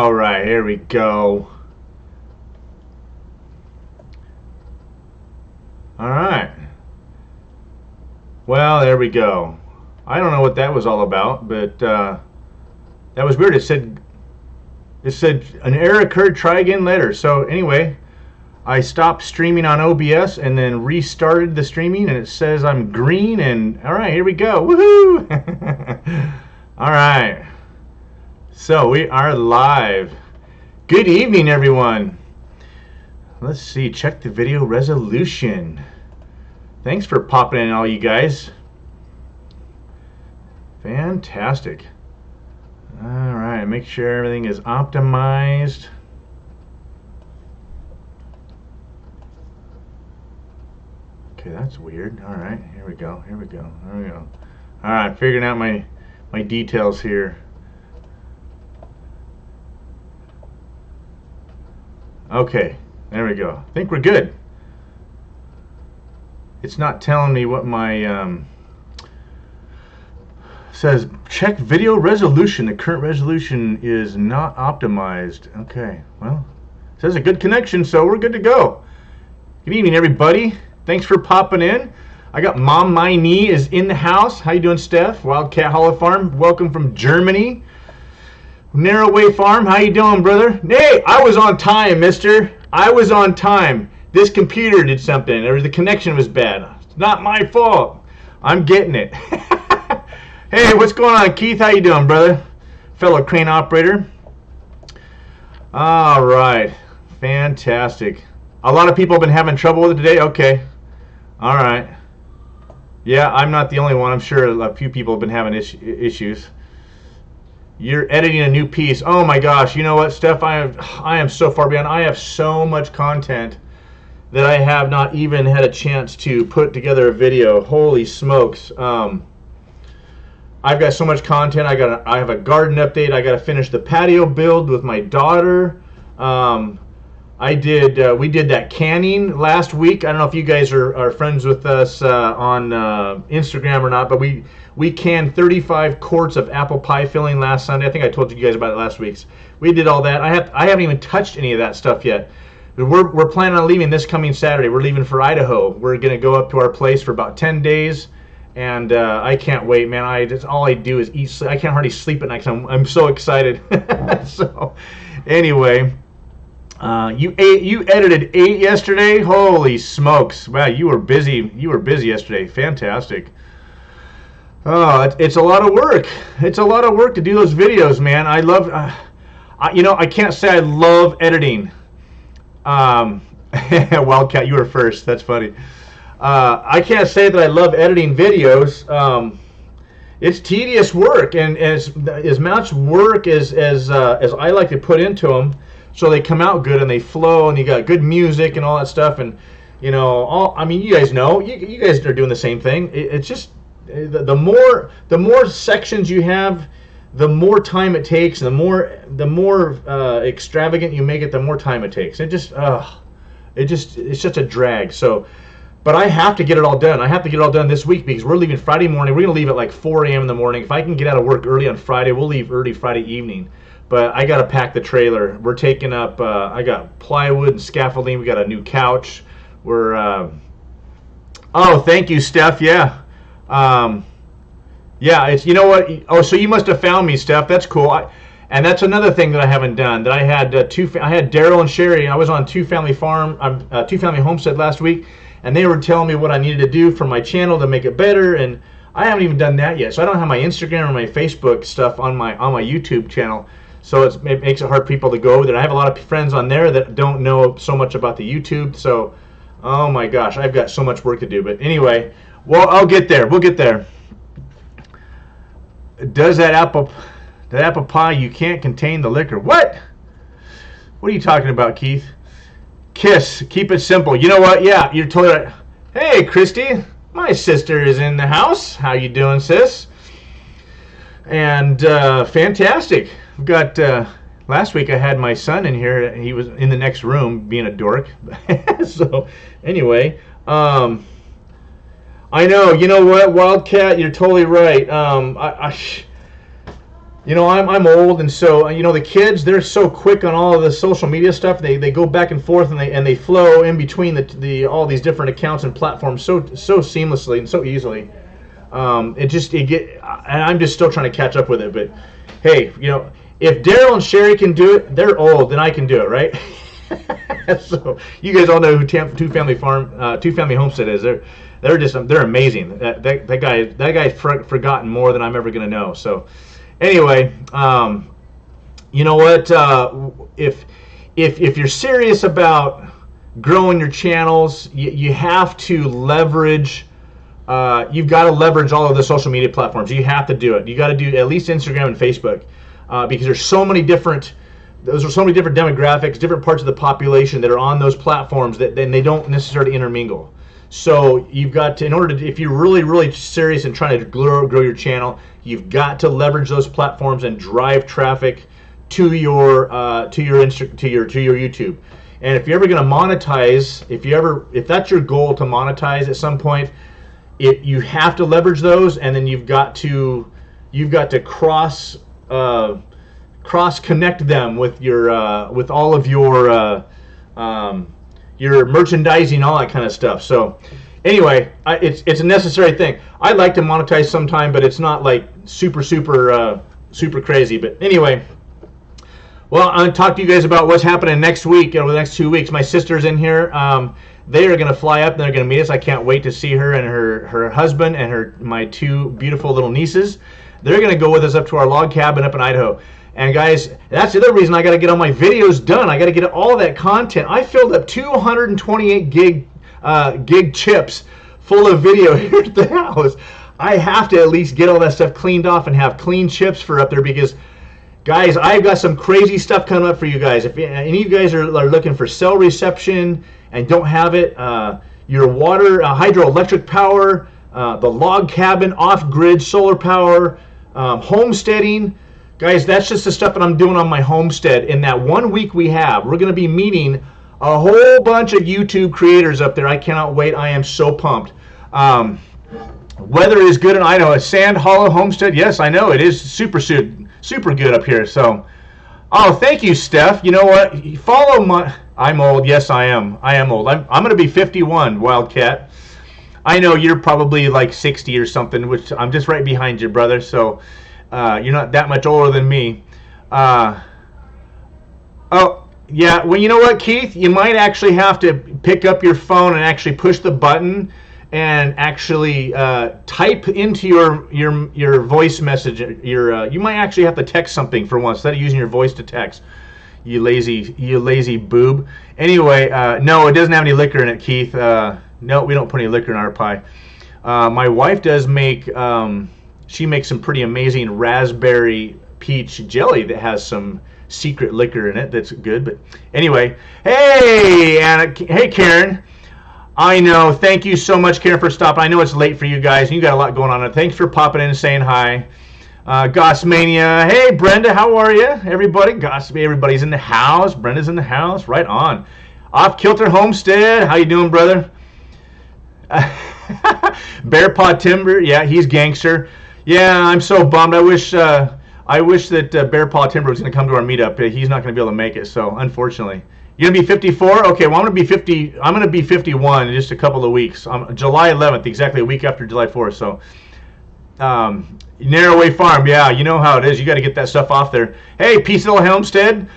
All right, here we go. All right. Well, there we go. I don't know what that was all about, but that was weird. It said an error occurred. Try again later. So anyway, I stopped streaming on OBS and then restarted the streaming, and it says I'm green. And all right, here we go. Woohoo! All right. So we are live. Good evening, everyone. Let's see. Check the video resolution. Thanks for popping in, all you guys. Fantastic. All right. Make sure everything is optimized. Okay, that's weird. All right. Here we go. Here we go. There we go. All right. Figuring out my details here. Okay, there we go. I think we're good. It's not telling me what my says check video resolution. The current resolution is not optimized. Okay, well, it says a good connection, so we're good to go. Good evening, everybody. Thanks for popping in. I got Mom My Knee is in the house. How you doing, Steph? Wildcat Hollow Farm. Welcome from Germany. Narrowway Farm, how you doing, brother? Hey, I was on time, mister. I was on time. This computer did something, or the connection was bad. It's not my fault. I'm getting it. Hey, what's going on, Keith? How you doing, brother? Fellow crane operator. All right. Fantastic. A lot of people have been having trouble with it today? Okay. All right. Yeah, I'm not the only one. I'm sure a few people have been having issues. You're editing a new piece. Oh my gosh, you know what, Steph? I am so far behind. I have so much content that I have not even had a chance to put together a video. Holy smokes. I've got so much content. I have a garden update. I got to finish the patio build with my daughter. We did that canning last week. I don't know if you guys are friends with us on Instagram or not, but we canned 35 quarts of apple pie filling last Sunday. I think I told you guys about it last week. We did all that. I haven't even touched any of that stuff yet. We're planning on leaving this coming Saturday. We're leaving for Idaho. We're going to go up to our place for about 10 days, and I can't wait, man. That's all I do is eat. I can't hardly sleep at night because I'm so excited. So anyway. You edited 8 yesterday. Holy smokes! Wow, you were busy. You were busy yesterday. Fantastic. Oh, it's a lot of work. It's a lot of work to do those videos, man. I love. I can't say I love editing. Wildcat, you were first. That's funny. I can't say that I love editing videos. It's tedious work, and as much work as I like to put into them. So they come out good and they flow, and you got good music and all that stuff, and you guys know, you guys are doing the same thing. It's just the more sections you have, the more time it takes, and the more extravagant you make it, the more time it takes. It's such a drag. So, but I have to get it all done. I have to get it all done this week because we're leaving Friday morning. We're gonna leave at like 4 a.m. in the morning. If I can get out of work early on Friday, we'll leave early Friday evening. But I got to pack the trailer. We're taking up, I got plywood and scaffolding. We got a new couch. Oh, thank you, Steph. Yeah. Yeah, you know what? Oh, so you must have found me, Steph. That's cool. And that's another thing that I haven't done. That I had I had Daryl and Sherry. I was on Two Family Homestead last week, and they were telling me what I needed to do for my channel to make it better, and I haven't even done that yet. So I don't have my Instagram or my Facebook stuff on my YouTube channel. So it makes it hard for people to go over there. I have a lot of friends on there that don't know so much about the YouTube. So, oh my gosh, I've got so much work to do. But anyway, well, I'll get there. We'll get there. Does that apple pie, you can't contain the liquor? What? What are you talking about, Keith? Kiss. Keep it simple. You know what? Yeah, you're totally right. Hey, Christy. My sister is in the house. How you doing, sis? And fantastic. I've got last week I had my son in here. He was in the next room being a dork. So anyway, I know. You know what, Wildcat? You're totally right. I'm old, and so the kids, they're so quick on all of the social media stuff. They go back and forth, and they flow in between the all these different accounts and platforms so seamlessly and so easily. And I'm just still trying to catch up with it. But hey, if Daryl and Sherry can do it, they're old, then I can do it, right? So you guys all know who Two Family Homestead is. They're amazing. That guy's forgotten more than I'm ever going to know. So. Anyway, you know what? If you're serious about growing your channels, you have to leverage. You've got to leverage all of the social media platforms. You have to do it. You got to do at least Instagram and Facebook because there's so many different. Those are so many different demographics, different parts of the population that are on those platforms that then they don't necessarily intermingle. So you've got to, if you're really, really serious and trying to grow your channel, you've got to leverage those platforms and drive traffic to your YouTube. And if you're ever going to monetize, if that's your goal to monetize at some point, you have to leverage those, and then you've got to cross connect them with with all of your merchandising, all that kind of stuff. So anyway, it's a necessary thing. I'd like to monetize sometime, but it's not like super crazy. But anyway, well, I'm going to talk to you guys about what's happening next week, over the next 2 weeks. My sister's in here. They are going to fly up and they're going to meet us. I can't wait to see her and her husband and my two beautiful little nieces. They're going to go with us up to our log cabin up in Idaho. And guys, that's the other reason I got to get all my videos done. I got to get all that content. I filled up 228 gig chips full of video here at the house. I have to at least get all that stuff cleaned off and have clean chips for up there because, guys, I've got some crazy stuff coming up for you guys. If any of you guys are looking for cell reception and don't have it, your water, hydroelectric power, the log cabin, off-grid solar power, homesteading. Guys, that's just the stuff that I'm doing on my homestead. In that 1 week we have, we're going to be meeting a whole bunch of YouTube creators up there. I cannot wait. I am so pumped. Weather is good in Idaho. Sand Hollow Homestead. Yes, I know. It is super good up here. So, thank you, Steph. You know what? Follow my... I'm old. Yes, I am. I am old. I'm going to be 51, Wildcat. I know you're probably like 60 or something, which I'm just right behind you, brother. So... you're not that much older than me. Oh, yeah. Well, you know what, Keith? You might actually have to pick up your phone and actually push the button and actually type into your voice message. You might actually have to text something for once instead of using your voice to text. You lazy boob. Anyway, no, it doesn't have any liquor in it, Keith. No, we don't put any liquor in our pie. My wife does make. She makes some pretty amazing raspberry peach jelly that has some secret liquor in it that's good. But anyway, hey, Anna, hey, Karen. I know. Thank you so much, Karen, for stopping. I know it's late for you guys. You got a lot going on. Thanks for popping in and saying hi. Gossmania. Hey, Brenda, how are you? Everybody, everybody's in the house. Brenda's in the house. Right on. Off Kilter Homestead. How you doing, brother? Bear Paw Timber. Yeah, he's gangster. Yeah, I'm so bummed. I wish that Bear Paw Timber was going to come to our meetup. He's not going to be able to make it, so unfortunately. You're going to be 54? Okay, well, I'm going to be 51 in just a couple of weeks. July 11th, exactly a week after July 4th. So, Narrowway Farm, yeah, you know how it is. You got to get that stuff off there. Hey, Peaceful Homestead.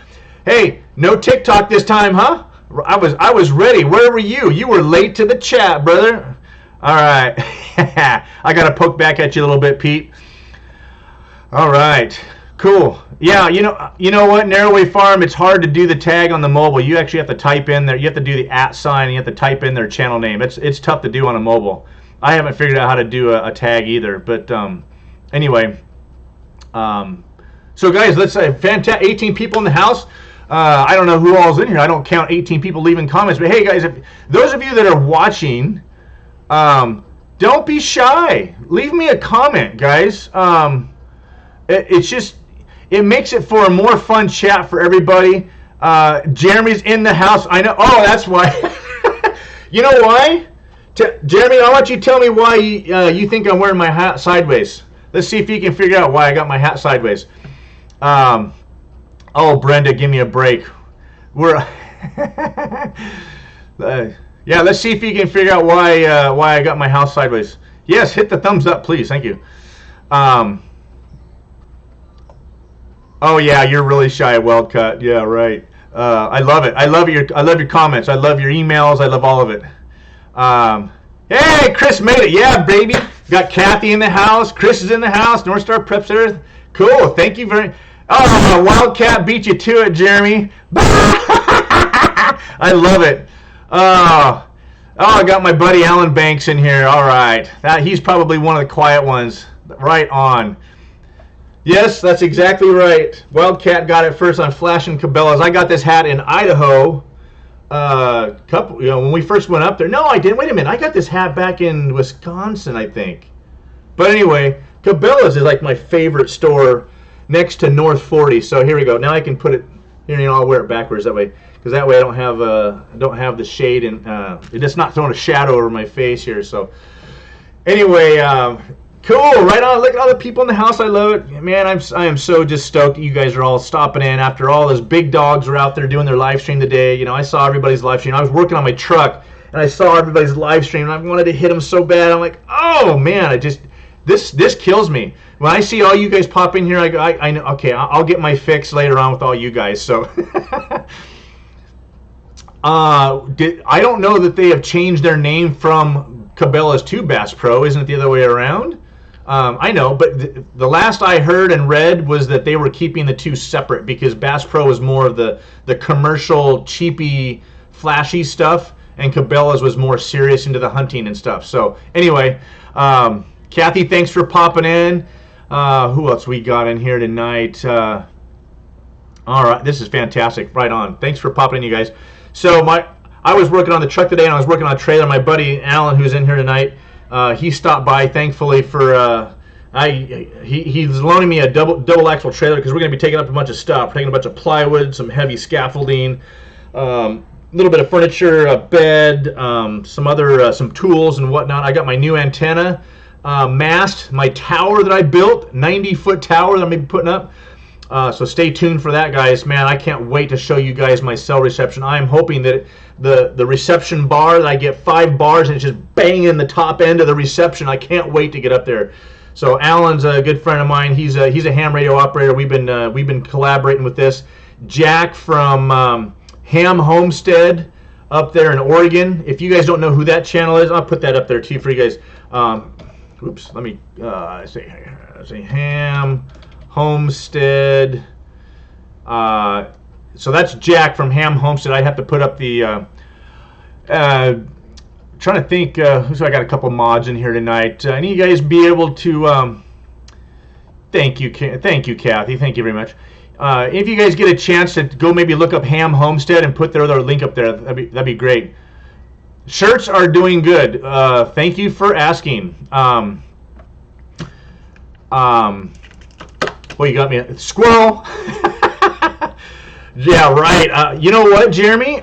Hey, no TikTok this time, huh? I was ready. Where were you? You were late to the chat, brother. All right. I got to poke back at you a little bit, Pete. All right. Cool. Yeah, you know what? Narrowway Farm, it's hard to do the tag on the mobile. You actually have to type in there. You have to do the @ sign, and you have to type in their channel name. It's tough to do on a mobile. I haven't figured out how to do a tag either. But anyway. So, guys, let's say 18 people in the house. I don't know who all's in here. I don't count 18 people leaving comments. But, hey, guys, if those of you that are watching, don't be shy. Leave me a comment, guys. It makes it for a more fun chat for everybody. Jeremy's in the house. I know. Oh, that's why. You know why? Jeremy, I want you to tell me why you think I'm wearing my hat sideways. Let's see if you can figure out why I got my hat sideways. Um, oh, Brenda, give me a break. We're yeah. Let's see if you can figure out why I got my house sideways. Yes, hit the thumbs up, please. Thank you. Um, oh yeah, you're really shy, Wildcat. Yeah, right. I love it. I love your comments. I love your emails. I love all of it. Hey, Chris made it. Yeah, baby. Got Kathy in the house. Chris is in the house. North Star Prep Center. Cool. Thank you very. Oh, Wildcat beat you to it, Jeremy. I love it. I got my buddy Alan Banks in here. All right. He's probably one of the quiet ones. Right on. Yes, that's exactly right. Wildcat got it first on Flash and Cabela's. I got this hat in Idaho. When we first went up there. No, I didn't. Wait a minute. I got this hat back in Wisconsin, I think. But anyway, Cabela's is like my favorite store next to North 40. So here we go. Now I can put it here. I'll wear it backwards that way, because that way I don't have the shade, and it's not throwing a shadow over my face here. So anyway, cool. Right on. Look at all the people in the house. I love it, man. I am so just stoked that you guys are all stopping in after all those big dogs are out there doing their live stream today. I saw everybody's live stream. I was working on my truck and I saw everybody's live stream, and I wanted to hit them so bad. I'm like, oh man, this kills me. When I see all you guys pop in here, I know, okay, I'll get my fix later on with all you guys. So I don't know that they have changed their name from Cabela's to Bass Pro. Isn't it the other way around? I know, but the last I heard and read was that they were keeping the two separate, because Bass Pro is more of the commercial, cheapy, flashy stuff, and Cabela's was more serious into the hunting and stuff. So anyway, Kathy, thanks for popping in. Who else we got in here tonight? All right, this is fantastic. Right on. Thanks for popping in, you guys. So I was working on the truck today, and I was working on a trailer. My buddy Alan, who's in here tonight, he stopped by, thankfully, for he's loaning me a double axle trailer, because we're going to be taking up a bunch of stuff. We're taking a bunch of plywood, some heavy scaffolding, a little bit of furniture, a bed, some tools and whatnot. I got my new antenna mast, my tower that I built, 90-foot tower that I'm going to be putting up. So stay tuned for that, guys. Man, I can't wait to show you guys my cell reception. I am hoping that the reception bar, that I get 5 bars and it's just banging the top end of the reception. I can't wait to get up there. So Alan's a good friend of mine. He's a ham radio operator. We've been collaborating with this. Jack from Ham Homestead up there in Oregon. If you guys don't know who that channel is, I'll put that up there too for you guys. Oops, let me say Ham Homestead. So that's Jack from Ham Homestead. I have to put up the trying to think so I got a couple mods in here tonight. Any of you guys be able to thank you Kathy, thank you very much. If you guys get a chance to go maybe look up Ham Homestead and put their link up there, that'd be great. Shirts are doing good. Thank you for asking. Well, you got me. Squirrel. Yeah, right. You know what, Jeremy?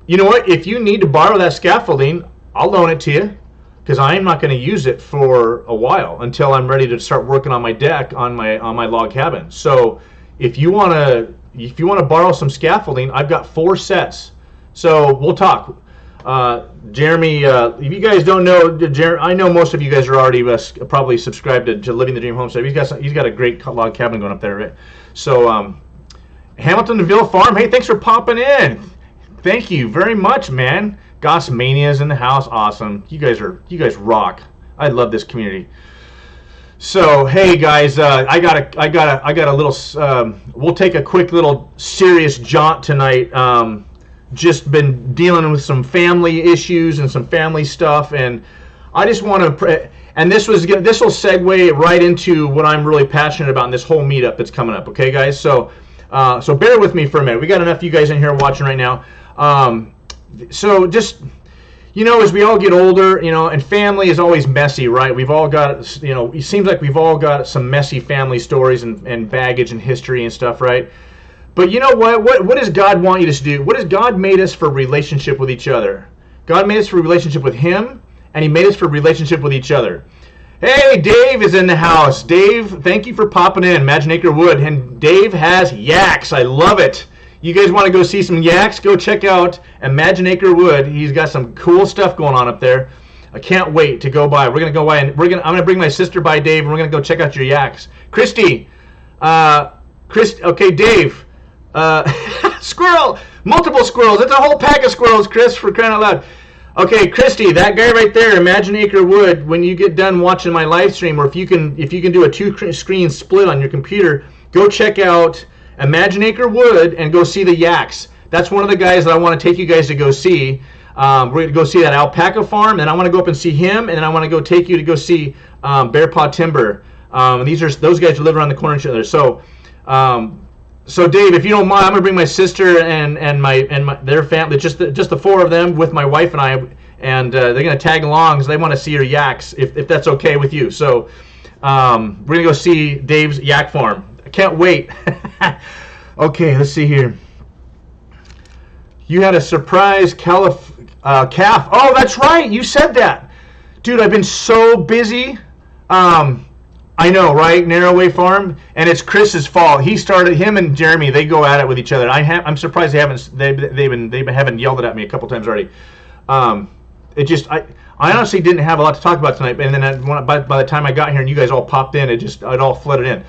You know what? If you need to borrow that scaffolding, I'll loan it to you, because I'm not going to use it for a while until I'm ready to start working on my deck on my log cabin. So if you want to borrow some scaffolding, I've got 4 sets. So we'll talk. Jeremy, if you guys don't know, I know most of you guys are already probably subscribed to Living the Dream Homestead. He's got a great log cabin going up there, right? So Hamiltonville Farm, hey, thanks for popping in. Thank you very much, man. Goss Mania's in the house, awesome. You guys rock. I love this community. So hey guys, I got a little. We'll take a quick little serious jaunt tonight. Just been dealing with some family issues and some family stuff, and I just want to. And this will segue right into what I'm really passionate about in this whole meetup that's coming up. Okay, guys. So bear with me for a minute. We got enough of you guys in here watching right now. So just, as we all get older, and family is always messy, right? We've all got, it seems like we've all got some messy family stories and baggage and history and stuff, right? But you know what? What does God want you to do? What has God made us for relationship with each other? God made us for relationship with Him, and He made us for relationship with each other. Hey, Dave is in the house. Dave, thank you for popping in. Imaginacre Wood. And Dave has yaks. I love it. You guys want to go see some yaks? Go check out Imaginacre Wood. He's got some cool stuff going on up there. I can't wait to go by. We're gonna go by, and I'm gonna bring my sister by, Dave, and we're gonna go check out your yaks. Christy, okay, Dave, squirrel, multiple squirrels. It's a whole pack of squirrels, Chris, for crying out loud. Okay, Christy, that guy right there, Imaginacre Wood. When you get done watching my live stream, or if you can do a 2-screen split on your computer, go check out Imaginacre Wood and go see the yaks. That's one of the guys that I want to take you guys to go see. We're going to go see that alpaca farm, and I want to go up and see him, and then I want to go take you to go see Bear Paw Timber. And those guys live around the corner each other. So, Dave, if you don't mind, I'm going to bring my sister and their family, just the four of them, with my wife and I, and they're going to tag along because they want to see your yaks, if that's okay with you. So, we're going to go see Dave's yak farm. I can't wait. Okay, let's see here. You had a surprise calf. Oh, that's right. You said that. Dude, I've been so busy. I know, right? Narrowway Farm, and it's Chris's fault. He started. Him and Jeremy, they go at it with each other. I'm surprised they haven't yelled at me a couple times already. I honestly didn't have a lot to talk about tonight, and then by the time I got here and you guys all popped in, it all flooded in.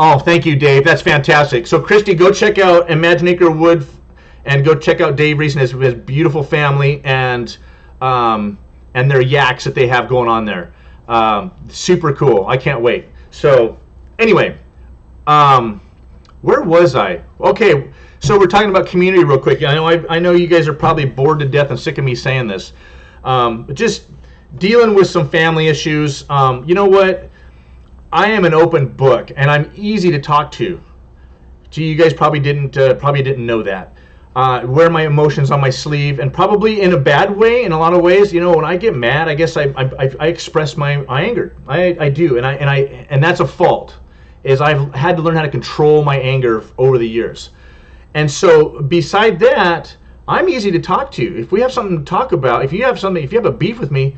Oh, thank you, Dave. That's fantastic. So, Christy, go check out Imaginacre Wood, and go check out Dave Reese and his beautiful family, and their yaks that they have going on there. Super cool. I can't wait. So, anyway, where was I? Okay, so we're talking about community real quick. I know you guys are probably bored to death and sick of me saying this. Just dealing with some family issues. You know what? I am an open book, and I'm easy to talk to. Gee, you guys probably didn't know that. Wear my emotions on my sleeve, and probably in a bad way. In a lot of ways, when I get mad, I guess I express my anger. I do, and that's a fault. Is I've had to learn how to control my anger over the years. And so, beside that, I'm easy to talk to. If we have something to talk about, if you have a beef with me,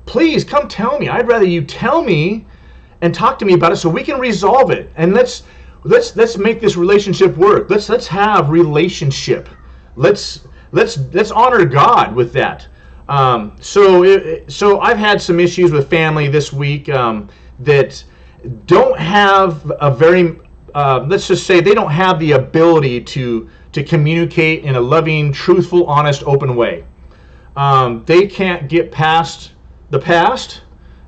please come tell me. I'd rather you tell me and talk to me about it so we can resolve it. And let's make this relationship work. Let's have relationship. Let's honor God with that. So I've had some issues with family this week that don't have a very let's just say they don't have the ability to communicate in a loving, truthful, honest, open way. They can't get past the past,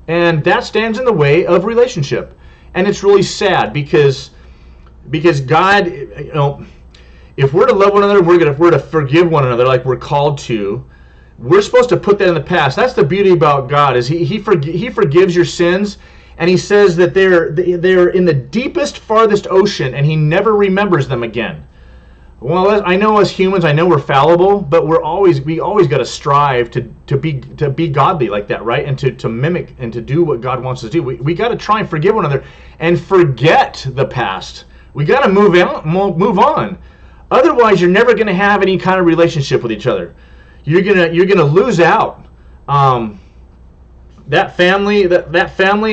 and that stands in the way of relationship. And it's really sad because God, if we're to love one another, if we're to forgive one another like we're called to, we're supposed to put that in the past. That's the beauty about God, is He forgives your sins, and He says that they're in the deepest, farthest ocean, and He never remembers them again. Well, I know as humans, I know we're fallible, but we always got to strive to be godly like that, right? And to mimic and to do what God wants us to do. We got to try and forgive one another and forget the past. We got to move on. Otherwise, you're never going to have any kind of relationship with each other. You're gonna lose out. That family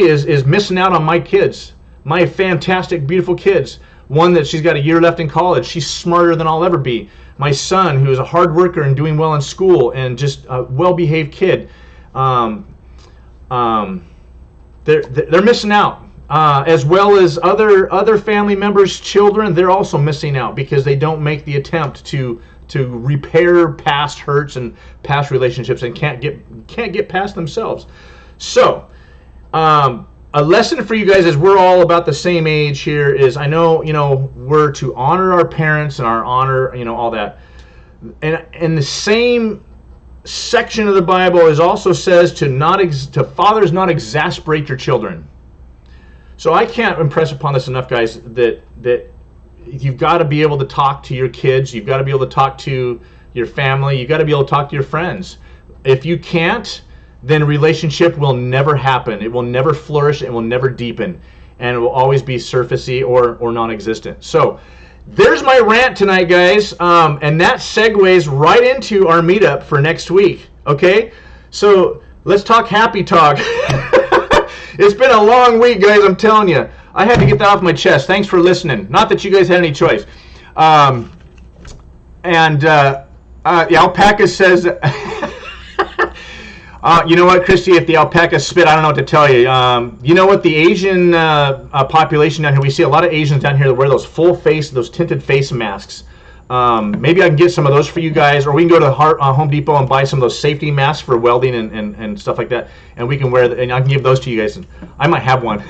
is missing out on my kids, my fantastic, beautiful kids. One that she's got a year left in college. She's smarter than I'll ever be. My son, who is a hard worker and doing well in school and just a well-behaved kid. They're missing out. As well as other family members' children, they're also missing out because they don't make the attempt to repair past hurts and past relationships and can't get past themselves. So, a lesson for you guys, as we're all about the same age here, is I know we're to honor our parents and our honor all that, and the same section of the Bible is also says to fathers not exasperate your children. So I can't impress upon this enough, guys, that you've got to be able to talk to your kids. You've got to be able to talk to your family. You've got to be able to talk to your friends. If you can't, then relationship will never happen. It will never flourish. It will never deepen. And it will always be surfacey or non-existent. So there's my rant tonight, guys. And that segues right into our meetup for next week. Okay? So Let's talk happy talk. It's been a long week, guys, I'm telling you. I had to get that off my chest. Thanks for listening. Not that you guys had any choice. Alpaca says, you know what, Christy, if the alpaca spit, I don't know what to tell you. You know what, the Asian population down here, we see a lot of Asians down here that wear those full face, those tinted face masks. Maybe I can get some of those for you guys, or we can go to Home Depot and buy some of those safety masks for welding and stuff like that, and we can wear and I can give those to you guys. I might have one.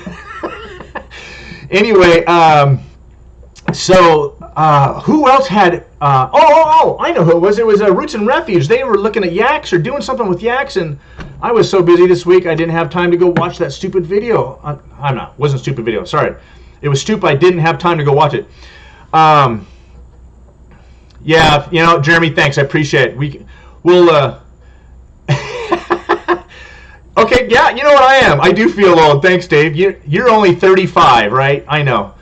Anyway, who else had? I know who it was. It was Roots and Refuge. They were looking at yaks or doing something with yaks, and I was so busy this week I didn't have time to go watch that stupid video. Wasn't a stupid video. Sorry, it was stupid. I didn't have time to go watch it. Yeah, you know, Jeremy, thanks. I appreciate it. We'll. Okay, yeah, you know what I am. I do feel old. Thanks, Dave. You're only 35, right? I know.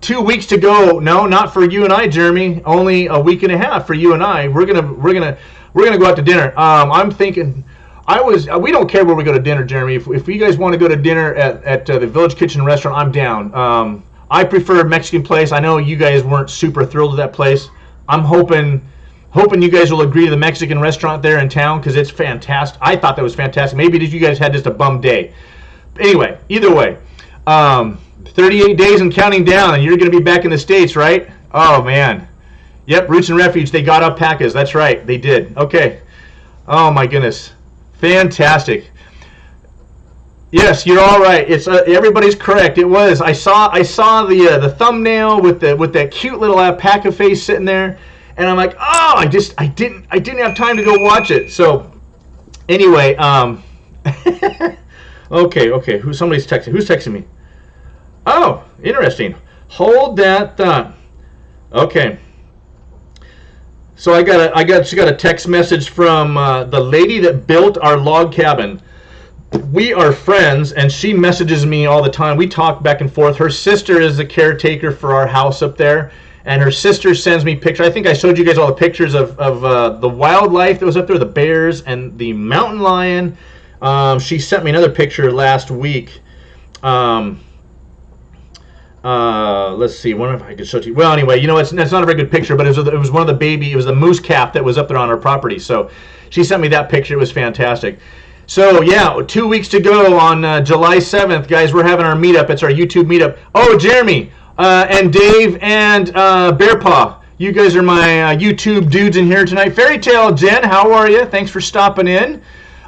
2 weeks to go. No, not for you and I, Jeremy. Only a week and a half for you and I. We're gonna go out to dinner. I'm thinking. We don't care where we go to dinner, Jeremy. If you guys want to go to dinner at the Village Kitchen Restaurant, I'm down. I prefer a Mexican place. I know you guys weren't super thrilled with that place. I'm hoping you guys will agree to the Mexican restaurant there in town because it's fantastic. I thought that was fantastic. Maybe you guys had just a bum day. Anyway, either way, 38 days and counting down, and you're going to be back in the States, right? Oh, man. Yep, Roots and Refuge, they got alpacas. That's right, they did. Okay. Oh, my goodness. Fantastic. Yes, you're all right. It's everybody's correct. It was. I saw the thumbnail with that cute little alpaca face sitting there, and I'm like, oh, I didn't have time to go watch it. So anyway, okay. Somebody's texting. Who's texting me? Oh, interesting. Hold that thought. Okay. So I got a text message from the lady that built our log cabin. We are friends, and she messages me all the time. We talk back and forth. Her sister is the caretaker for our house up there, and her sister sends me pictures. I think I showed you guys all the pictures of the wildlife that was up there, the bears and the mountain lion. She sent me another picture last week. Let's see, one if I could show you. Well, anyway, you know, it's not a very good picture, but it was one of it was the moose calf that was up there on our property. So she sent me that picture. It was fantastic. So, yeah, 2 weeks to go on July 7th, guys. We're having our meetup. It's our YouTube meetup. Oh, Jeremy and Dave and Bear Paw, you guys are my YouTube dudes in here tonight. Fairy Tale Jen, how are you? Thanks for stopping in.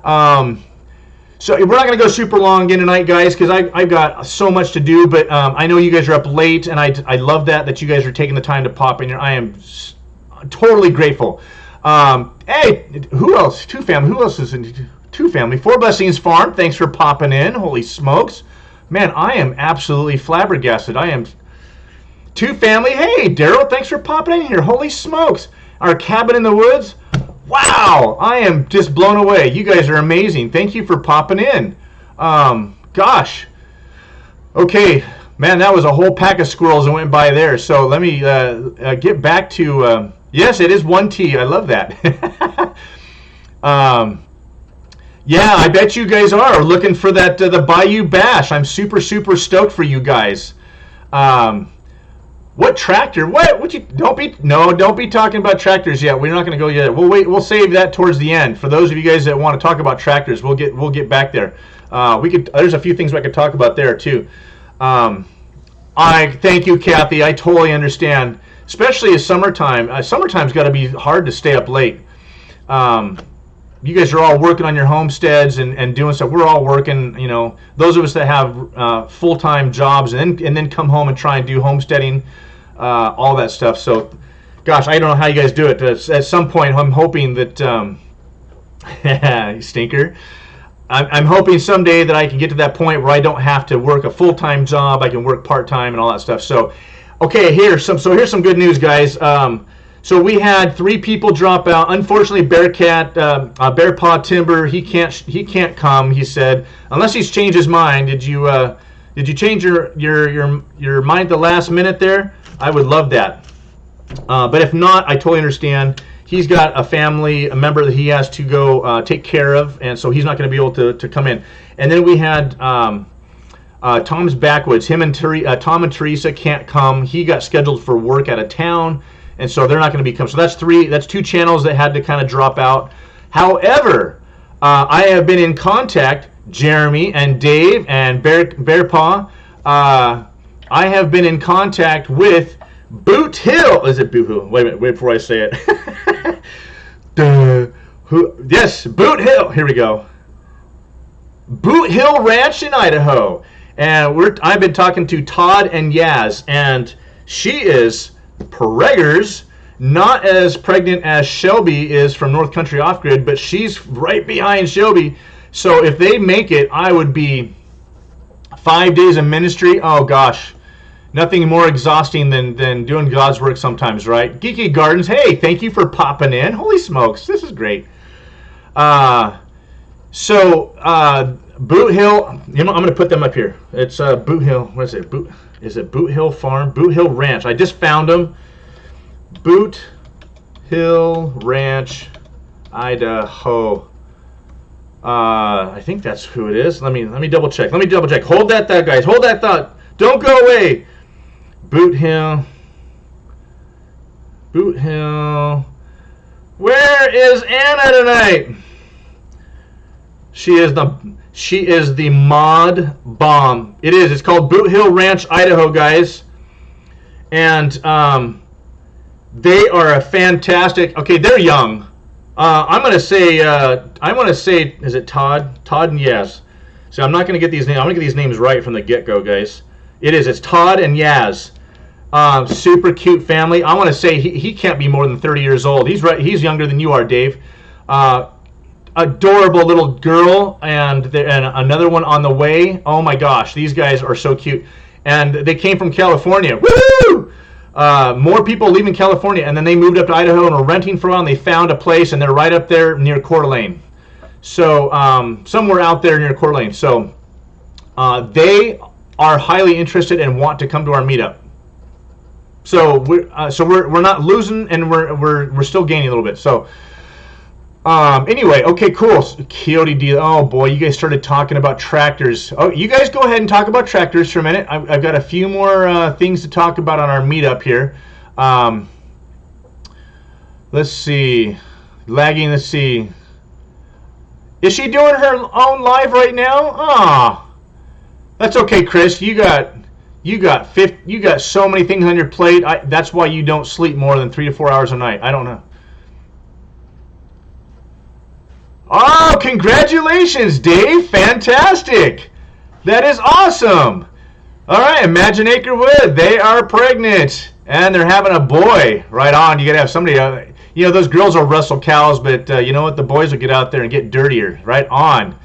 So we're not going to go super long again tonight, guys, because I've got so much to do. But I know you guys are up late, and I love that you guys are taking the time to pop in here. I am totally grateful. Hey, who else? Two Family. Who else is in Two Family? Four Blessings Farm. Thanks for popping in. Holy smokes. Man, I am absolutely flabbergasted. I am. Two Family. Hey, Daryl, thanks for popping in here. Holy smokes. Our Cabin in the Woods. Wow, I am just blown away. You guys are amazing. Thank you for popping in. Gosh. Okay, man, that was a whole pack of squirrels that went by there. So let me get back to, yes, it is 1T. I love that. Yeah, I bet you guys are looking for that the Bayou Bash. I'm super, super stoked for you guys. What tractor? What? Would you? Don't be talking about tractors yet. We're not going to go yet. We'll wait. We'll save that towards the end. For those of you guys that want to talk about tractors, we'll get back there. There's a few things I could talk about there too. I thank you, Kathy. I totally understand, especially as summertime. Summertime's got to be hard to stay up late. You guys are all working on your homesteads and doing stuff. We're all working. You know, those of us that have full-time jobs and then come home and try and do homesteading. All that stuff. So, gosh, I don't know how you guys do it. At some point, I'm hoping that, stinker, I'm hoping someday that I can get to that point where I don't have to work a full-time job. I can work part-time and all that stuff. So, okay, here's some good news, guys. So we had 3 people drop out. Unfortunately, Bear Paw Timber, he can't come. He said, unless he's changed his mind. Did you change your mind at the last minute there? I would love that. But if not, I totally understand. he's got a family, a member that he has to go take care of, and so he's not going to be able to come in. And then we had Tom's Backwoods. Him and Tom and Teresa can't come. He got scheduled for work out of town, and so they're not going to be coming. So that's two channels that had to kind of drop out. However, I have been in contact, Jeremy and Dave and Bear Paw. I have been in contact with Boot Hill. Is it Boot Hill? Wait a minute. Wait before I say it. Yes, Boot Hill. Here we go. Boot Hill Ranch in Idaho. And I've been talking to Todd and Yaz, and she is preggers, not as pregnant as Shelby is from North Country Off Grid, but she's right behind Shelby. So if they make it, I would be 5 days of ministry. Oh gosh, nothing more exhausting than doing God's work sometimes, right? Geeky Gardens, hey, thank you for popping in. Holy smokes, this is great. Boot Hill, I'm going to put them up here. It's Boot Hill. What is it? Is it Boot Hill Farm? Boot Hill Ranch. I just found them. Boot Hill Ranch, Idaho. I think that's who it is. Let me double check. Hold that thought, guys. Hold that thought. Don't go away. Boot Hill. Where is Anna tonight? She is the mod bomb. It is. It's called Boot Hill Ranch, Idaho, guys. And they are a fantastic. Okay, they're young. I'm gonna say. Is it Todd? Todd and Yaz. So I'm not gonna get these names. I'm gonna get these names right from the get-go, guys. It is. It's Todd and Yaz. Super cute family. I want to say he can't be more than 30 years old. He's right. He's younger than you are, Dave. Adorable little girl, and another one on the way. Oh my gosh, these guys are so cute. And they came from California. Woo! More people leaving California, and then they moved up to Idaho and were renting for a while, and they found a place, and they're right up there near Coeur d'Alene. So somewhere out there near Coeur d'Alene. So they are highly interested and want to come to our meetup. So we're not losing, and we're still gaining a little bit. So anyway, okay, cool. Coyote deal. Oh boy, you guys started talking about tractors. Oh, you guys go ahead and talk about tractors for a minute. I've got a few more things to talk about on our meetup here. Let's see. Lagging. Let's see. Is she doing her own live right now? Ah, that's okay, Chris. You got so many things on your plate. That's why you don't sleep more than 3 to 4 hours a night. I don't know. Oh, congratulations, Dave. Fantastic. That is awesome. All right, Imagine Acre Wood. They are pregnant, and they're having a boy. Right on. You got to have somebody. Those girls will wrestle cows, but you know what? The boys will get out there and get dirtier. Right on.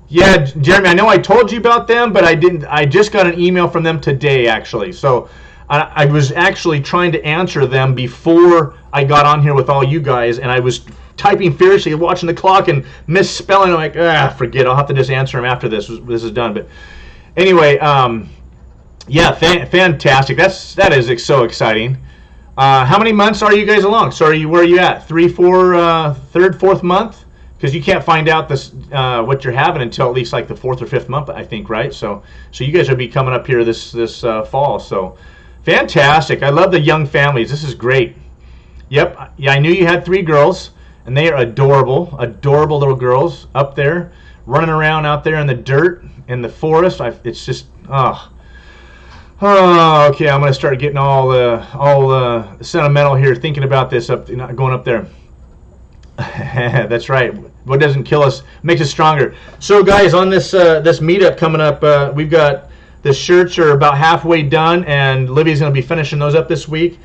Yeah, Jeremy, I know I told you about them, but I didn't. I just got an email from them today, actually. So I was actually trying to answer them before I got on here with all you guys, and I was typing furiously, watching the clock and misspelling. I'm like, forget it. I'll have to just answer them after this is done. But anyway, yeah, fantastic. That is so exciting. How many months are you guys along? So where are you at? 3, 4, third, fourth month? Because you can't find out this what you're having until at least like the 4th or 5th month, I think, right? So you guys will be coming up here this fall. So fantastic. I love the young families. This is great. Yep. Yeah, I knew you had 3 girls. And they are adorable little girls up there, running around out there in the dirt, in the forest. It's just, okay, I'm going to start getting all sentimental here, thinking about this, going up there. That's right. What doesn't kill us makes us stronger. So, guys, on this meetup coming up, we've got the shirts are about halfway done, and Livy's going to be finishing those up this week.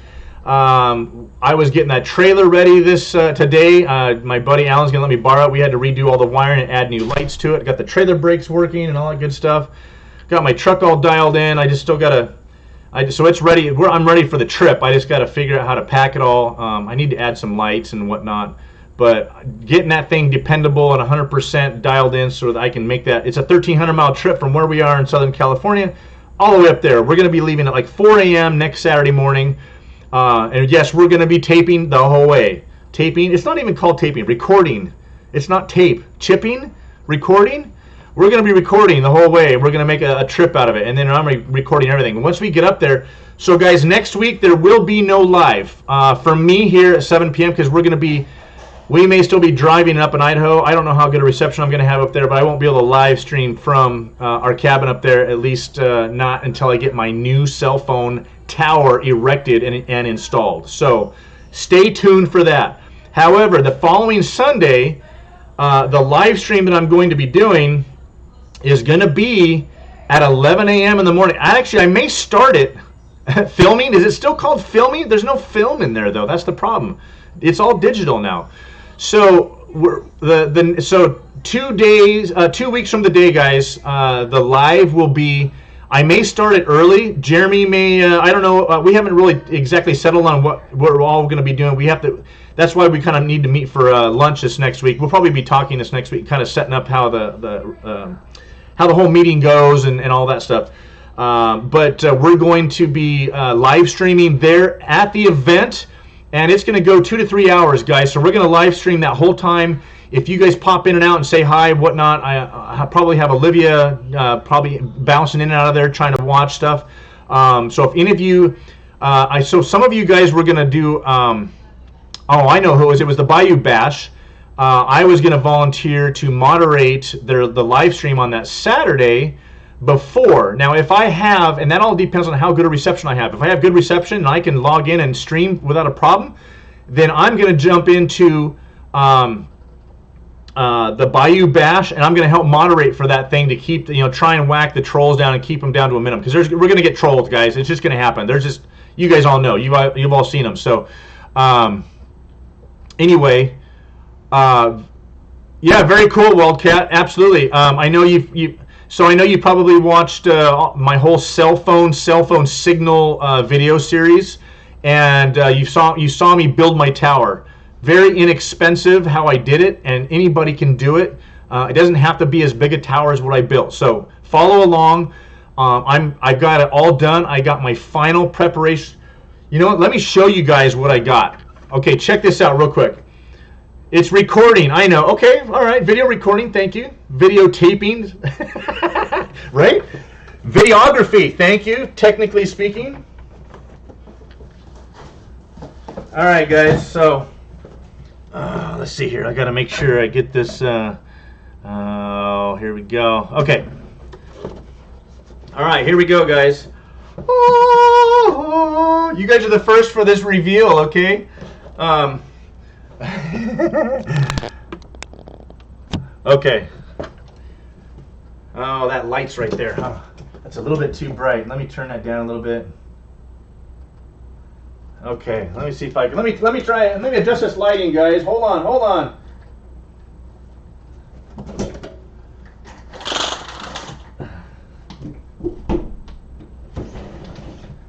I was getting that trailer ready today. My buddy Alan's gonna let me borrow it. We had to redo all the wiring and add new lights to it. Got the trailer brakes working and all that good stuff. Got my truck all dialed in. I just still gotta. So it's ready. I'm ready for the trip. I just gotta figure out how to pack it all. I need to add some lights and whatnot. But getting that thing dependable and 100% dialed in so that I can make that. It's a 1,300-mile trip from where we are in Southern California all the way up there. We're gonna be leaving at like 4 a.m. next Saturday morning. And yes, we're going to be taping the whole way. Taping, it's not even called taping, recording. It's not tape. Chipping, recording. We're going to be recording the whole way. We're going to make a trip out of it. And then I'm recording everything. Once we get up there, so guys, next week there will be no live for me here at 7 p.m. because we may still be driving up in Idaho. I don't know how good a reception I'm going to have up there, but I won't be able to live stream from our cabin up there, at least not until I get my new cell phone tower erected and installed. So stay tuned for that. However, the following Sunday, the live stream that I'm going to be doing is going to be at 11 a.m. in the morning. I may start it filming. Is it still called filming? There's no film in there, though. That's the problem. It's all digital now. So so 2 weeks from the day, guys, the live will be. I may start it early. Jeremy may. I don't know. We haven't really exactly settled on what we're all going to be doing. We have to. That's why we kind of need to meet for lunch this next week. We'll probably be talking this next week, kind of setting up how the whole meeting goes and all that stuff. But we're going to be live streaming there at the event. And it's going to go 2 to 3 hours, guys. So we're going to live stream that whole time. If you guys pop in and out and say hi, whatnot, I probably have Olivia probably bouncing in and out of there trying to watch stuff. So if any of you, so some of you guys were going to do, oh, I know who it was. It was the Bayou Bash. I was going to volunteer to moderate the live stream on that Saturday before. Now, if I have, and that all depends on how good a reception I have. If I have good reception and I can log in and stream without a problem, then I'm going to jump into the Bayou Bash, and I'm going to help moderate for that thing to keep, try and whack the trolls down and keep them down to a minimum. Because we're going to get trolled, guys. It's just going to happen. There's just, you guys all know. You've all seen them. So, anyway, yeah, very cool, Wildcat. Absolutely. I know So I know you probably watched my whole cell phone signal video series, and you saw me build my tower. Very inexpensive how I did it, and anybody can do it. It doesn't have to be as big a tower as what I built. So follow along. I got it all done. I got my final preparation. You know what? Let me show you guys what I got. Okay, check this out real quick. It's recording, I know. Okay, all right, video recording, thank you. Video taping, right? Videography, thank you, technically speaking. All right, guys, so let's see here. I got to make sure I get this. Oh, here we go. Okay. All right, here we go, guys. Oh, you guys are the first for this reveal, okay? Okay. Oh, that light's right there. Huh? That's a little bit too bright. Let me turn that down a little bit. Okay. Let me see if I can. Let me try it. Let me adjust this lighting, guys. Hold on.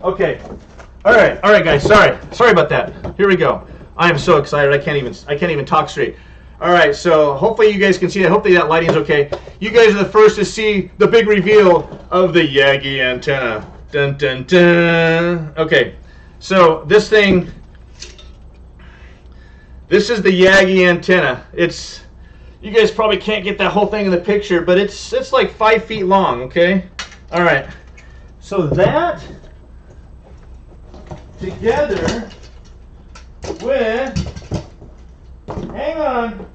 Okay. All right, guys. Sorry about that. Here we go. I am so excited. I can't even talk straight. All right, so hopefully you guys can see that. Hopefully that lighting is okay. You guys are the first to see the big reveal of the Yagi antenna. Dun dun dun. Okay, so this is the Yagi antenna. You guys probably can't get that whole thing in the picture, but it's like 5 feet long. Okay. All right. So that together with, hang on,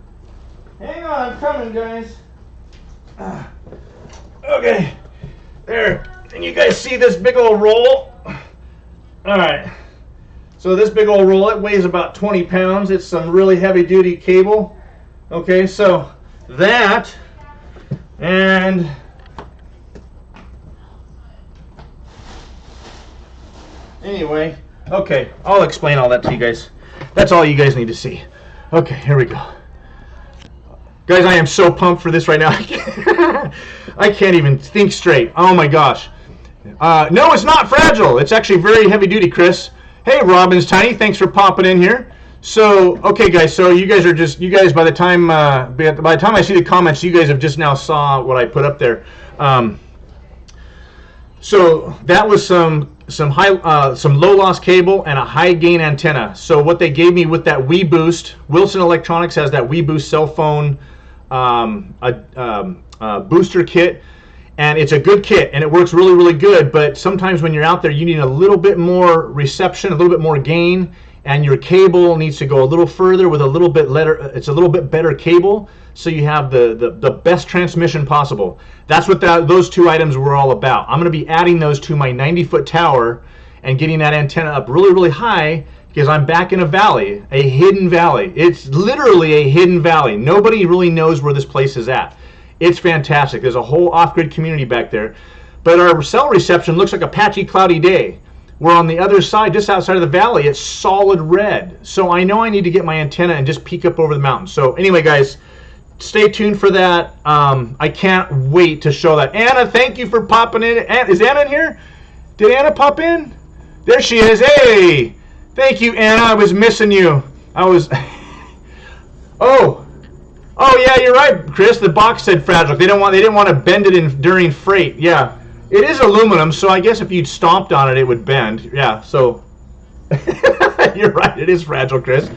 I'm coming, guys. Okay, there, and you guys see this big old roll? All right, so this big old roll, it weighs about 20 pounds. It's some really heavy duty cable. Okay, so that, and anyway, okay, I'll explain all that to you guys. That's all you guys need to see. Okay, here we go. Guys, I am so pumped for this right now. I can't even think straight. Oh my gosh. No, it's not fragile. It's actually very heavy duty, Chris. Hey, Robin's Tiny, thanks for popping in here. So, okay guys, so you guys by the time I see the comments, you guys have just now saw what I put up there. So that was some some low loss cable and a high gain antenna. So what they gave me with that WeBoost, Wilson Electronics has that WeBoost cell phone booster kit, and it's a good kit and it works really, really good. But sometimes when you're out there, you need a little bit more reception, a little bit more gain, and your cable needs to go a little further with a little bit it's a little bit better cable, so you have the best transmission possible. That's what those two items were all about. I'm going to be adding those to my 90-foot tower and getting that antenna up really, really high, because I'm back in a valley, a hidden valley. It's literally a hidden valley. Nobody really knows where this place is at. It's fantastic. There's a whole off-grid community back there. But our cell reception looks like a patchy, cloudy day. Where on the other side, just outside of the valley, it's solid red. So I know I need to get my antenna and just peek up over the mountain. So anyway, guys, stay tuned for that. I can't wait to show that. Anna, thank you for popping in. Is Anna in here? Did Anna pop in? There she is. Hey, thank you, Anna. I was missing you. I was... Oh, yeah, you're right, Chris. The box said fragile. They didn't want to bend it during freight. Yeah. It is aluminum, so I guess if you'd stomped on it, it would bend. Yeah, so you're right. It is fragile, Chris.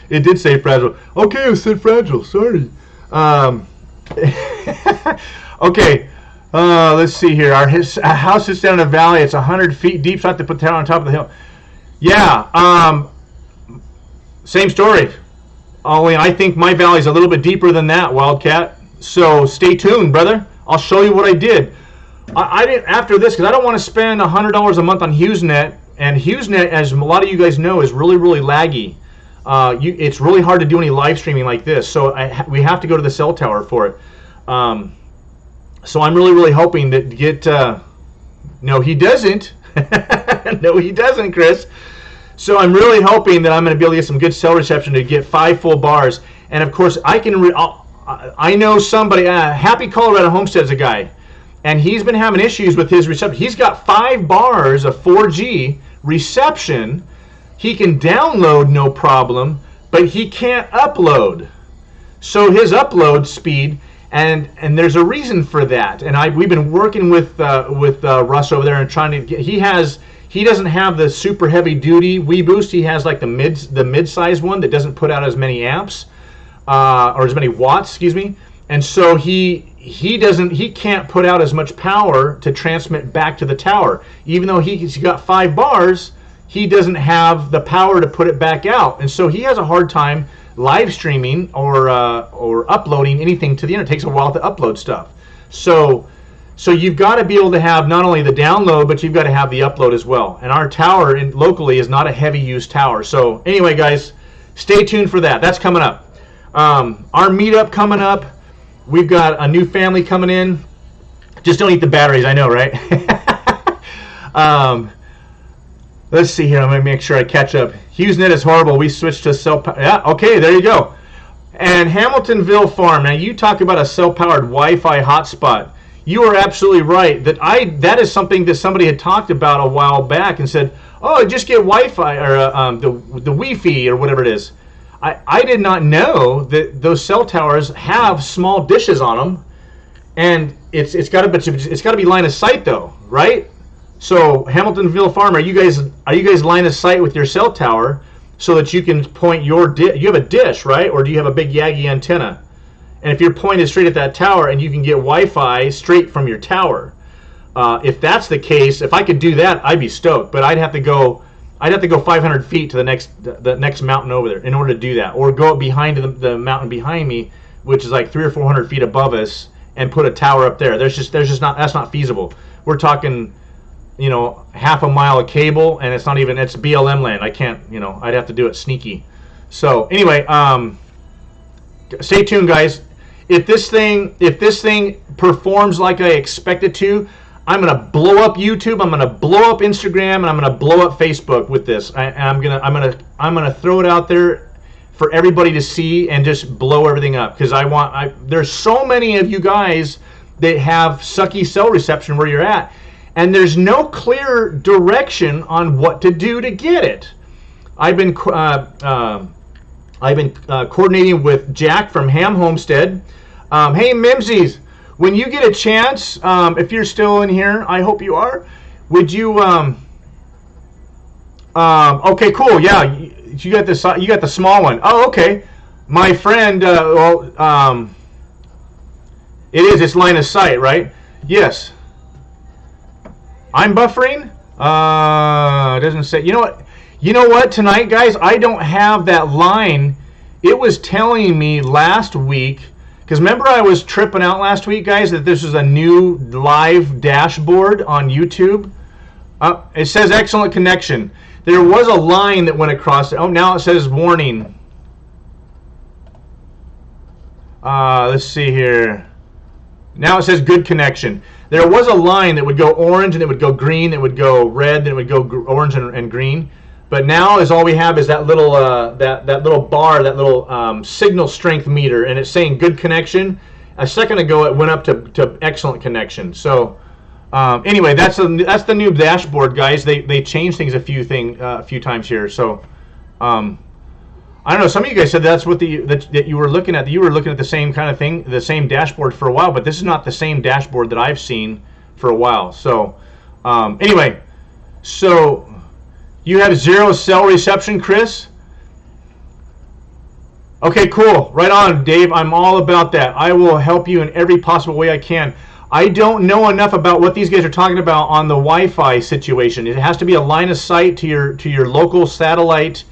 It did say fragile. Okay, it said fragile. Sorry. Okay, let's see here. Our house is down in a valley. It's 100 feet deep, so I have to put down on top of the hill. Yeah, same story. Only I think my valley's a little bit deeper than that, Wildcat. So stay tuned, brother. I'll show you what I did. I didn't after this, because I don't want to spend $100 a month on HughesNet. And HughesNet, as a lot of you guys know, is really, really laggy. It's really hard to do any live streaming like this. So we have to go to the cell tower for it. So I'm really, really hoping that get... no, he doesn't. No, he doesn't, Chris. So I'm really hoping that I'm going to be able to get some good cell reception to get 5 full bars. And of course, I know somebody, Happy Colorado Homestead's a guy, and he's been having issues with his reception. He's got 5 bars of 4G reception. He can download no problem, but he can't upload. So his upload speed, and there's a reason for that. And we've been working with Russ over there and trying to get. He doesn't have the super heavy duty WeBoost. He has like the mid-size one that doesn't put out as many amps. Or as many watts, excuse me, and so he can't put out as much power to transmit back to the tower. Even though he's got 5 bars, he doesn't have the power to put it back out, and so he has a hard time live streaming or uploading anything to the internet. It takes a while to upload stuff. So you've got to be able to have not only the download, but you've got to have the upload as well. And our tower locally is not a heavy use tower. So anyway, guys, stay tuned for that. That's coming up. Our meetup coming up. We've got a new family coming in. Just don't eat the batteries, I know, right? Let's see here. I'm going to make sure I catch up. HughesNet is horrible. We switched to cell power. Yeah, okay, there you go. And Hamiltonville Farm. Now, you talk about a cell-powered Wi-Fi hotspot. You are absolutely right. That is something that somebody had talked about a while back and said, oh, just get Wi-Fi or the Wi-Fi or whatever it is. I did not know that those cell towers have small dishes on them, and it's got to be line of sight though, right? So Hamiltonville Farm, are you guys line of sight with your cell tower so that you can point you have a dish, right? Or do you have a big Yagi antenna? And if you're pointed straight at that tower and you can get Wi-Fi straight from your tower, if that's the case, if I could do that, I'd be stoked. But I'd have to go 500 feet to the next mountain over there in order to do that, or go up behind the mountain behind me, which is like 300 or 400 feet above us, and put a tower up there. That's not feasible. We're talking, half a mile of cable, and it's BLM land. I can't, I'd have to do it sneaky. So anyway, stay tuned, guys. If this thing performs like I expect it to, I'm gonna blow up YouTube. I'm gonna blow up Instagram, and I'm gonna blow up Facebook with this. I'm gonna throw it out there for everybody to see and just blow everything up, because there's so many of you guys that have sucky cell reception where you're at, and there's no clear direction on what to do to get it. I've been coordinating with Jack from Ham Homestead. Hey, Mimsies. when you get a chance, if you're still in here, I hope you are. Would you? Okay, cool. Yeah, you got this. You got the small one. Oh, okay. My friend. It is. It's line of sight, right? Yes. I'm buffering. It doesn't say. You know what? You know what? Tonight, guys, I don't have that line. It was telling me last week, because remember I was tripping out last week, guys, that this is a new live dashboard on YouTube. It says excellent connection. There was a line that went across it. Oh, now it says warning. Let's see here. Now it says good connection. There was a line that would go orange, and it would go green, it would go red, then it would go orange and green. But now is all we have is that little that little bar, that little signal strength meter, and it's saying good connection. A second ago, it went up to excellent connection. So anyway, that's the new dashboard, guys. They changed things a few times here. So I don't know. Some of you guys said that's what that you were looking at. You were looking at the same kind of thing, the same dashboard for a while, but this is not the same dashboard that I've seen for a while. So anyway, so. You have 0 cell reception, Chris? Okay, cool. Right on, Dave. I'm all about that. I will help you in every possible way I can. I don't know enough about what these guys are talking about on the Wi-Fi situation. It has to be a line of sight to your local satellite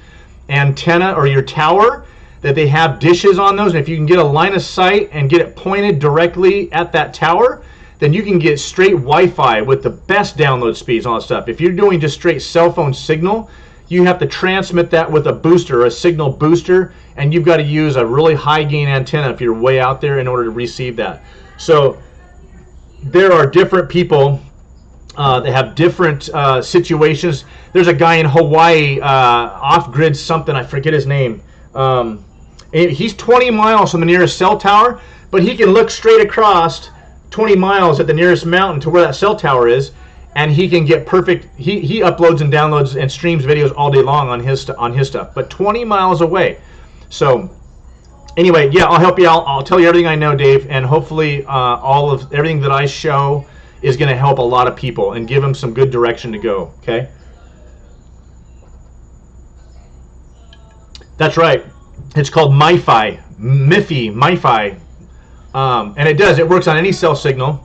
antenna or your tower, that they have dishes on those. And if you can get a line of sight and get it pointed directly at that tower, then you can get straight Wi-Fi with the best download speeds and all that stuff. If you're doing just straight cell phone signal, you have to transmit that with a booster, a signal booster, and you've got to use a really high gain antenna if you're way out there in order to receive that. So there are different people that have different situations. There's a guy in Hawaii, off-grid something, I forget his name. He's 20 miles from the nearest cell tower, but he can look straight across 20 miles at the nearest mountain to where that cell tower is, and he can get perfect. He uploads and downloads and streams videos all day long on his stuff, but 20 miles away. So anyway, yeah, I'll help you out. I'll tell you everything I know, Dave, and hopefully all of everything that I show is going to help a lot of people and give them some good direction to go. Okay, that's right. It's called MiFi. And it works on any cell signal,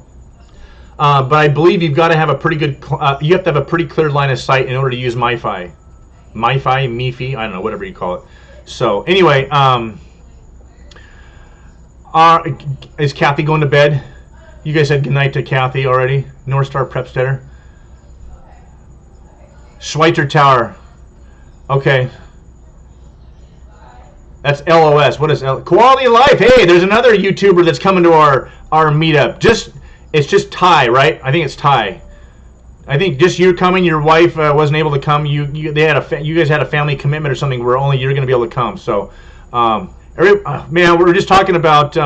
but I believe you've got to have a pretty good, you have to have a pretty clear line of sight in order to use MiFi, I don't know, whatever you call it. So anyway, is Kathy going to bed? You guys said goodnight to Kathy already. North Star Prepstetter. Schweitzer Tower. Okay. That's LOS. What is Quality of Life? Hey, there's another YouTuber that's coming to our meetup. It's just Ty, right? I think it's Ty. I think just you coming. Your wife wasn't able to come. You guys had a family commitment or something where only you're going to be able to come. So, man, we're just talking about.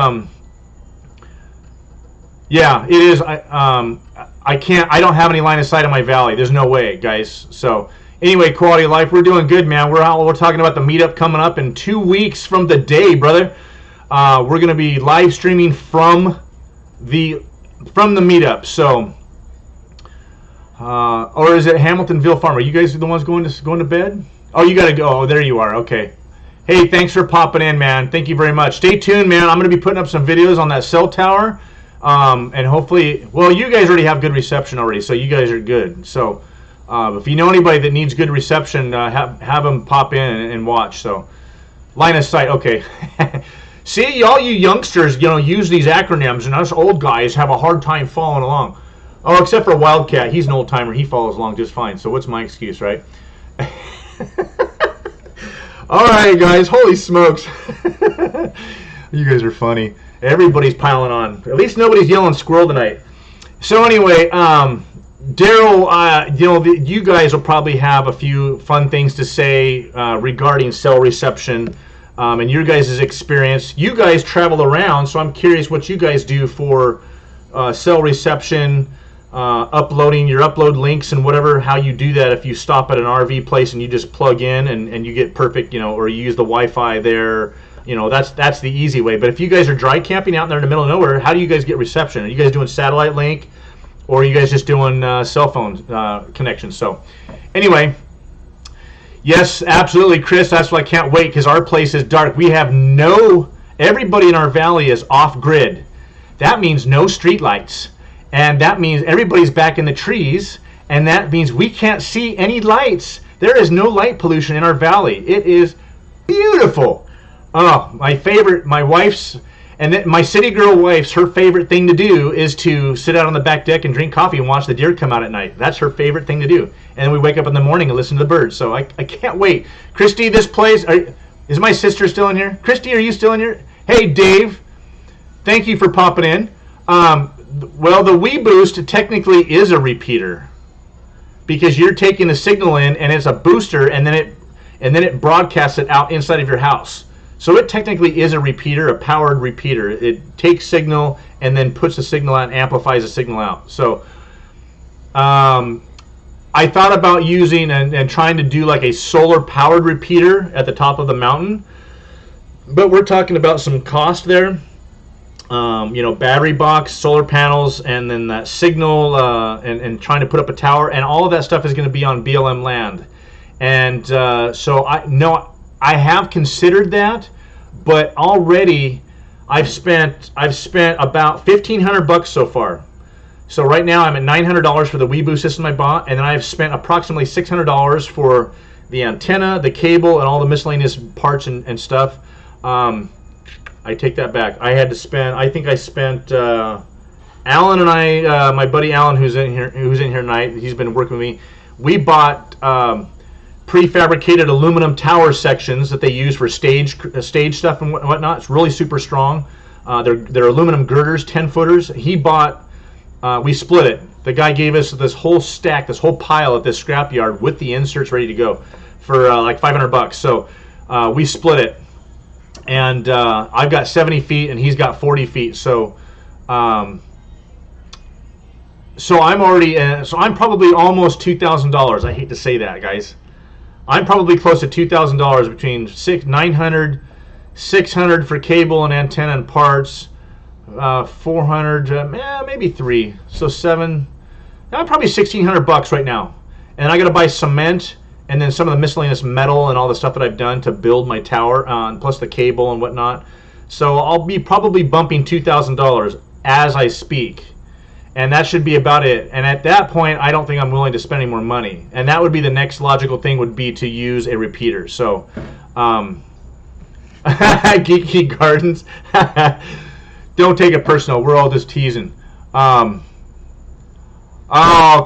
Yeah, it is. I can't. I don't have any line of sight in my valley. There's no way, guys. So. Anyway, Quality of Life, we're doing good, man. We're talking about the meetup coming up in 2 weeks from the day, brother. We're going to be live streaming from the meetup. So, or is it Hamiltonville Farm? Are you guys the ones going to bed? Oh, you got to go. Oh, there you are. Okay. Hey, thanks for popping in, man. Thank you very much. Stay tuned, man. I'm going to be putting up some videos on that cell tower, and hopefully, well, you guys already have good reception already, so you guys are good. So. If you know anybody that needs good reception, have them pop in and watch. So, line of sight. Okay. See, all you youngsters, use these acronyms, and us old guys have a hard time following along. Oh, except for Wildcat. He's an old timer. He follows along just fine. So, what's my excuse, right? All right, guys. Holy smokes. You guys are funny. Everybody's piling on. At least nobody's yelling squirrel tonight. So, anyway, Daryl, you guys will probably have a few fun things to say regarding cell reception and your guys' experience. You guys travel around, so I'm curious what you guys do for cell reception, uploading your upload links and whatever, how you do that if you stop at an RV place and you just plug in and you get perfect, or you use the Wi-Fi there. That's the easy way. But if you guys are dry camping out there in the middle of nowhere, how do you guys get reception? Are you guys doing satellite link, or are you guys just doing cell phone connections? So anyway, yes, absolutely, Chris. That's why I can't wait, because our place is dark. We have everybody in our valley is off grid. That means no street lights, and that means everybody's back in the trees, and that means we can't see any lights. There is no light pollution in our valley. It is beautiful. Oh, my wife's, and then my city girl wife's, her favorite thing to do is to sit out on the back deck and drink coffee and watch the deer come out at night. That's her favorite thing to do. And then we wake up in the morning and listen to the birds. So I can't wait. Christy, this place, is my sister still in here? Christy, are you still in here? Hey, Dave, thank you for popping in. Well, the WeBoost technically is a repeater, because you're taking the signal in, and it's a booster, and then it broadcasts it out inside of your house. So it technically is a repeater, a powered repeater. It takes signal and then puts the signal out and amplifies the signal out. So I thought about using and trying to do like a solar powered repeater at the top of the mountain, but we're talking about some cost there. Battery box, solar panels, and then that signal, and trying to put up a tower, and all of that stuff is going to be on BLM land. And so I have considered that, but already I've spent about $1,500 so far. So right now I'm at $900 for the WeBoost system I bought, and then I've spent approximately $600 for the antenna, the cable, and all the miscellaneous parts and stuff. I take that back. I think I spent Alan and I, my buddy Alan, who's in here tonight. He's been working with me. We bought prefabricated aluminum tower sections that they use for stage stuff and whatnot. It's really super strong. They're aluminum girders, 10-footers. He bought. We split it. The guy gave us this whole stack, this whole pile at this scrapyard with the inserts ready to go for like $500. So we split it. And I've got 70 feet, and he's got 40 feet. So, I'm already. So I'm probably almost $2,000. I hate to say that, guys. I'm probably close to $2,000 between $900, $600 for cable and antenna and parts, $400, maybe $3. So $7. I'm probably $1,600 right now, and I got to buy cement. And then some of the miscellaneous metal and all the stuff that I've done to build my tower, plus the cable and whatnot. So I'll be probably bumping $2,000 as I speak. And that should be about it. And at that point, I don't think I'm willing to spend any more money. And that would be the next logical thing, would be to use a repeater. So, Geeky Gardens. Don't take it personal. We're all just teasing. Oh,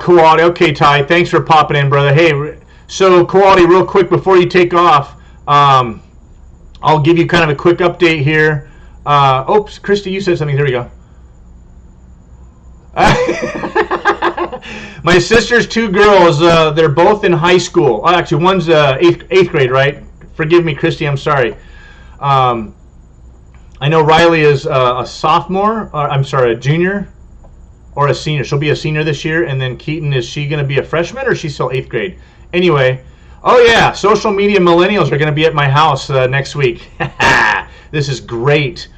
Quality. Okay, Ty. Thanks for popping in, brother. Hey, so, Quality, real quick before you take off, I'll give you kind of a quick update here. Oops, Christy, you said something. There we go. My sister's two girls, they're both in high school. Actually, one's eighth grade, right? Forgive me, Christy, I'm sorry. I know Riley is a sophomore, a junior or a senior. She'll be a senior this year. And then Keaton, is she going to be a freshman, or is she still 8th grade? Anyway, oh yeah, social media millennials are going to be at my house next week. This is great.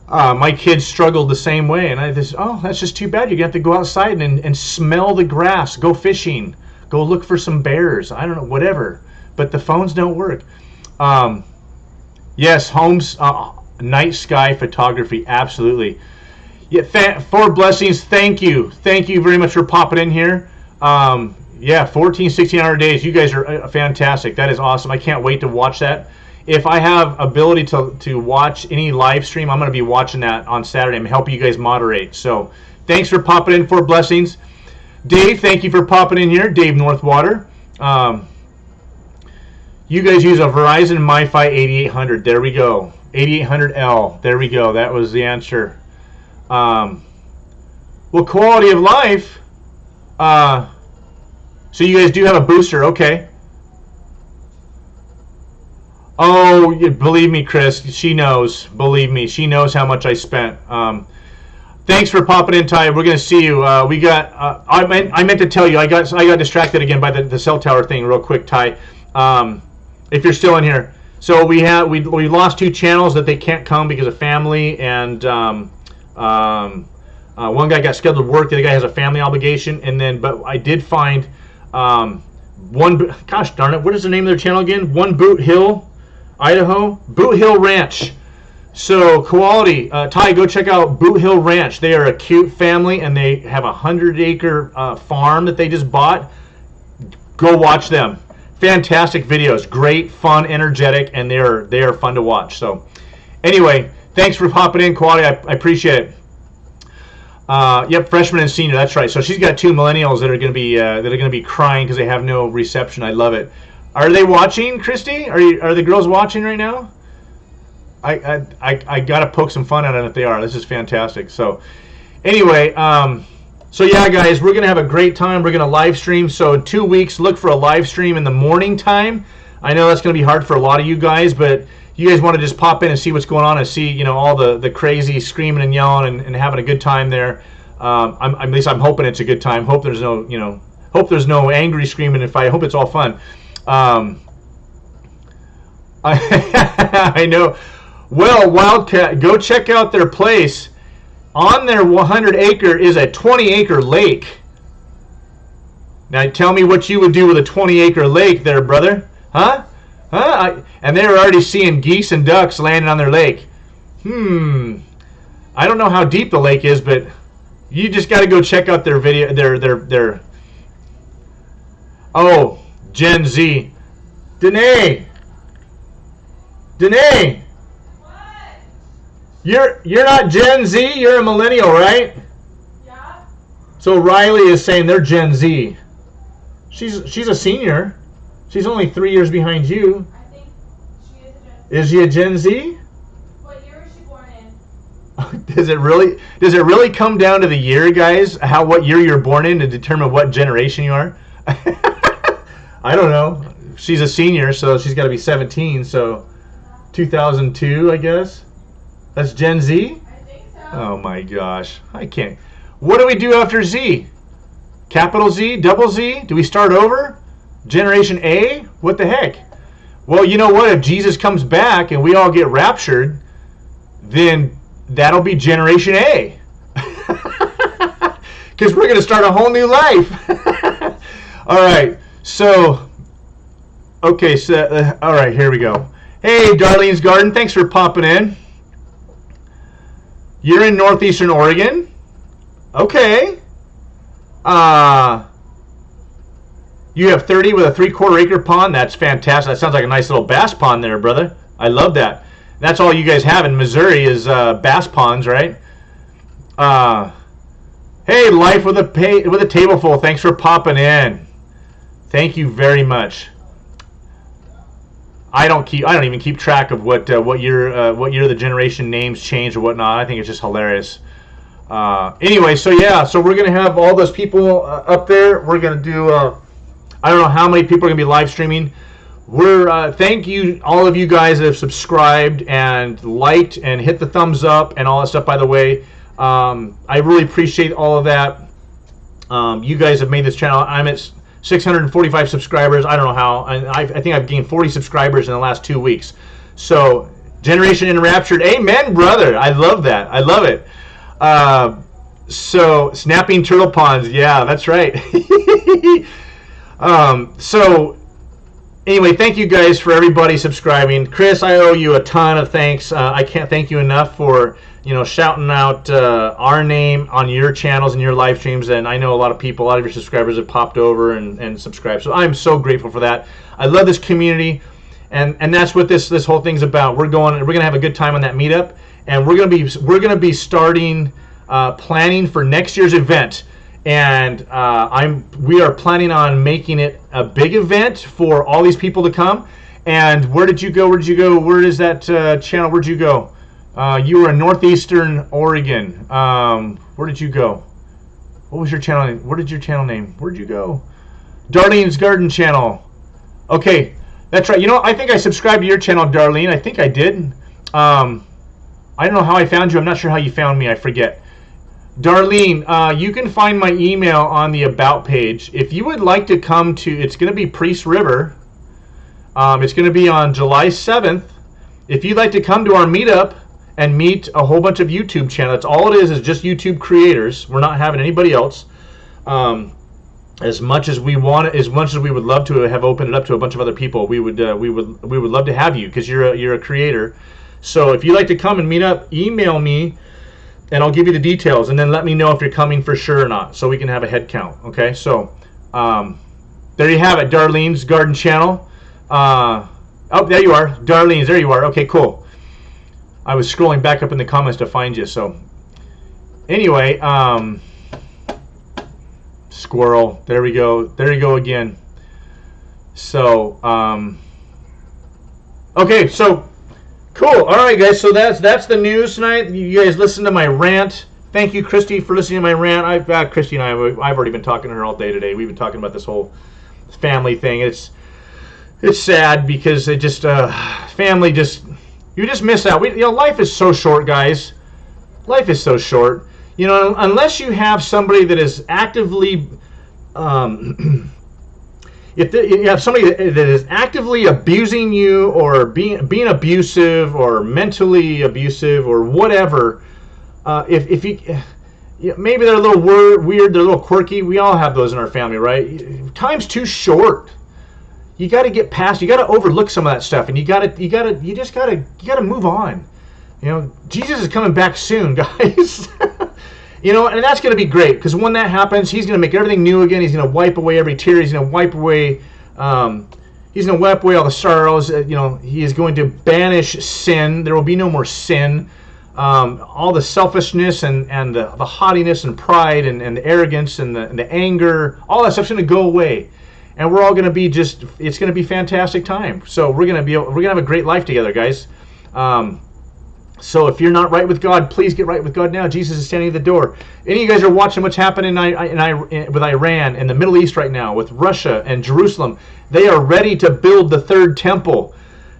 My kids struggled the same way, and that's just too bad. You're going to have to go outside and smell the grass, go fishing, go look for some bears. I don't know, whatever. But the phones don't work. Yes, night sky photography, absolutely. Yeah, 4 blessings. Thank you very much for popping in here. 14, 16-hour days. You guys are fantastic. That is awesome. I can't wait to watch that. If I have ability to watch any live stream, I'm going to be watching that on Saturday. I'm helping you guys moderate. So thanks for popping in. 4 blessings. Dave, thank you for popping in here. Dave Northwater. You guys use a Verizon MiFi 8800. There we go. 8800L. There we go. That was the answer. Well, quality of life. So you guys do have a booster. Okay. Oh, believe me, Chris. She knows. Believe me, she knows how much I spent. Thanks for popping in, Ty. We're gonna see you. We got. I meant to tell you. I got distracted again by the cell tower thing. Real quick, Ty. If you're still in here, So we lost 2 channels that they can't come because of family, and one guy got scheduled work. The other guy has a family obligation, and then but I did find one. Gosh darn it! What is the name of their channel again? One Boot Hill, Idaho, Boot Hill Ranch. So quality, Ty, go check out Boot Hill Ranch. They are a cute family, and they have a 100-acre farm that they just bought. Go watch them. Fantastic videos, great, fun, energetic, and they are fun to watch. So, anyway, thanks for popping in, quality. I appreciate it. Yep, freshman and senior. That's right. So she's got 2 millennials that are going to be crying because they have no reception. I love it. Are they watching, Christy? Are the girls watching right now? I gotta poke some fun at them if they are. This is fantastic. So anyway, so yeah, guys, we're gonna have a great time. We're gonna live stream. So in 2 weeks, look for a live stream in the morning time. I know that's gonna be hard for a lot of you guys, but you guys want to just pop in and see what's going on and see, all the crazy screaming and yelling and having a good time there. At least I'm hoping it's a good time. Hope there's no angry screaming and fight. I hope it's all fun. I know. Well, Wildcat, go check out their place. On their 100-acre is a 20-acre lake. Now, tell me what you would do with a 20-acre lake there, brother. Huh? And they're already seeing geese and ducks landing on their lake. I don't know how deep the lake is, but you just got to go check out their video. Their Oh, Gen Z. Danae. You're not Gen Z, you're a millennial, right? Yeah. So Riley is saying they're Gen Z. She's a senior. She's only 3 years behind you. I think she is a Gen Z. Is she a Gen Z? What year was she born in? Does it really come down to the year, guys? What year you're born in to determine what generation you are? I don't know. She's a senior, so she's got to be 17, so 2002, I guess. That's Gen Z? I think so. Oh my gosh. I can't. What do we do after Z? Capital Z? Double Z? Do we start over? Generation A? What the heck? Well, you know what? If Jesus comes back and we all get raptured, then that'll be Generation A. Because we're going to start a whole new life. All right. So, okay. So, all right. Here we go. Hey, Darlene's Garden. Thanks for popping in. You're in northeastern Oregon? Okay. You have 30 with a 3/4 acre pond. That's fantastic. That sounds like a nice little bass pond there, brother. I love that. That's all you guys have in Missouri is bass ponds, right? Hey, life with a table full. Thanks for popping in. Thank you very much. I don't even keep track of what year the generation names change or whatnot. I think it's just hilarious. Anyway, so yeah, so we're gonna have all those people up there. We're gonna do. I don't know how many people are gonna be live streaming. We're thank you all of you guys that have subscribed and liked and hit the thumbs up and all that stuff. By the way, I really appreciate all of that. You guys have made this channel. I'm at 645 subscribers. I don't know how. I think I've gained 40 subscribers in the last 2 weeks. So, Generation Enraptured. Amen, brother. I love that. I love it. So, snapping turtle ponds. Yeah, that's right. So, anyway, thank you guys for everybody subscribing. Chris, I owe you a ton of thanks. I can't thank you enough for shouting out our name on your channels and your live streams. And I know a lot of your subscribers have popped over and subscribed. So I'm so grateful for that. I love this community, and that's what this whole thing's about. We're gonna have a good time on that meetup, and we're gonna be starting planning for next year's event. And we are planning on making it a big event for all these people to come. And where did you go? Where is that channel? Where'd you go? You were in northeastern Oregon. Where did you go? What was your channel name? Where did your channel name? Where'd you go? Darlene's Garden channel. Okay, that's right. I think I subscribed to your channel, Darlene. I think I did. I don't know how I found you. I'm not sure how you found me. I forget. Darlene, you can find my email on the About page. If you would like to come to, it's going to be Priest River. It's going to be on July 7th. If you'd like to come to our meetup and meet a whole bunch of YouTube channels, that's all it is just YouTube creators. We're not having anybody else. As much as we want, as much as we would love to have opened it up to a bunch of other people, we would love to have you because you're a creator. So if you'd like to come and meet up, email me, and I'll give you the details, and then let me know if you're coming for sure or not, so we can have a head count. Okay, so there you have it, Darlene's Garden Channel. Oh, there you are, Darlene's. There you are. Okay, cool. I was scrolling back up in the comments to find you. So anyway, squirrel. There we go. There you go again. So okay, so cool. All right, guys. So that's the news tonight. You guys listen to my rant. Thank you, Christy, for listening to my rant. Christy and I've already been talking to her all day today. We've been talking about this whole family thing. It's sad because it just family just you just miss out. Life is so short, guys. Life is so short. Unless you have somebody that is actively, if you have somebody that is actively abusing you or being abusive or mentally abusive or whatever, if you maybe they're a little weird, they're a little quirky. We all have those in our family, right? Time's too short. You got to get past. You got to overlook some of that stuff, and you got to move on. Jesus is coming back soon, guys. And that's going to be great because when that happens, he's going to make everything new again. He's going to wipe away every tear. He's going to wipe away. He's going to wipe away all the sorrows. He is going to banish sin. There will be no more sin. All the selfishness and the haughtiness and pride and the arrogance and the anger, all that stuff's going to go away. And we're all going to be it's going to be a fantastic time. So we're going to have a great life together, guys. So if you're not right with God, please get right with God now. Jesus is standing at the door. Any of you guys are watching what's happening with Iran and the Middle East right now, with Russia and Jerusalem. They are ready to build the third temple.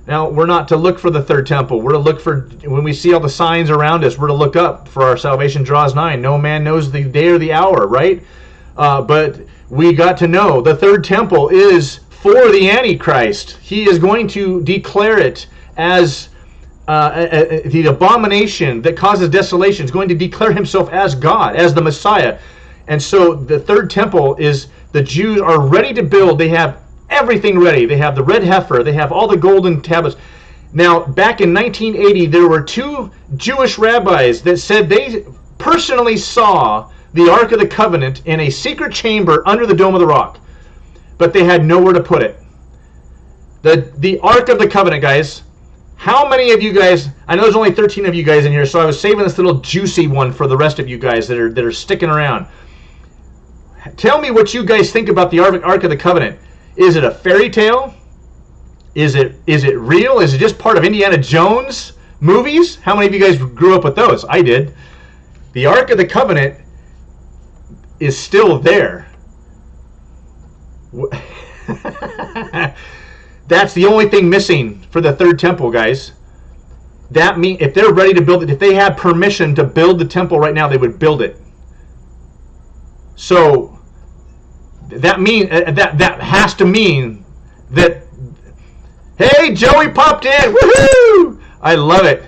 Now, we're not to look for the third temple. We're to look for, when we see all the signs around us, we're to look up, for our salvation draws nigh. No man knows the day or the hour, right? But we got to know the third temple is for the Antichrist. He is going to declare it as the abomination that causes desolation. Is going to declare himself as God, as the Messiah. And so the third temple is, the Jews are ready to build. They have everything ready. They have the red heifer. They have all the golden tablets. Now, back in 1980, there were two Jewish rabbis that said they personally saw the Ark of the Covenant in a secret chamber under the Dome of the Rock. But they had nowhere to put it. The Ark of the Covenant, guys. How many of you guys, I know there's only 13 of you guys in here, so I was saving this little juicy one for the rest of you guys that are sticking around. Tell me what you guys think about the Ark of the Covenant. Is it a fairy tale? Is it real? Is it just part of Indiana Jones movies? How many of you guys grew up with those? I did. The Ark of the Covenant is still there. That's the only thing missing for the third temple, guys. That means if they're ready to build it, if they had permission to build the temple right now, they would build it. So that has to mean that. Hey, Joey popped in. Woohoo! I love it.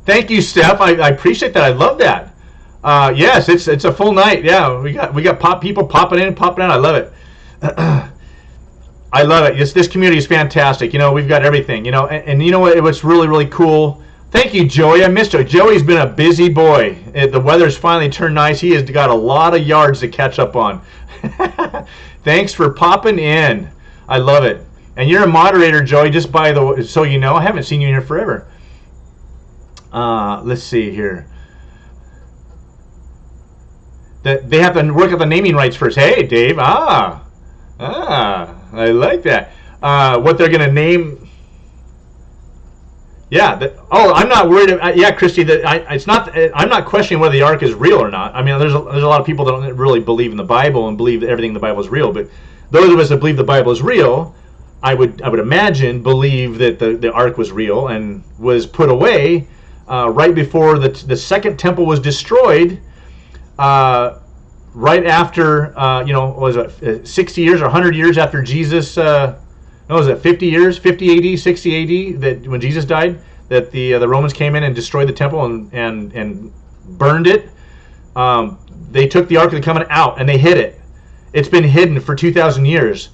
Thank you, Steph. I appreciate that. I love that. Yes, it's a full night. Yeah, we got people popping in, popping out. I love it. I love it. This community is fantastic. We've got everything. And you know what? What's really, really cool. Thank you, Joey. I missed you. Joey's been a busy boy. The weather's finally turned nice. He has got a lot of yards to catch up on. Thanks for popping in. I love it. And you're a moderator, Joey. Just by the way, so you know, I haven't seen you in here forever. Let's see here. They have to work out the naming rights first. Hey, Dave. I like that. What they're going to name. Yeah. I'm not worried. Yeah, Christy. It's not. I'm not questioning whether the ark is real or not. I mean, there's a lot of people that don't really believe in the Bible and believe that everything in the Bible is real. But those of us that believe the Bible is real, I would imagine believe that the ark was real and was put away right before the second temple was destroyed. Right after, was it 60 years or 100 years after Jesus, no, was it 50 years, 50 AD, 60 AD, that when Jesus died, that the Romans came in and destroyed the temple and burned it. They took the Ark of the Covenant out and they hid it. It's been hidden for 2,000 years,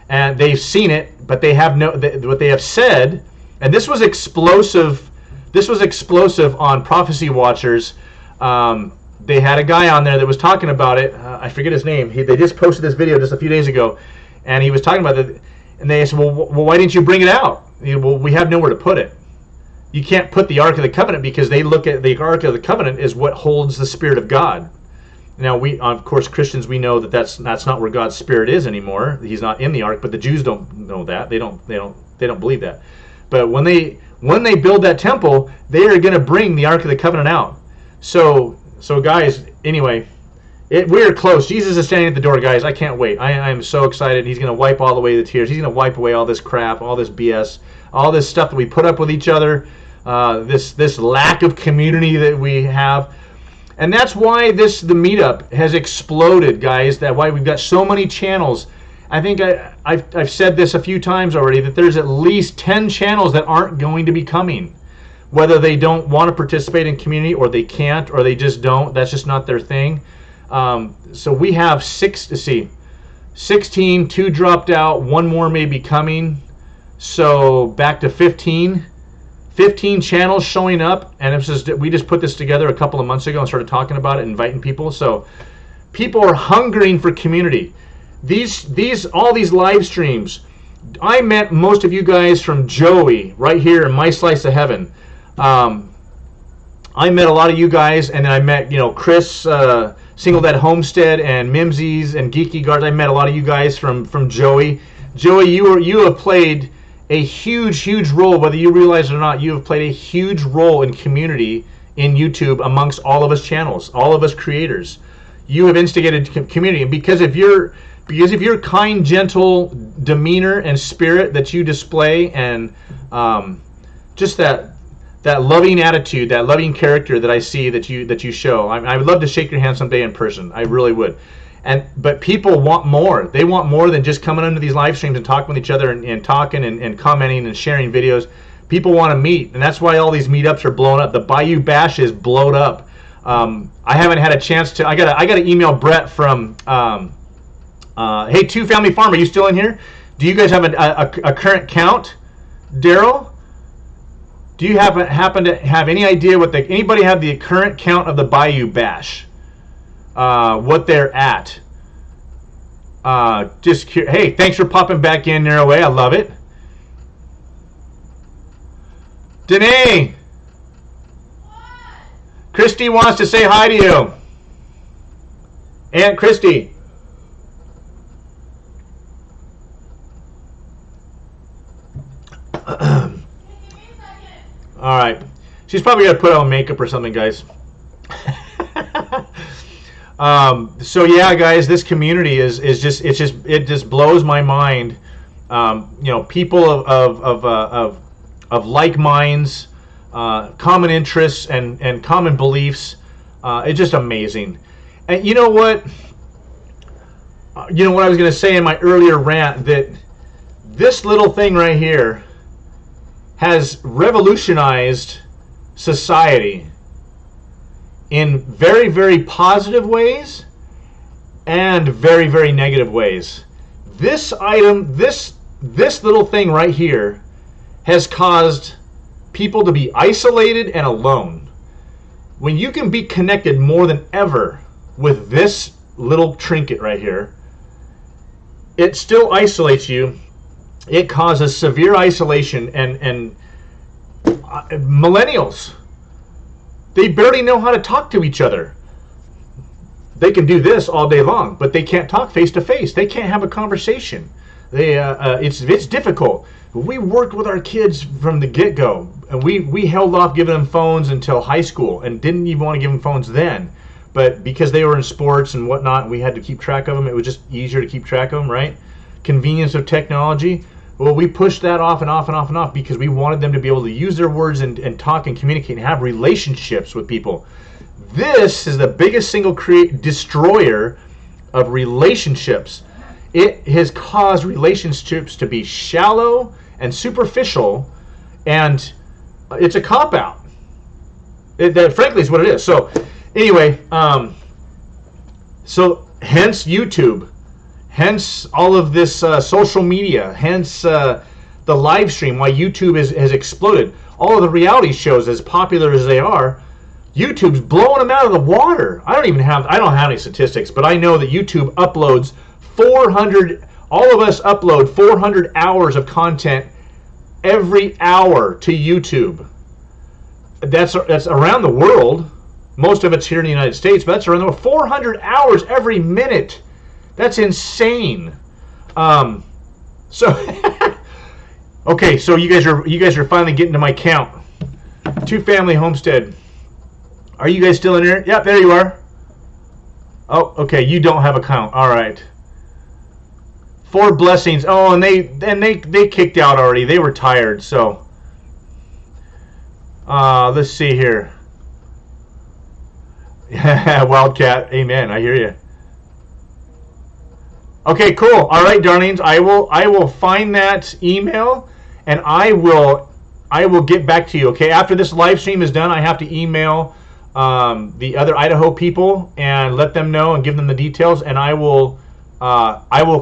and they've seen it, but they have what they have said, and this was explosive. This was explosive on Prophecy Watchers. They had a guy on there that was talking about it. I forget his name. They just posted this video just a few days ago, and he was talking about it. And they said, well, why didn't you bring it out? Well, we have nowhere to put it. You can't put the Ark of the Covenant because they look at the Ark of the Covenant as what holds the Spirit of God. Now, we, of course, Christians, we know that that's not where God's Spirit is anymore. He's not in the Ark, but the Jews don't know that. They don't believe that. But when they build that temple, they are going to bring the Ark of the Covenant out. So guys, anyway, we are close. Jesus is standing at the door, guys. I can't wait. I am so excited. He's going to wipe all away the tears. He's going to wipe away all this crap, all this BS, all this stuff that we put up with each other, this lack of community that we have. And that's why the meetup has exploded, guys. That's why we've got so many channels. I think I've said this a few times already, that there's at least 10 channels that aren't going to be coming. Whether they don't want to participate in community, or they can't, or they just don't. That's just not their thing. So we have 16, 2 dropped out, 1 more may be coming. So back to 15 channels showing up, and we just put this together a couple of months ago and started talking about it, inviting people. So people are hungering for community. All these live streams. I met most of you guys from Joey right here in My Slice of Heaven. I met a lot of you guys, and then I met Chris, Single Dad Homestead, and Mimsies and Geeky Guards. I met a lot of you guys from Joey. Joey, you have played a huge role, whether you realize it or not. You have played a huge role in community in YouTube amongst all of us channels, all of us creators. You have instigated community, and because of your kind, gentle demeanor and spirit that you display, and just that loving attitude, that loving character that I see that you show. I would love to shake your hand someday in person. I really would. But people want more. They want more than just coming onto these live streams and talking with each other and talking and commenting and sharing videos. People want to meet, and that's why all these meetups are blowing up. The Bayou Bash is blown up. I haven't had a chance to. I got to email Brett from. Hey, Two Family Farm, are you still in here? Do you guys have a current count, Daryl? Do you happen to have any idea anybody have the current count of the Bayou Bash? What they're at? Hey, thanks for popping back in there away. I love it. Danae. Christy wants to say hi to you. Aunt Christy. All right. She's probably got to put on makeup or something, guys. So yeah, guys, this community is it just blows my mind. People of like minds, common interests, and common beliefs. It's just amazing. And you know what? I was going to say in my earlier rant, that this little thing right here has revolutionized society in very, very positive ways and very, very negative ways. This item, this little thing right here, has caused people to be isolated and alone. When you can be connected more than ever with this little trinket right here, it still isolates you. It causes severe isolation, and millennials, they barely know how to talk to each other. They can do this all day long, but they can't talk face to face. They can't have a conversation. It's difficult. We worked with our kids from the get-go, and we held off giving them phones until high school, and didn't even want to give them phones then. But because they were in sports and whatnot, we had to keep track of them. It was just easier to keep track of them, right? Convenience of technology. Well, we pushed that off and off and off and off because we wanted them to be able to use their words and talk and communicate and have relationships with people. This is the biggest single destroyer of relationships. it has caused relationships to be shallow and superficial, and it's a cop-out. That frankly is what it is. So anyway, so hence YouTube, hence all of this social media, hence the live stream, why YouTube has exploded. All of the reality shows, as popular as they are, YouTube's blowing them out of the water. I don't have any statistics, but I know that YouTube uploads 400, all of us upload 400 hours of content every hour to YouTube. That's around the world. Most of it's here in the United States, but that's around the world. 400 hours every minute. That's insane. So okay, so you guys are finally getting to my count. 2-family homestead. Are you guys still in here? Yep, there you are. Oh, okay, you don't have a count. All right. 4 blessings. Oh, and they kicked out already. They were tired, so let's see here. Wildcat, amen. I hear you. Okay, cool. All right, darlings. I will find that email, and I will get back to you. Okay, after this live stream is done, I have to email the other Idaho people and let them know and give them the details, and I will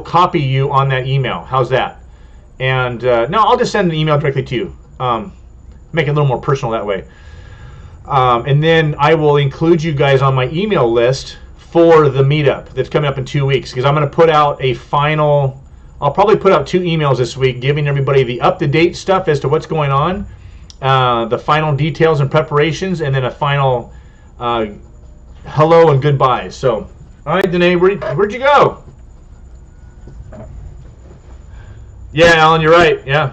copy you on that email. How's that? And no, I'll just send an email directly to you. Make it a little more personal that way. And then I will include you guys on my email list for the meetup that's coming up in 2 weeks, because I'm going to put out I'll probably put out 2 emails this week giving everybody the up-to-date stuff as to what's going on, the final details and preparations, and then a final hello and goodbye. So, all right, Danae, where'd you go? Yeah, Alan, you're right. Yeah.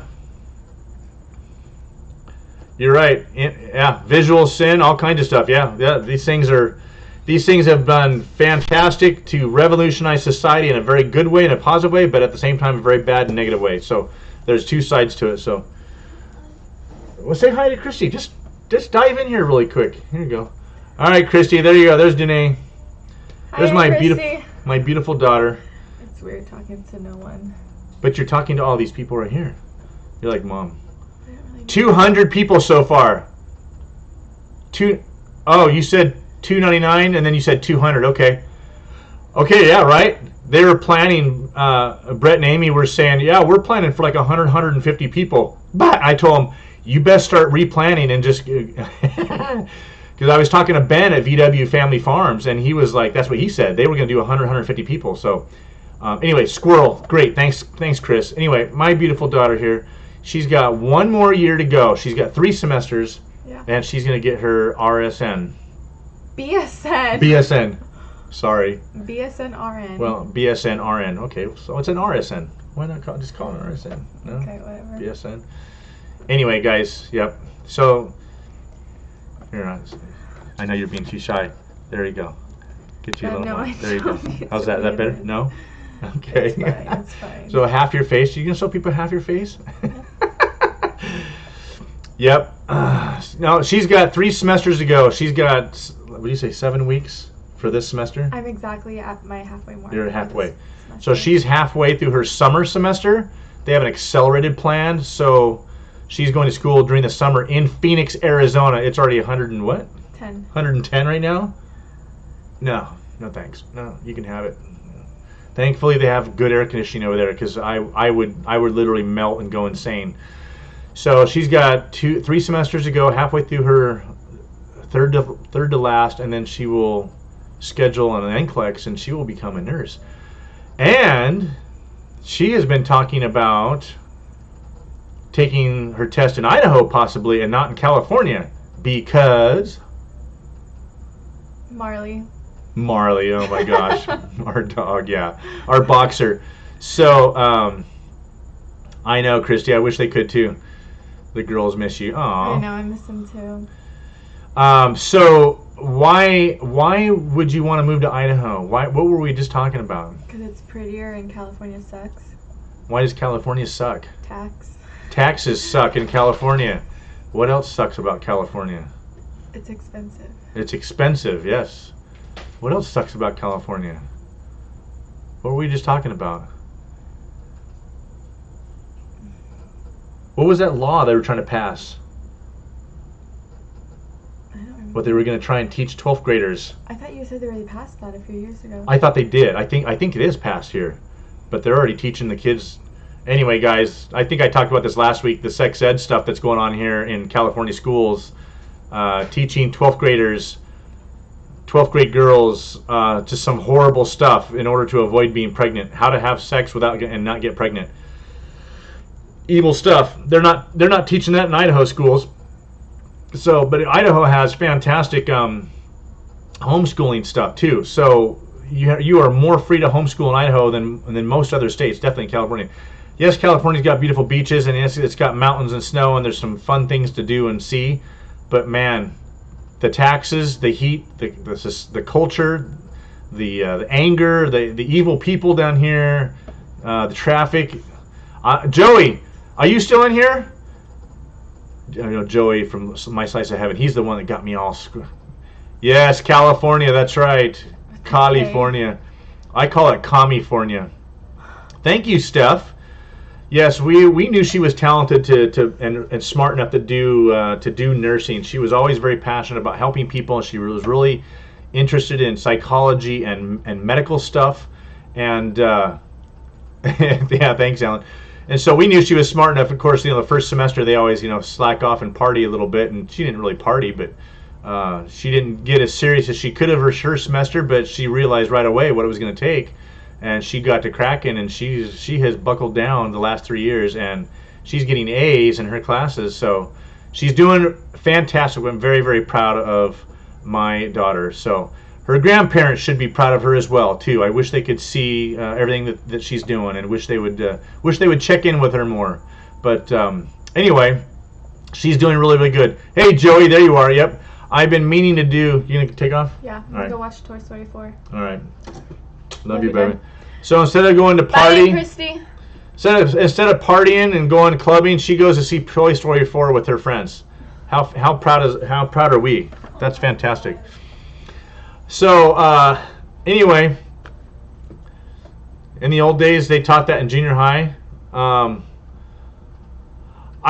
You're right. Yeah, visual sin, all kinds of stuff. Yeah. These things have been fantastic to revolutionize society in a very good way, in a positive way, but at the same time, a very bad and negative way. So there's 2 sides to it. So, well, say hi to Christy. Just dive in here really quick. Here you go. All right, Christy. There you go. There's Danae. There's Hi, my beautiful daughter. It's weird talking to no one. But you're talking to all these people right here. You're like, Mom. 200 people so far. Oh, you said 299 and then you said 200. Okay, yeah, right. They were planning. Brett and Amy were saying, yeah, we're planning for like 150 people. But I told them, you best start replanning and just because I was talking to Ben at VW Family Farms, and he was like, that's what he said. They were going to do 150 people. So anyway, squirrel, great. Thanks, Chris. Anyway, my beautiful daughter here. She's got 1 more year to go. She's got 3 semesters, and she's going to get her RSN. BSN. Sorry. BSN RN. Well, BSN RN. Okay, so it's an RSN. Why not just call it an RSN? No? Okay, whatever. BSN. Anyway, guys, yep. So, I know you're being too shy. There you go. Get you a little more. There you go. How's that? Is that better? No? Okay. It's fine. So half your face. You gonna show people half your face? Yep. No, she's got 3 semesters to go. She's got, what do you say, 7 weeks for this semester? I'm exactly at my halfway mark. You're halfway. So she's halfway through her summer semester. They have an accelerated plan, so she's going to school during the summer in Phoenix, Arizona. It's already 100 and what? 10. 110 right now? No thanks. No, you can have it. Thankfully, they have good air conditioning over there, because I would literally melt and go insane. So she's got 3 semesters to go, halfway through her third to last, and then she will schedule an NCLEX, and she will become a nurse. And she has been talking about taking her test in Idaho, possibly, and not in California, because Marley, oh my gosh. Our dog, yeah. Our boxer. So, I know, Christy, I wish they could too. The girls miss you. Aww. I know, I miss them too. So, why would you want to move to Idaho? What were we just talking about? Because it's prettier and California sucks. Why does California suck? Tax. Taxes suck in California. What else sucks about California? It's expensive. It's expensive, yes. What else sucks about California? What were we just talking about? What was that law they were trying to pass? I don't remember. What they were going to try and teach 12th graders. I thought you said they already passed that a few years ago. I thought they did. I think it is passed here, but they're already teaching the kids. Anyway, guys, I think I talked about this last week. The sex ed stuff that's going on here in California schools, teaching 12th graders, 12th grade girls, to some horrible stuff in order to avoid being pregnant. How to have sex without and not get pregnant. Evil stuff. They're not teaching that in Idaho schools. So, but Idaho has fantastic homeschooling stuff too. So you are more free to homeschool in Idaho than most other states. Definitely California. Yes, California's got beautiful beaches and it's got mountains and snow and there's some fun things to do and see. But man, the taxes, the heat, the culture, the anger, the evil people down here, the traffic. Joey, are you still in here? I know Joey from My Slice of Heaven. He's the one that got me all Yes, California. That's right. California. I call it California. Thank you, Steph. Yes, we knew she was talented and smart enough to do nursing. She was always very passionate about helping people, and she was really interested in psychology and medical stuff. And yeah, thanks, Alan. And so we knew she was smart enough. Of course, the first semester they always slack off and party a little bit, and she didn't really party, but she didn't get as serious as she could have her first semester. But she realized right away what it was going to take. And she got to cracking, and she has buckled down the last 3 years, and she's getting A's in her classes. So she's doing fantastic. I'm very, very proud of my daughter. So her grandparents should be proud of her as well too. I wish they could see everything that she's doing, and wish they would check in with her more. But anyway, she's doing really, really good. Hey Joey, there you are. Yep, I've been meaning to do. You gonna take off? Yeah, I'm gonna go watch Toy Story 4. All right. Love you, baby. So instead of going to Bye, party, Christy. instead of partying and going clubbing, she goes to see Toy Story 4 with her friends. How proud are we? That's fantastic. So anyway, in the old days they taught that in junior high. I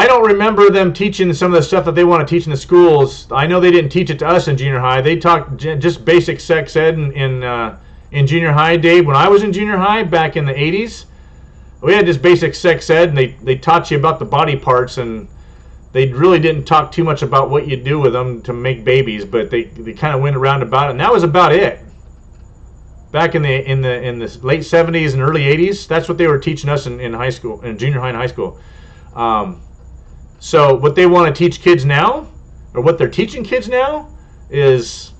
don't remember them teaching some of the stuff that they want to teach in the schools. I know they didn't teach it to us in junior high. They taught just basic sex ed in junior high. Dave, when I was in junior high back in the 80s, we had just basic sex ed, and they taught you about the body parts, and they really didn't talk too much about what you do with them to make babies, but they kind of went around about it, and that was about it. Back in the late 70s and early 80s, that's what they were teaching us in high school, in junior high and high school. So what they want to teach kids now, or what they're teaching kids now, is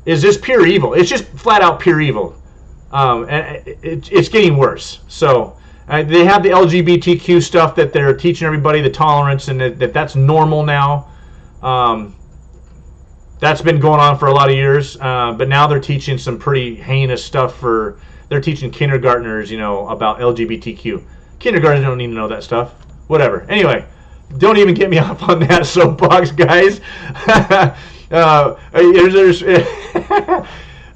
just pure evil. It's just flat out pure evil, and it's getting worse. So they have the LGBTQ stuff that they're teaching everybody, the tolerance, and that's normal now. That's been going on for a lot of years, but now they're teaching some pretty heinous stuff they're teaching kindergartners, about LGBTQ. Kindergartners don't need to know that stuff. Whatever. Anyway, don't even get me up on that soapbox, guys. There's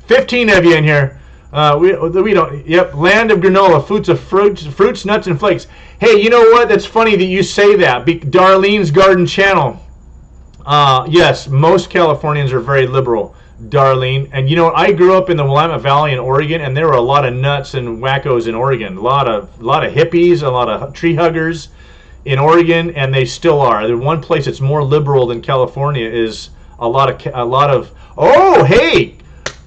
15 of you in here. We don't. Yep, land of granola, fruits, nuts, and flakes. Hey, you know what? That's funny that you say that. Darlene's Garden Channel. Yes, most Californians are very liberal, Darlene. And you know what? I grew up in the Willamette Valley in Oregon, and there were a lot of nuts and wackos in Oregon. A lot of hippies, a lot of tree huggers in Oregon, and they still are. The one place that's more liberal than California is a lot of. Oh, hey,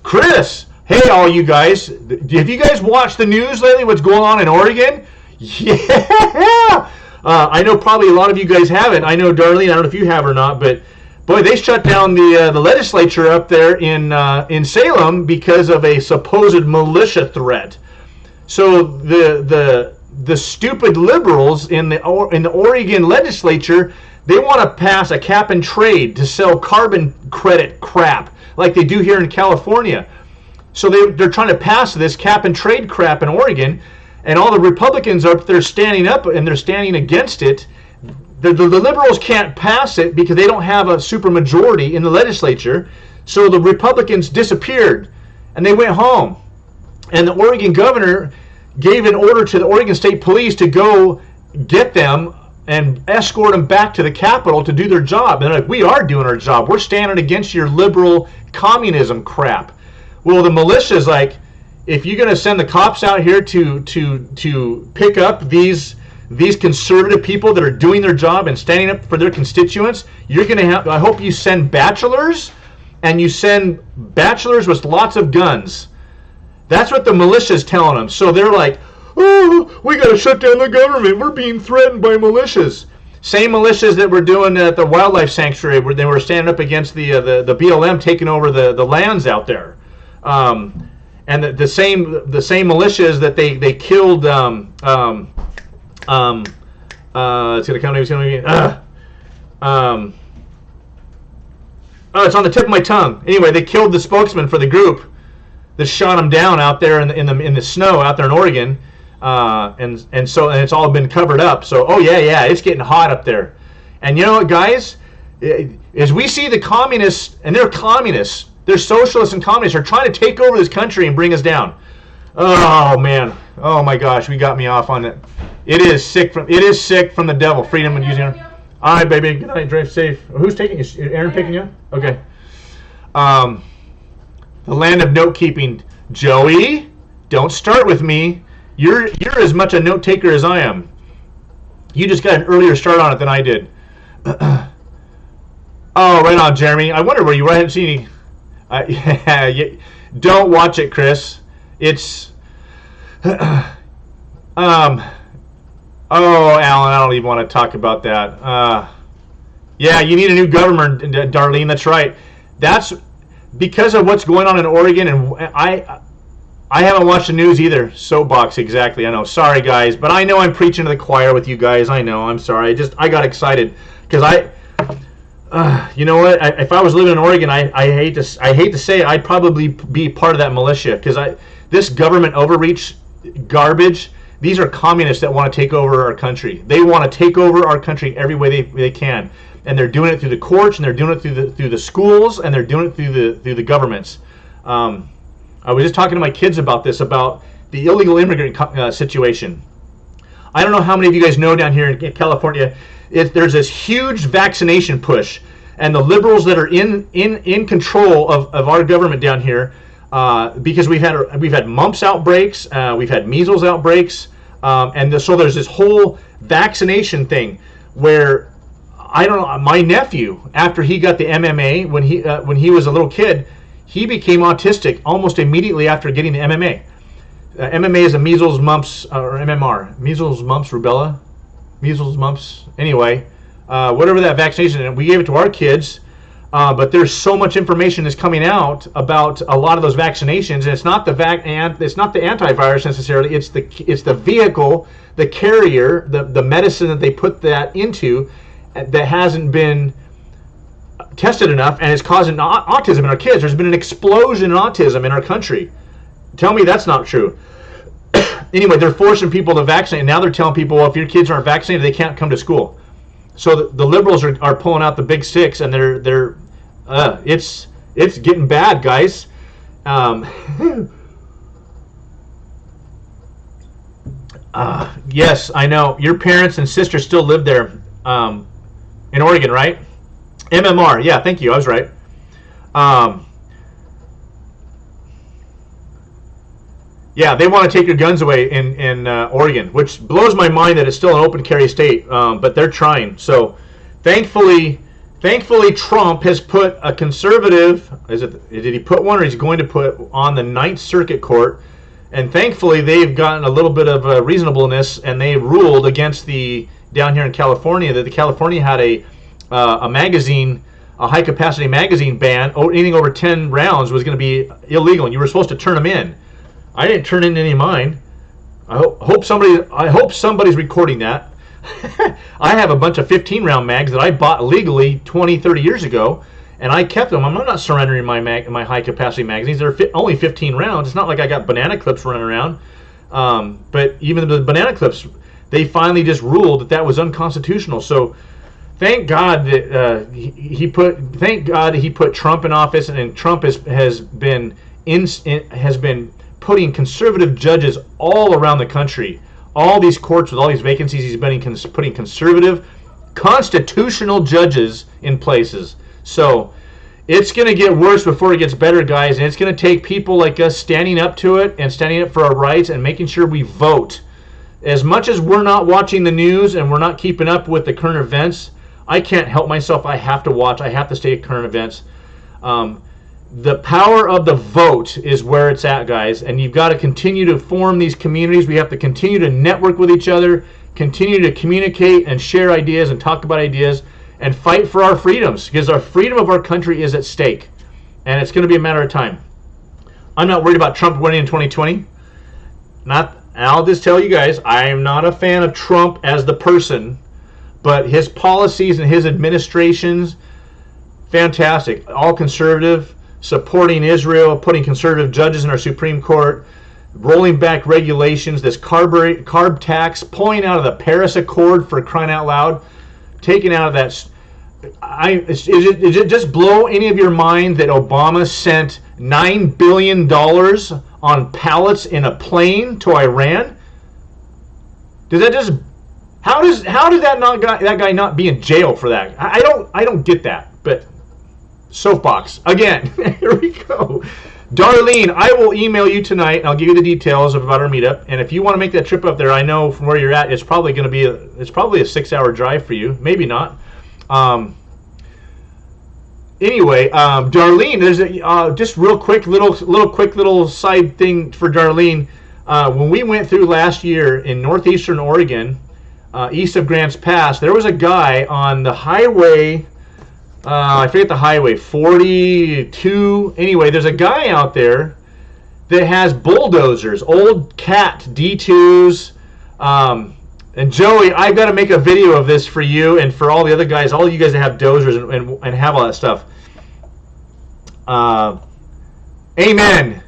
Chris. Hey, all you guys. Have you guys watched the news lately? What's going on in Oregon? Yeah. I know probably a lot of you guys haven't. I know, Darlene, I don't know if you have or not, but boy, they shut down the legislature up there in Salem because of a supposed militia threat. So the stupid liberals in the Oregon legislature, they want to pass a cap and trade to sell carbon credit crap like they do here in California. So they're trying to pass this cap and trade crap in Oregon, and all the Republicans are up there standing up, and they're standing against it. The liberals can't pass it because they don't have a supermajority in the legislature. So the Republicans disappeared, and they went home. And the Oregon governor gave an order to the Oregon State Police to go get them and escort them back to the Capitol to do their job. And they're like, we are doing our job. We're standing against your liberal communism crap. Well, the militia is like, if you're going to send the cops out here to pick up these conservative people that are doing their job and standing up for their constituents, you're going to have, I hope you send bachelors, and you send bachelors with lots of guns. That's what the militia is telling them. So they're like, oh, we got to shut down the government. We're being threatened by militias. Same militias that were doing at the wildlife sanctuary, where they were standing up against the BLM taking over the lands out there. And the same militias that they killed. It's gonna come. It's on the tip of my tongue. Anyway, they killed the spokesman for the group that shot him down out there in the snow out there in Oregon, and it's all been covered up. So it's getting hot up there. And you know what, guys? As we see the communists, and they're communists. They're socialists and communists are trying to take over this country and bring us down. Oh man! Oh my gosh! We got me off on it. It is sick from the devil. Freedom and using. All right, baby. Good night. Drive safe. Who's taking you? Aaron picking you? Okay. The land of note keeping. Joey, don't start with me. You're as much a note taker as I am. You just got an earlier start on it than I did. Oh, right on, Jeremy. I wonder where you were. I haven't seen any. Don't watch it, Chris. It's oh, Alan, I don't even want to talk about that. Yeah, you need a new government, Darlene. That's right. That's because of what's going on in Oregon, and I haven't watched the news either. Soapbox, exactly. I know. Sorry, guys, but I know I'm preaching to the choir with you guys. I know. I'm sorry. I got excited because you know what? If I was living in Oregon, I hate to say it, I'd probably be part of that militia because this government overreach garbage. These are communists that want to take over our country. They want to take over our country every way they can, and they're doing it through the courts, and they're doing it through the schools, and they're doing it through the governments. I was just talking to my kids about this, about the illegal immigrant situation. I don't know how many of you guys know down here in California. There's this huge vaccination push, and the liberals that are in control of our government down here, because we've had mumps outbreaks, we've had measles outbreaks, so there's this whole vaccination thing where I don't know. My nephew, after he got the MMA when he was a little kid, he became autistic almost immediately after getting the MMA. MMA is a measles, mumps, or MMR, measles, mumps, rubella. Measles, mumps, anyway, whatever that vaccination is, we gave it to our kids, but there's so much information that's coming out about a lot of those vaccinations, and it's not the antivirus necessarily, it's the vehicle, the carrier, the medicine that they put that into that hasn't been tested enough, and it's causing autism in our kids. There's been an explosion in autism in our country. Tell me that's not true. Anyway, they're forcing people to vaccinate. And now they're telling people, well, if your kids aren't vaccinated, they can't come to school. So the liberals are pulling out the big sticks, and it's getting bad, guys. Yes, I know. Your parents and sisters still live there in Oregon, right? MMR. Yeah, thank you. I was right. Yeah, they want to take your guns away in Oregon, which blows my mind that it's still an open carry state, but they're trying. So, thankfully, Trump has put a conservative. Did he put one, or he's going to put on the Ninth Circuit Court? And thankfully, they've gotten a little bit of reasonableness, and they ruled against down here in California that California had a magazine, a high capacity magazine ban. Anything over 10 rounds was going to be illegal, and you were supposed to turn them in. I didn't turn in any of mine. I hope somebody's recording that. I have a bunch of 15-round mags that I bought legally 20, 30 years ago, and I kept them. I'm not surrendering my high-capacity magazines. They're only 15 rounds. It's not like I got banana clips running around. But even the banana clips, they finally just ruled that was unconstitutional. So thank God that he put Trump in office, and Trump has been putting conservative judges all around the country all these courts with all these vacancies. He's been putting conservative, constitutional judges in places. So it's going to get worse before it gets better, guys. And it's going to take people like us standing up to it and standing up for our rights and making sure we vote. As much as we're not watching the news and we're not keeping up with the current events, I can't help myself. I have to watch. I have to stay at current events. The power of the vote is where it's at, guys. And you've got to continue to form these communities. We have to continue to network with each other, continue to communicate and share ideas and talk about ideas and fight for our freedoms, because our freedom of our country is at stake. And it's going to be a matter of time. I'm not worried about Trump winning in 2020. I'll just tell you guys, I am not a fan of Trump as the person, but his policies and his administrations, fantastic. All conservative, supporting Israel, putting conservative judges in our Supreme Court, rolling back regulations, this carb tax, pulling out of the Paris Accord, for crying out loud, taking out of that. Is it just blow any of your mind that Obama sent $9 billion on pallets in a plane to Iran? Does that just how did that guy not be in jail for that? I don't get that. But soapbox again. Here we go. Darlene, I will email you tonight and I'll give you the details about our meetup. And if you want to make that trip up there, I know from where you're at, it's probably going to be a 6-hour drive for you. Maybe not. Anyway, Darlene, there's just real quick little side thing for Darlene. When we went through last year in northeastern Oregon, east of Grants Pass, there was a guy on the highway. I forget the highway, 42. Anyway, there's a guy out there that has bulldozers, old Cat D2s. And Joey, I've got to make a video of this for you and for all the other guys, all you guys that have dozers and have all that stuff. Amen.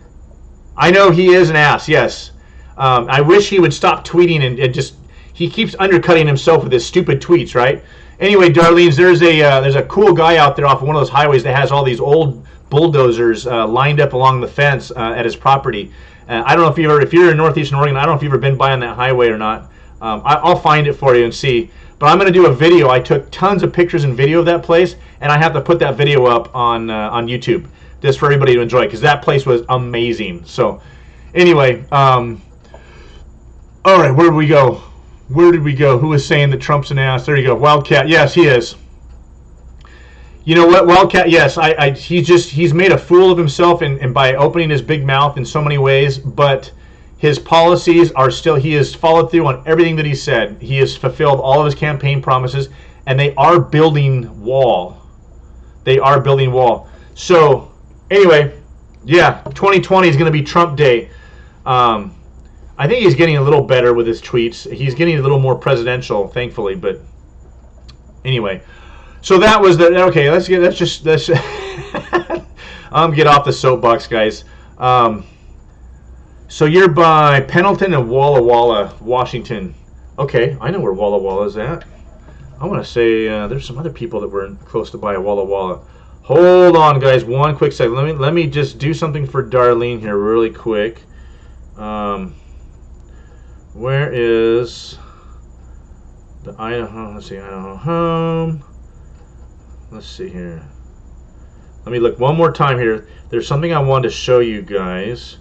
I know he is an ass, yes. I wish he would stop tweeting and just, he keeps undercutting himself with his stupid tweets, right? Anyway, Darlene, there's a cool guy out there off of one of those highways that has all these old bulldozers lined up along the fence at his property. I don't know if you're in northeastern Oregon, I don't know if you've ever been by on that highway or not. I'll find it for you and see. But I'm going to do a video. I took tons of pictures and video of that place, and I have to put that video up on YouTube just for everybody to enjoy, because that place was amazing. So, anyway, all right, where did we go? Who was saying that Trump's an ass? There you go. Wildcat. Yes, he is. You know what, Wildcat? Yes, he's made a fool of himself and by opening his big mouth in so many ways, but his policies are still, he has followed through on everything that he said. He has fulfilled all of his campaign promises, and they are building wall. So, anyway, yeah, 2020 is going to be Trump Day. I think he's getting a little better with his tweets. He's getting a little more presidential, thankfully. But anyway, so that was the okay. Let's get off the soapbox, guys. So you're by Pendleton and Walla Walla, Washington. Okay, I know where Walla Walla is at. I want to say there's some other people that were close to buy Walla Walla. Hold on, guys. One quick second. Let me just do something for Darlene here, really quick. Where is the Idaho? Let's see, Idaho home. Let's see here. Let me look one more time here. There's something I wanted to show you guys.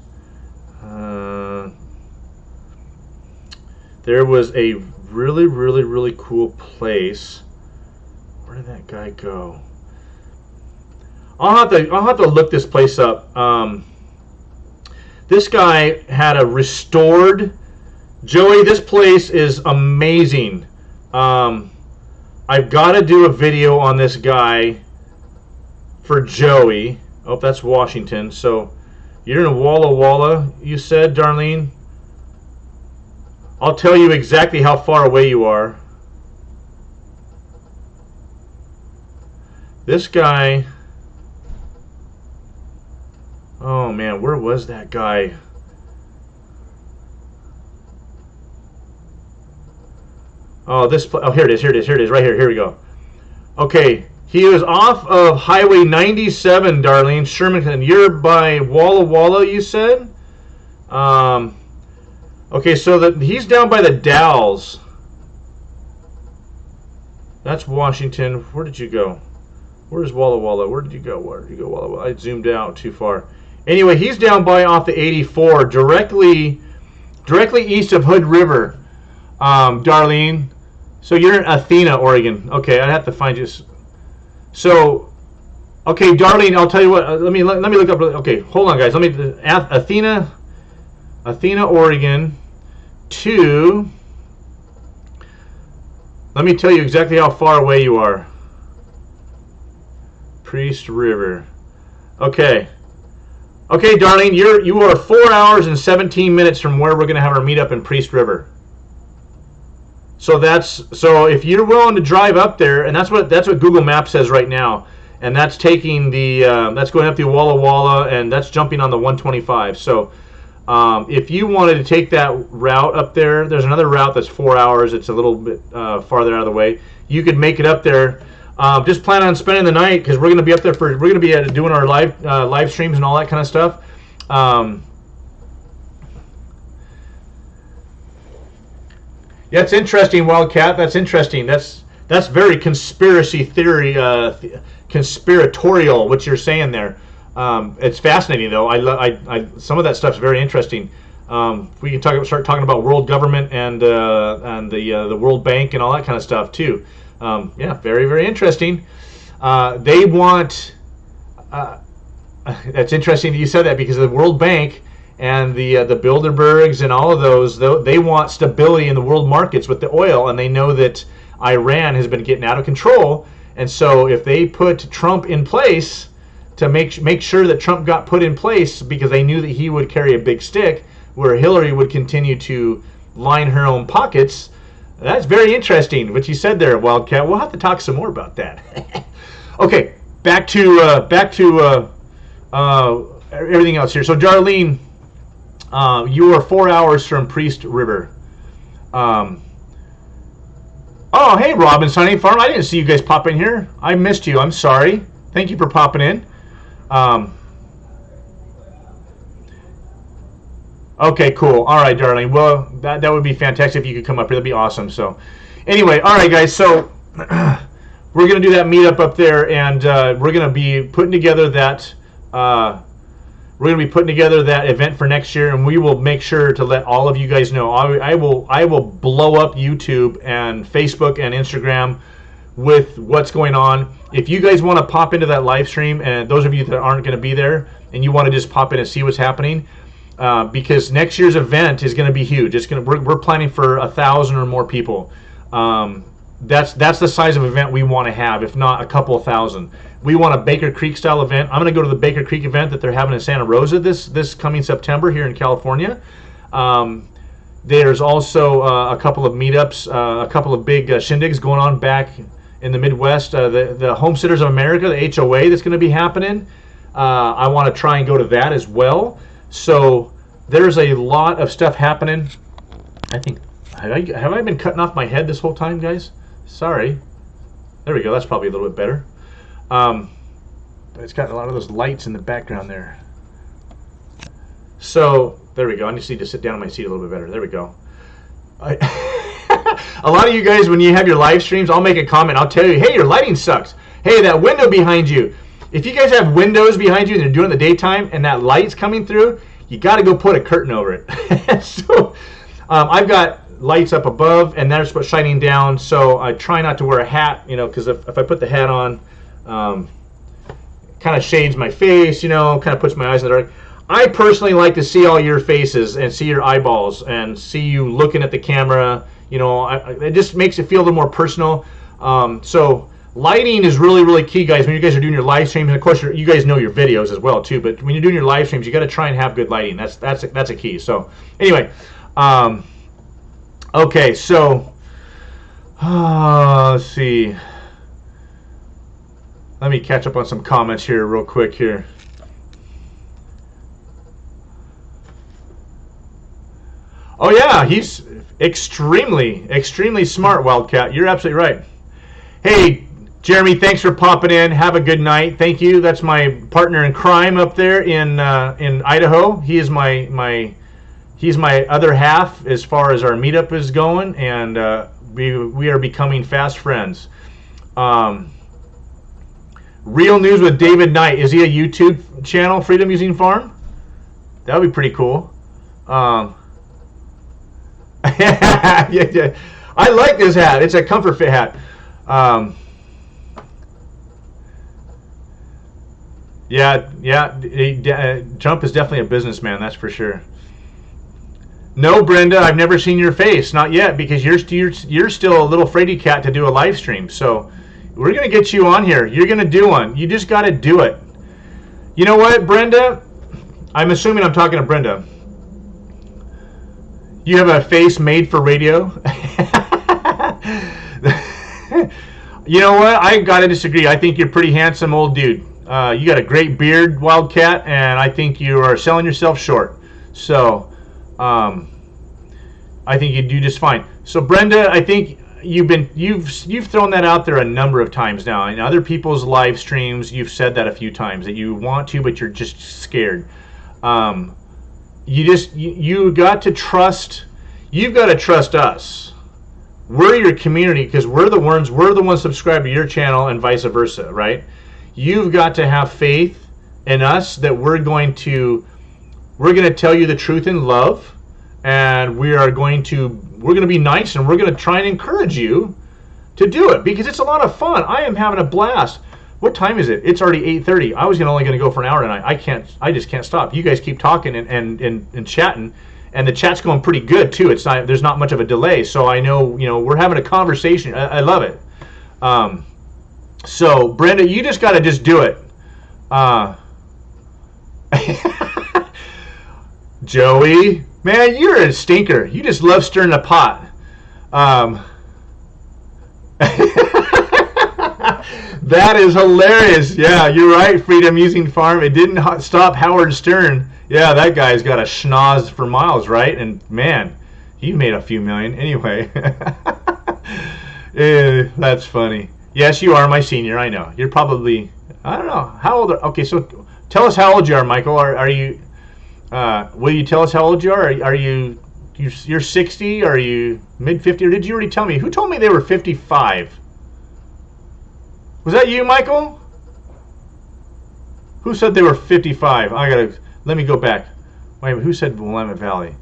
There was a really cool place. Where did that guy go? I'll have to look this place up. This guy had a restored. Joey, this place is amazing. I've got to do a video on this guy for Joey. Oh, that's Washington. So you're in Walla Walla, you said, Darlene? I'll tell you exactly how far away you are. This guy... Oh, man, where was that guy? Oh, here it is, right here. Here we go. Okay, he was off of Highway 97, Darlene, Sherman. You're by Walla Walla, you said? Okay, so he's down by the Dalles. That's Washington. Where did you go? Where's Walla Walla? Where did you go? Where did you go, Walla Walla? I zoomed out too far. Anyway, he's down by off the 84, directly east of Hood River, Darlene. So you're in Athena, Oregon. Okay, I have to find you. So, okay, Darlene, I'll tell you what. Let me look up. Okay, hold on, guys. Let me Athena, Oregon, to. Let me tell you exactly how far away you are. Priest River. Okay. Okay, Darlene, you are 4 hours and 17 minutes from where we're going to have our meetup in Priest River. So if you're willing to drive up there, and that's what Google Maps says right now, and that's taking that's going up through Walla Walla, and that's jumping on the 125. So if you wanted to take that route up there, there's another route that's 4 hours. It's a little bit farther out of the way. You could make it up there. Just plan on spending the night because we're going to be up there we're going to be doing our live streams and all that kind of stuff. Yeah, it's interesting, Wildcat. That's interesting. That's very conspiracy theory, conspiratorial. What you're saying there. It's fascinating, though. I some of that stuff's very interesting. We can start talking about world government and the World Bank and all that kind of stuff too. Yeah, very, very interesting. They want. That's interesting that you said that because the World Bank and the Bilderbergs and all of those, they want stability in the world markets with the oil, and they know that Iran has been getting out of control, and so if they put Trump in place to make sure that Trump got put in place because they knew that he would carry a big stick, where Hillary would continue to line her own pockets. That's very interesting what you said there, Wildcat. We'll have to talk some more about that. Okay, back to everything else here. So, Darlene, you are 4 hours from Priest River. Oh, hey, Robin Sunny Farm. I didn't see you guys pop in here. I missed you. I'm sorry. Thank you for popping in. Okay, cool. All right, darling. Well, that would be fantastic if you could come up here. That'd be awesome. So, anyway, all right, guys. So, we're going to do that meetup up there, and we're going to be putting together that. We're going to be putting together that event for next year, and we will make sure to let all of you guys know. I will blow up YouTube and Facebook and Instagram with what's going on. If you guys want to pop into that live stream, and those of you that aren't going to be there, and you want to just pop in and see what's happening. Because next year's event is going to be huge. We're planning for 1,000 or more people. That's the size of event we want to have, if not a couple of thousand. We want a Baker Creek style event. I'm going to go to the Baker Creek event that they're having in Santa Rosa this coming September here in California. There's also a couple of meetups, a couple of big shindigs going on back in the Midwest. The Homesteaders of America, the HOA, that's going to be happening. I want to try and go to that as well. So there's a lot of stuff happening. I think have I been cutting off my head this whole time, guys? Sorry. There we go. That's probably a little bit better. It's got a lot of those lights in the background there. So there we go. I just need to sit down in my seat a little bit better. There we go. A lot of you guys, when you have your live streams, I'll make a comment. I'll tell you, hey, your lighting sucks. Hey, that window behind you. If you guys have windows behind you and they're doing the daytime and that light's coming through, you got to go put a curtain over it. So I've got lights up above and that's what's shining down. So I try not to wear a hat, because if I put the hat on, kind of shades my face, kind of puts my eyes in the dark. I personally like to see all your faces and see your eyeballs and see you looking at the camera. It just makes it feel a little more personal. So lighting is really, really key, guys. When you guys are doing your live streams, and of course you guys know your videos as well too. But when you're doing your live streams, you got to try and have good lighting. That's a key. So anyway, okay. So let's see. Let me catch up on some comments here real quick here. Oh yeah, he's extremely, extremely smart, Wildcat. You're absolutely right. Hey, Jeremy, thanks for popping in. Have a good night. Thank you. That's my partner in crime up there in Idaho. He is my He's my other half as far as our meetup is going, and we are becoming fast friends. Real News with David Knight. Is he a YouTube channel, Freedom Using Farm? That would be pretty cool. Yeah. I like this hat. It's a comfort fit hat. Trump is definitely a businessman, that's for sure. No, Brenda, I've never seen your face. Not yet, because you're still a little fraidy cat to do a live stream. So we're going to get you on here. You're going to do one. You just got to do it. You know what, Brenda? I'm assuming I'm talking to Brenda. You have a face made for radio? You know what? I got to disagree. I think you're a pretty handsome old dude. You got a great beard, Wildcat, and I think you are selling yourself short. So, I think you do just fine. So, Brenda, I think you've thrown that out there a number of times now. In other people's live streams, you've said that a few times that you want to, but you're just scared. You got to trust. You've got to trust us. We're your community because we're the ones subscribed to your channel and vice versa, right? You've got to have faith in us that we're going to tell you the truth in love, and we're going to be nice, and we're going to try and encourage you to do it because it's a lot of fun. I am having a blast. What time is it? It's already 8:30. I was only going to go for an hour tonight. I just can't stop. You guys keep talking and chatting, and the chat's going pretty good too. There's not much of a delay, so I know we're having a conversation. I love it. So Brenda, you just got to just do it. Joey, man, you're a stinker. You just love stirring the pot. That is hilarious. Yeah, you're right, Freedom Using Farm. It didn't stop Howard Stern. Yeah, that guy's got a schnoz for miles, right? And man, he made a few million. Anyway, that's funny. Yes, you are my senior. I know. You're probably, I don't know. How old okay, so tell us how old you are, Michael. Are you, will you tell us how old you are? You're 60? Are you mid-50? Or did you already tell me? Who told me they were 55? Was that you, Michael? Who said they were 55? Let me go back. Wait, who said Willamette Valley?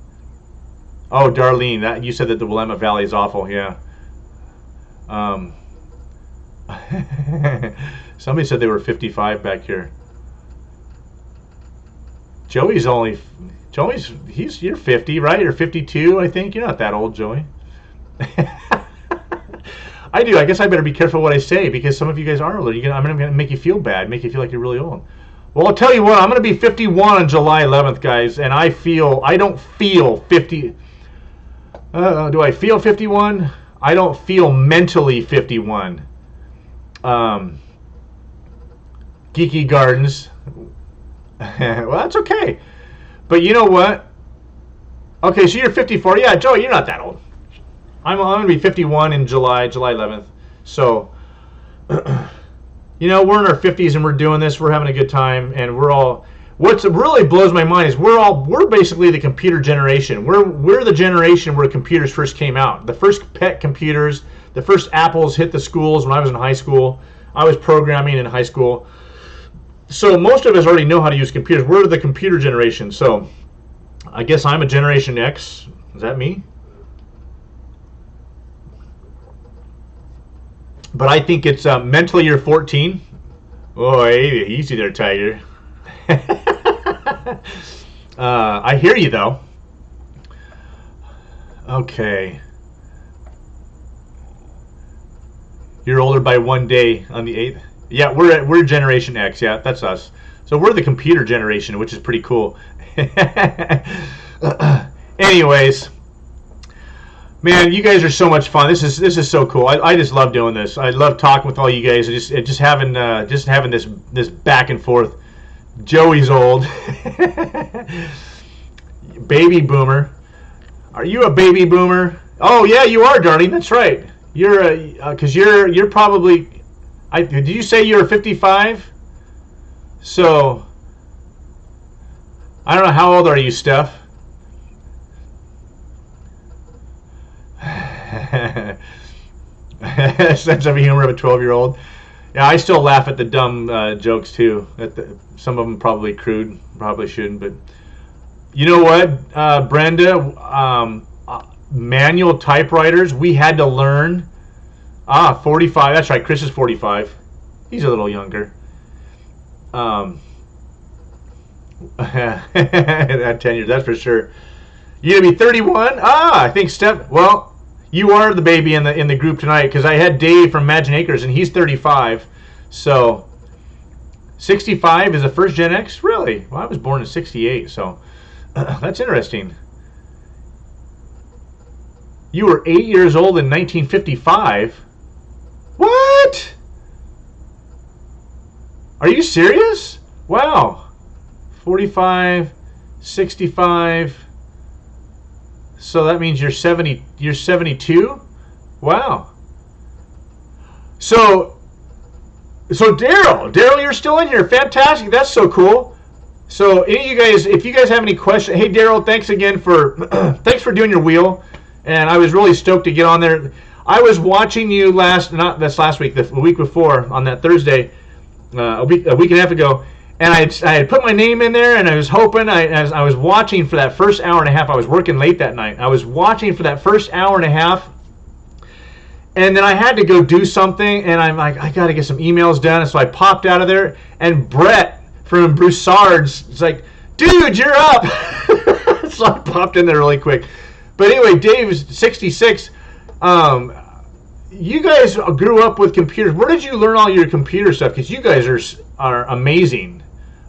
Oh, Darlene, you said that the Willamette Valley is awful, yeah. Somebody said they were 55 back here. You're 50, right? Or 52, I think. You're not that old, Joey. I guess I better be careful what I say because some of you guys are older. I'm going to make you feel bad, make you feel like you're really old. Well, I'll tell you what, I'm going to be 51 on July 11th, guys, and I don't feel 50. Do I feel 51? I don't feel mentally 51. Geeky Gardens. Well, that's okay. But you know what? Okay, so you're 54. Yeah, Joey, you're not that old. I'm going to be 51 in July 11th. So, we're in our 50s and we're doing this. We're having a good time, and what really blows my mind is we're basically the computer generation. We're the generation where computers first came out. The first pet computers, the first Apples hit the schools when I was in high school. I was programming in high school. So most of us already know how to use computers. We're the computer generation. So I guess I'm a Generation X. Is that me? But I think it's mentally you're 14. Oh, hey, easy there, Tiger. I hear you, though. Okay. You're older by 1 day on the 8th. Yeah, we're Generation X. Yeah, that's us. So we're the computer generation, which is pretty cool. Anyways, man, you guys are so much fun. This is so cool. I just love doing this. I love talking with all you guys. Just having this back and forth. Joey's old. Baby boomer. Are you a baby boomer? Oh yeah, you are, darling. That's right. You're probably. Did you say you're 55? So I don't know, how old are you, Steph? Sense of humor of a 12-year-old. Yeah, I still laugh at the dumb jokes too. Some of them probably crude, probably shouldn't. But you know what, Brenda? Manual typewriters. We had to learn. 45. That's right. Chris is 45. He's a little younger. At 10 years, that's for sure. You gonna be 31? I think Steph. Well, you are the baby in the group tonight because I had Dave from Imagine Acres and he's 35. So 65 is a first Gen X? Really? Well, I was born in 68, so that's interesting. You were 8 years old in 1955. What? Are you serious? Wow. 45, 65. So that means you're 70. You're 72. Wow. So Daryl, you're still in here. Fantastic. That's so cool. So any of you guys, if you guys have any questions, hey Daryl, thanks again for thanks for doing your wheel. And I was really stoked to get on there. I was watching you not this last week, the week before on that Thursday, a week and a half ago. And I had put my name in there, and I was hoping, as I was watching for that first hour and a half, I was working late that night. I was watching for that first hour and a half, and then I had to go do something, and I'm like, I got to get some emails done. And so I popped out of there, and Brett from Broussard's is like, dude, you're up. So I popped in there really quick. But anyway, Dave's 66. You guys grew up with computers. Where did you learn all your computer stuff? Because you guys are amazing.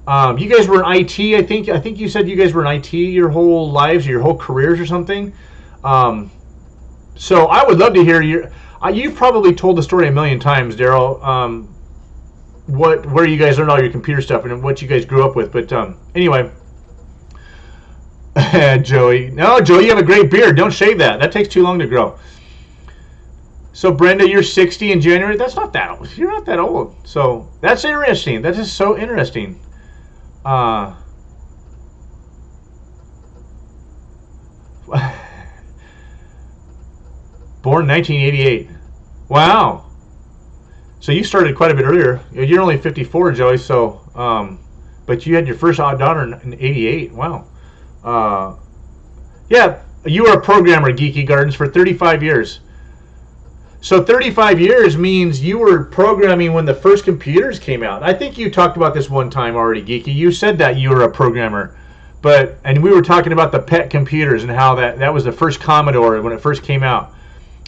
You guys were in IT, I think. I think you said you guys were in IT your whole lives, your whole careers, or something. So I would love to hear your. You've probably told the story a million times, Daryl. Where you guys learned all your computer stuff and what you guys grew up with. But anyway, Joey. No, Joey, you have a great beard. Don't shave that. That takes too long to grow. So Brenda, you're 60 in January. That's not that old. You're not that old. So that's interesting. That is so interesting. Born 1988. Wow. So you started quite a bit earlier. You're only 54, Joey. So, but you had your first daughter in 88. Wow. Yeah, you were a programmer, Geeky Gardens, for 35 years. So 35 years means you were programming when the first computers came out. I think you talked about this one time already, Geeky. You said that you were a programmer. And we were talking about the PET computers and how that was the first Commodore when it first came out.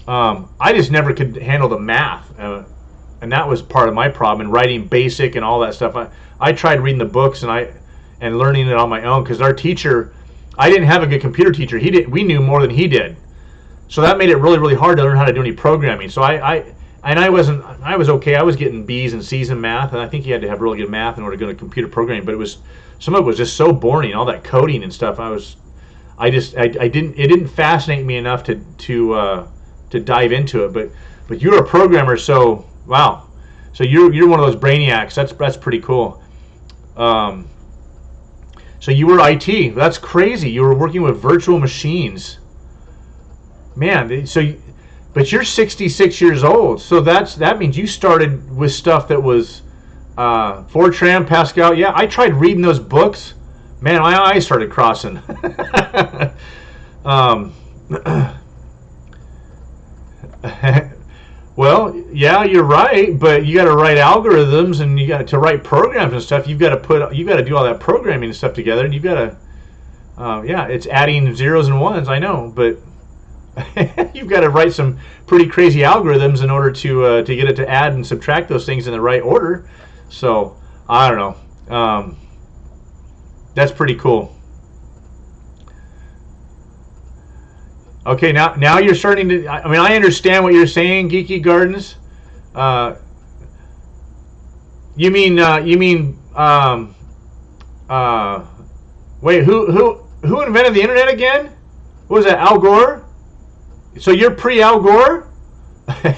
I just never could handle the math. And that was part of my problem, and writing BASIC and all that stuff. I tried reading the books and learning it on my own because our teacher, I didn't have a good computer teacher. We knew more than he did. So that made it really, really hard to learn how to do any programming. So I was okay. I was getting B's and C's in math, and I think you had to have really good math in order to go to computer programming. But some of it was just so boring, all that coding and stuff. It didn't fascinate me enough to dive into it. But you're a programmer, so wow. So you're one of those brainiacs. That's pretty cool. So you were IT. That's crazy. You were working with virtual machines. Man, but you're 66 years old, so that means you started with stuff that was Fortran, Pascal. Yeah, I tried reading those books. Man, my eyes started crossing. Well, yeah, you're right, but you got to write algorithms and you got to write programs and stuff. You got to do all that programming and stuff together, and you got to, it's adding zeros and ones. I know, but. You've got to write some pretty crazy algorithms in order to get it to add and subtract those things in the right order. So I don't know. That's pretty cool. Okay, now you're starting to. I mean, I understand what you're saying, Geeky Gardens. You mean? Wait, who invented the internet again? What was that? Al Gore? So you're pre-Al Gore? A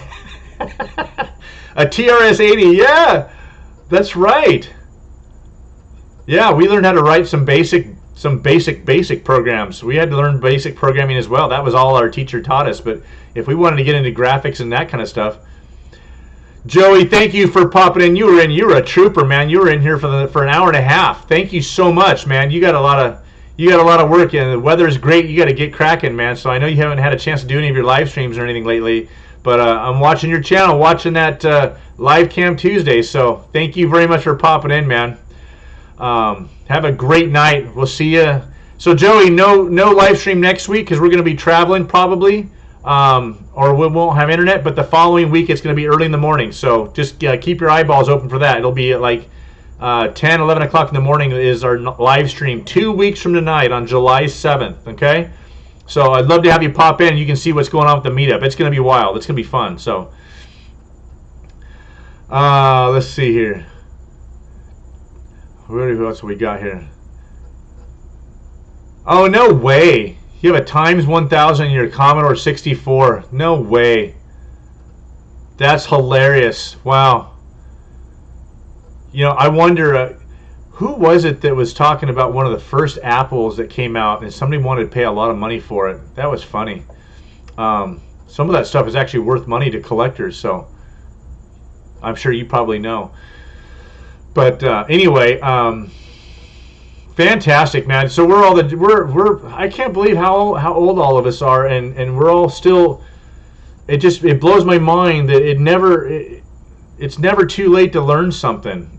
TRS-80, yeah, that's right. Yeah, we learned how to write some basic some basic programs. We had to learn basic programming as well. That was all our teacher taught us. But if we wanted to get into graphics and that kind of stuff, Joey, thank you for popping in. You're a trooper, man. You were in here for an hour and a half. Thank you so much, man. You got a lot of work, and the weather is great. You got to get cracking, man. So I know you haven't had a chance to do any of your live streams or anything lately, but I'm watching your channel, watching that live cam Tuesday. So thank you very much for popping in, man. Have a great night. We'll see you. So Joey, no live stream next week because we're going to be traveling probably. Or we won't have internet, but the following week it's going to be early in the morning. So just keep your eyeballs open for that. It'll be at like 10, 11 o'clock in the morning is our live stream 2 weeks from tonight on July 7th, okay? So I'd love to have you pop in. You can see what's going on with the meetup. It's going to be wild. It's going to be fun. So let's see here. Who else we got here? Oh, no way. You have a times 1000 in your Commodore 64. No way. That's hilarious. Wow. You know, I wonder, who was it that was talking about one of the first Apples that came out and somebody wanted to pay a lot of money for it? That was funny. Some of that stuff is actually worth money to collectors, so I'm sure you probably know. But anyway, fantastic, man. So I can't believe how old all of us are, and we're all still. It blows my mind that it's never too late to learn something.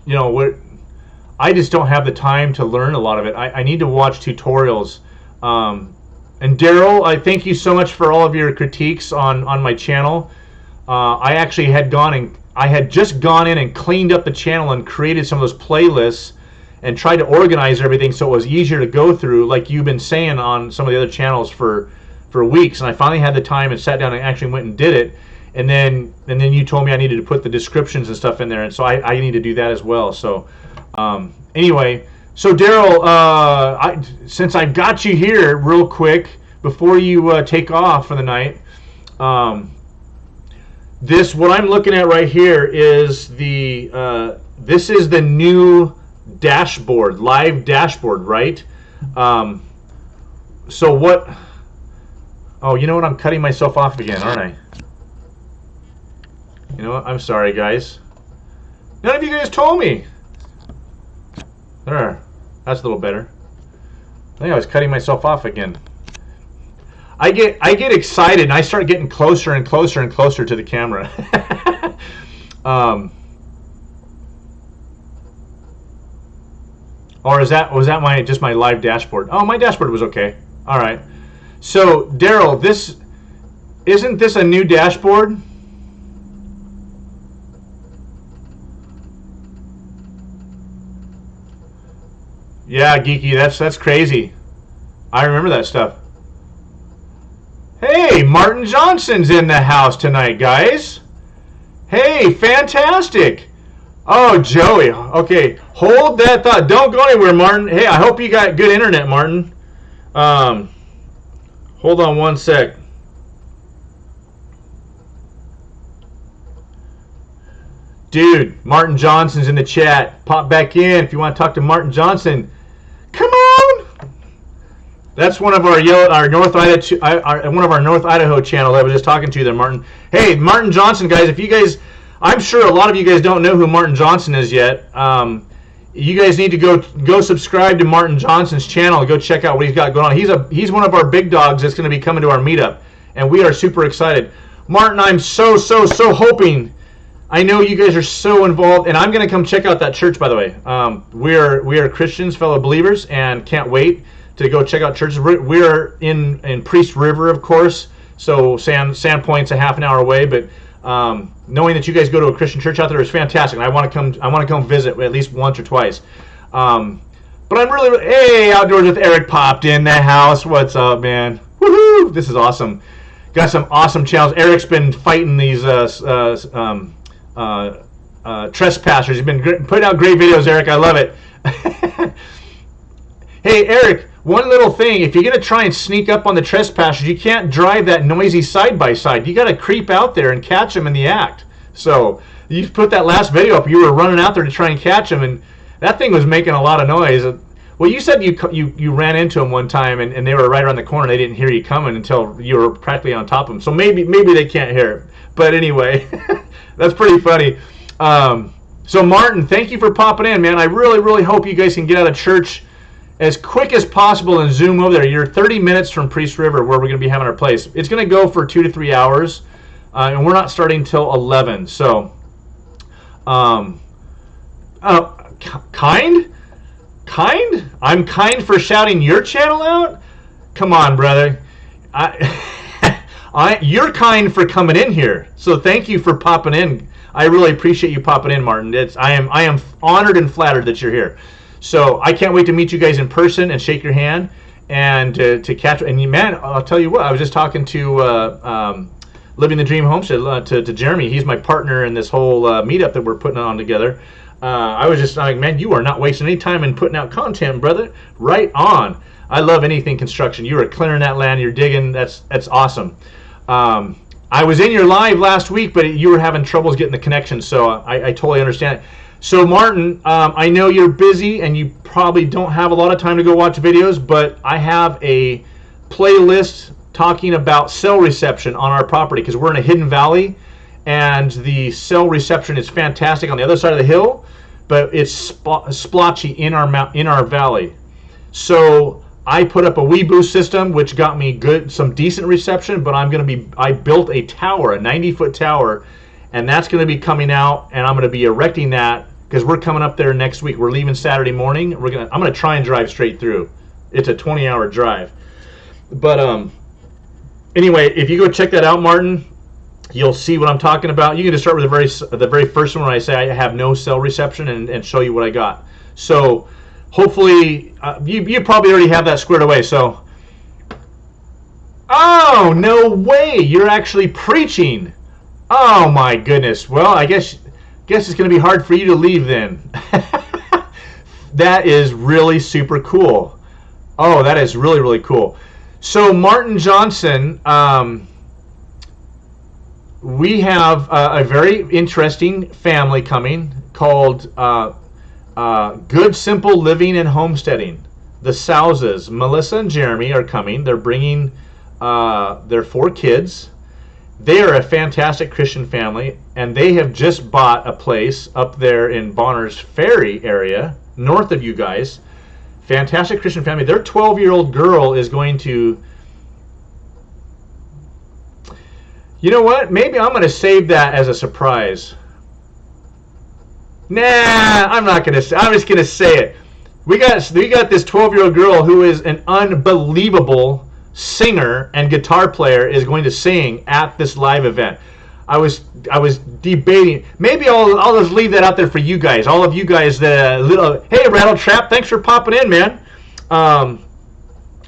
You know, I just don't have the time to learn a lot of it. I need to watch tutorials. And Daryl, I thank you so much for all of your critiques on my channel. I actually had just gone in and cleaned up the channel and created some of those playlists and tried to organize everything so it was easier to go through, like you've been saying on some of the other channels for weeks. And I finally had the time and sat down and actually went and did it. And then you told me I needed to put the descriptions and stuff in there, and so I need to do that as well. So anyway, so Daryl, since I've got you here real quick before you take off for the night, what I'm looking at right here is this is the new dashboard, live dashboard, right? So what? Oh, you know what? I'm cutting myself off again, aren't I? You know what? I'm sorry, guys. None of you guys told me. There. That's a little better. I think I was cutting myself off again. I get excited and I start getting closer and closer and closer to the camera. Or was that just my live dashboard? Oh, my dashboard was okay. All right. So Daryl, isn't this a new dashboard? Yeah, Geeky, that's crazy. I remember that stuff. Hey, Martin Johnson's in the house tonight, guys. Hey, fantastic. Oh, Joey. Okay, hold that thought. Don't go anywhere, Martin. Hey, I hope you got good internet, Martin. Hold on one sec. Dude, Martin Johnson's in the chat. Pop back in if you want to talk to Martin Johnson. Come on. That's one of our North Idaho channel that I was just talking to there, Martin. Hey, Martin Johnson, guys. If you guys, I'm sure a lot of you guys don't know who Martin Johnson is yet. You guys need to go subscribe to Martin Johnson's channel. Go check out what he's got going on. He's one of our big dogs that's going to be coming to our meetup, and we are super excited. Martin, I'm so hoping. I know you guys are so involved, and I'm going to come check out that church, by the way. We are Christians, fellow believers, and can't wait to go check out churches. We're in Priest River, of course, so Sandpoint's a half an hour away, but knowing that you guys go to a Christian church out there is fantastic, and I want to come visit at least once or twice. But I'm really, hey, Outdoors with Eric popped in the house. What's up, man? Woohoo! This is awesome. Got some awesome channels. Eric's been fighting these trespassers. You've been putting out great videos, Eric. I love it. Hey, Eric, one little thing. If you're going to try and sneak up on the trespassers, you can't drive that noisy side-by-side. You got to creep out there and catch them in the act. So you put that last video up. You were running out there to try and catch them, and that thing was making a lot of noise. Well, you said you ran into them one time, and they were right around the corner. They didn't hear you coming until you were practically on top of them. So maybe they can't hear it. But anyway, that's pretty funny. So Martin, thank you for popping in, man. I really, really hope you guys can get out of church as quick as possible and zoom over there. You're 30 minutes from Priest River, where we're going to be having our place. It's going to go for 2 to 3 hours, and we're not starting till 11. So, kind? I'm kind for shouting your channel out? Come on, brother. You're kind for coming in here. So thank you for popping in. I really appreciate you popping in, Martin. I am honored and flattered that you're here. So I can't wait to meet you guys in person and shake your hand and to catch. And man, I'll tell you what. I was just talking to Living the Dream Homestead to Jeremy. He's my partner in this whole meetup that we're putting on together. I was just like, man, you are not wasting any time in putting out content, brother. Right on. I love anything construction. You are clearing that land. You're digging. That's awesome. I was in your live last week, but you were having troubles getting the connection, so I totally understand it. So Martin, I know you're busy and you probably don't have a lot of time to go watch videos, but I have a playlist talking about cell reception on our property because we're in a hidden valley, and the cell reception is fantastic on the other side of the hill, but it's splotchy in our valley. So I put up a Weeboost system, which got me some decent reception, but I built a tower, a 90-foot tower, and that's going to be coming out, and I'm going to be erecting that because we're coming up there next week. We're leaving Saturday morning. I'm going to try and drive straight through. It's a 20-hour drive. But anyway, if you go check that out, Martin, you'll see what I'm talking about. You can just start with the very first one when I say I have no cell reception and show you what I got. So hopefully, you probably already have that squared away. So, oh, no way. You're actually preaching. Oh, my goodness. Well, I guess it's going to be hard for you to leave then. That is really super cool. Oh, that is really, really cool. So, Martin Johnson, we have a very interesting family coming called Good Simple Living and Homesteading. The Souzes, Melissa and Jeremy, are coming. They're bringing their 4 kids. They are a fantastic Christian family, and they have just bought a place up there in Bonner's Ferry area, north of you guys. Fantastic Christian family. Their 12-year-old girl is going to... You know what? Maybe I'm going to save that as a surprise. Nah, I'm not going to. I'm just going to say it. We got this 12-year-old girl who is an unbelievable singer and guitar player, is going to sing at this live event. I was debating. Maybe I'll just leave that out there for you guys. All of you guys that hey, Rattle Trap, thanks for popping in, man. I'm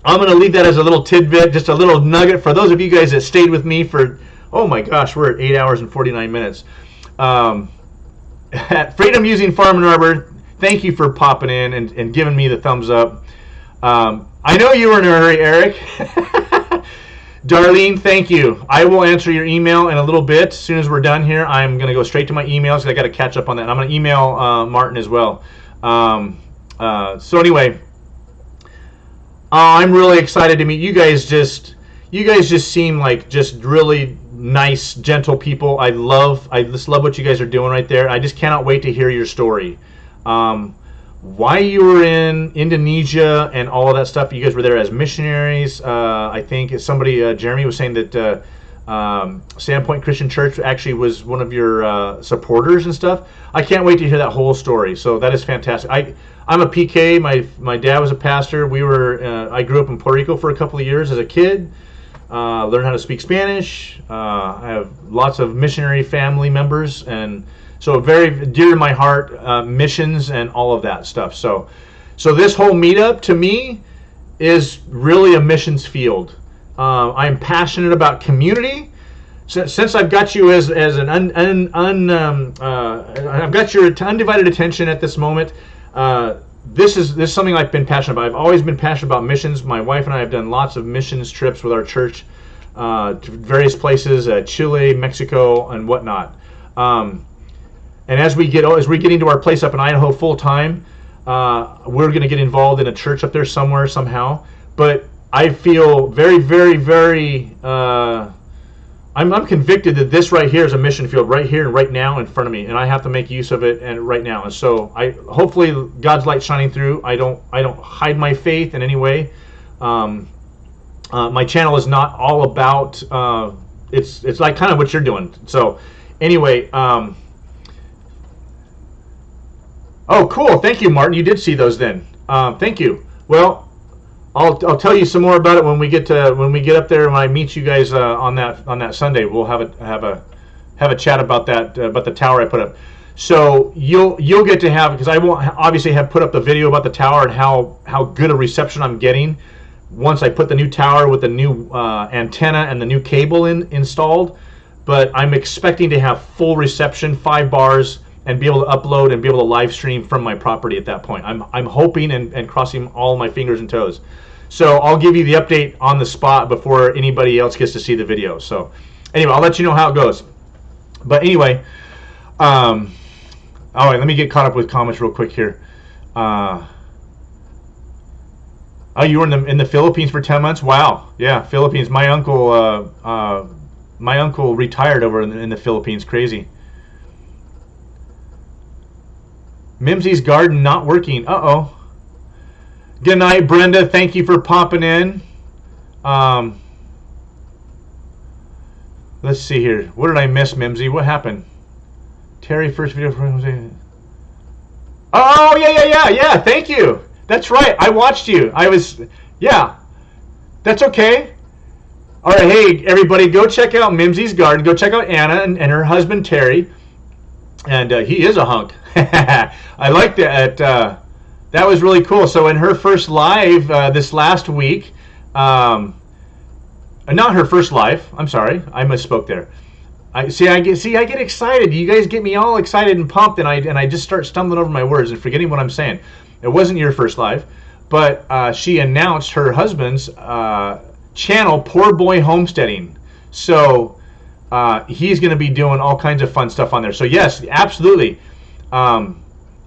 going to leave that as a little tidbit, just a little nugget for those of you guys that stayed with me for, oh my gosh, we're at 8 hours and 49 minutes. Freedom Using Farm and Arbor, thank you for popping in and giving me the thumbs up. I know you were in a hurry, Eric. Darlene, thank you. I will answer your email in a little bit. As soon as we're done here, I'm going to go straight to my emails because I got to catch up on that. And I'm going to email Martin as well. So anyway, I'm really excited to meet you guys. You guys just seem like just really nice, gentle people. I just love what you guys are doing right there. I just cannot wait to hear your story. Why you were in Indonesia and all of that stuff. You guys were there as missionaries. I think Jeremy was saying that Sandpoint Christian Church actually was one of your supporters and stuff. I can't wait to hear that whole story. So that is fantastic. I'm a PK. My dad was a pastor. I grew up in Puerto Rico for a couple of years as a kid. Learned how to speak Spanish. I have lots of missionary family members, and so very dear to my heart, missions and all of that stuff. So this whole meetup to me is really a missions field. I'm passionate about community. Since I've got you as an I've got your undivided attention at this moment. This is something I've been passionate about. I've always been passionate about missions. My wife and I have done lots of missions trips with our church to various places, Chile, Mexico, and whatnot. And as we get into our place up in Idaho full time, we're going to get involved in a church up there somewhere somehow. But I feel very, very, very. I'm convicted that this right here is a mission field right here and right now in front of me, and I have to make use of it and right now. And so hopefully God's light shining through. I don't hide my faith in any way. My channel is not all about. It's like kind of what you're doing. So anyway. Oh, cool. Thank you, Martin. You did see those then. Thank you. Well. I'll tell you some more about it when we get up there and when I meet you guys on that Sunday. We'll have a chat about that about the tower I put up. So you'll get to have, because I won't obviously have put up the video about the tower and how good a reception I'm getting once I put the new tower with the new antenna and the new cable installed. But I'm expecting to have full reception, 5 bars, and be able to upload and be able to live stream from my property at that point. I'm hoping and crossing all my fingers and toes. So I'll give you the update on the spot before anybody else gets to see the video. So anyway, I'll let you know how it goes. But anyway, all right, let me get caught up with comments real quick here. Oh, you were in the Philippines for 10 months? Wow. Yeah, Philippines. My uncle retired over in the Philippines. Crazy. Mimsy's garden not working. Uh-oh. Good night, Brenda. Thank you for popping in. Let's see here. What did I miss, Mimsy? What happened? Terry, first video for Jose. Oh, yeah. Thank you. That's right. I watched you. Yeah. That's okay. All right, hey, everybody, go check out Mimsy's garden. Go check out Anna and her husband, Terry. And he is a hunk. I like that. That was really cool. So in her first live this last week, not her first live. I'm sorry, I misspoke there. I get excited. You guys get me all excited and pumped, and I just start stumbling over my words and forgetting what I'm saying. It wasn't your first live, but she announced her husband's channel, Poor Boy Homesteading. So he's going to be doing all kinds of fun stuff on there. So yes, absolutely.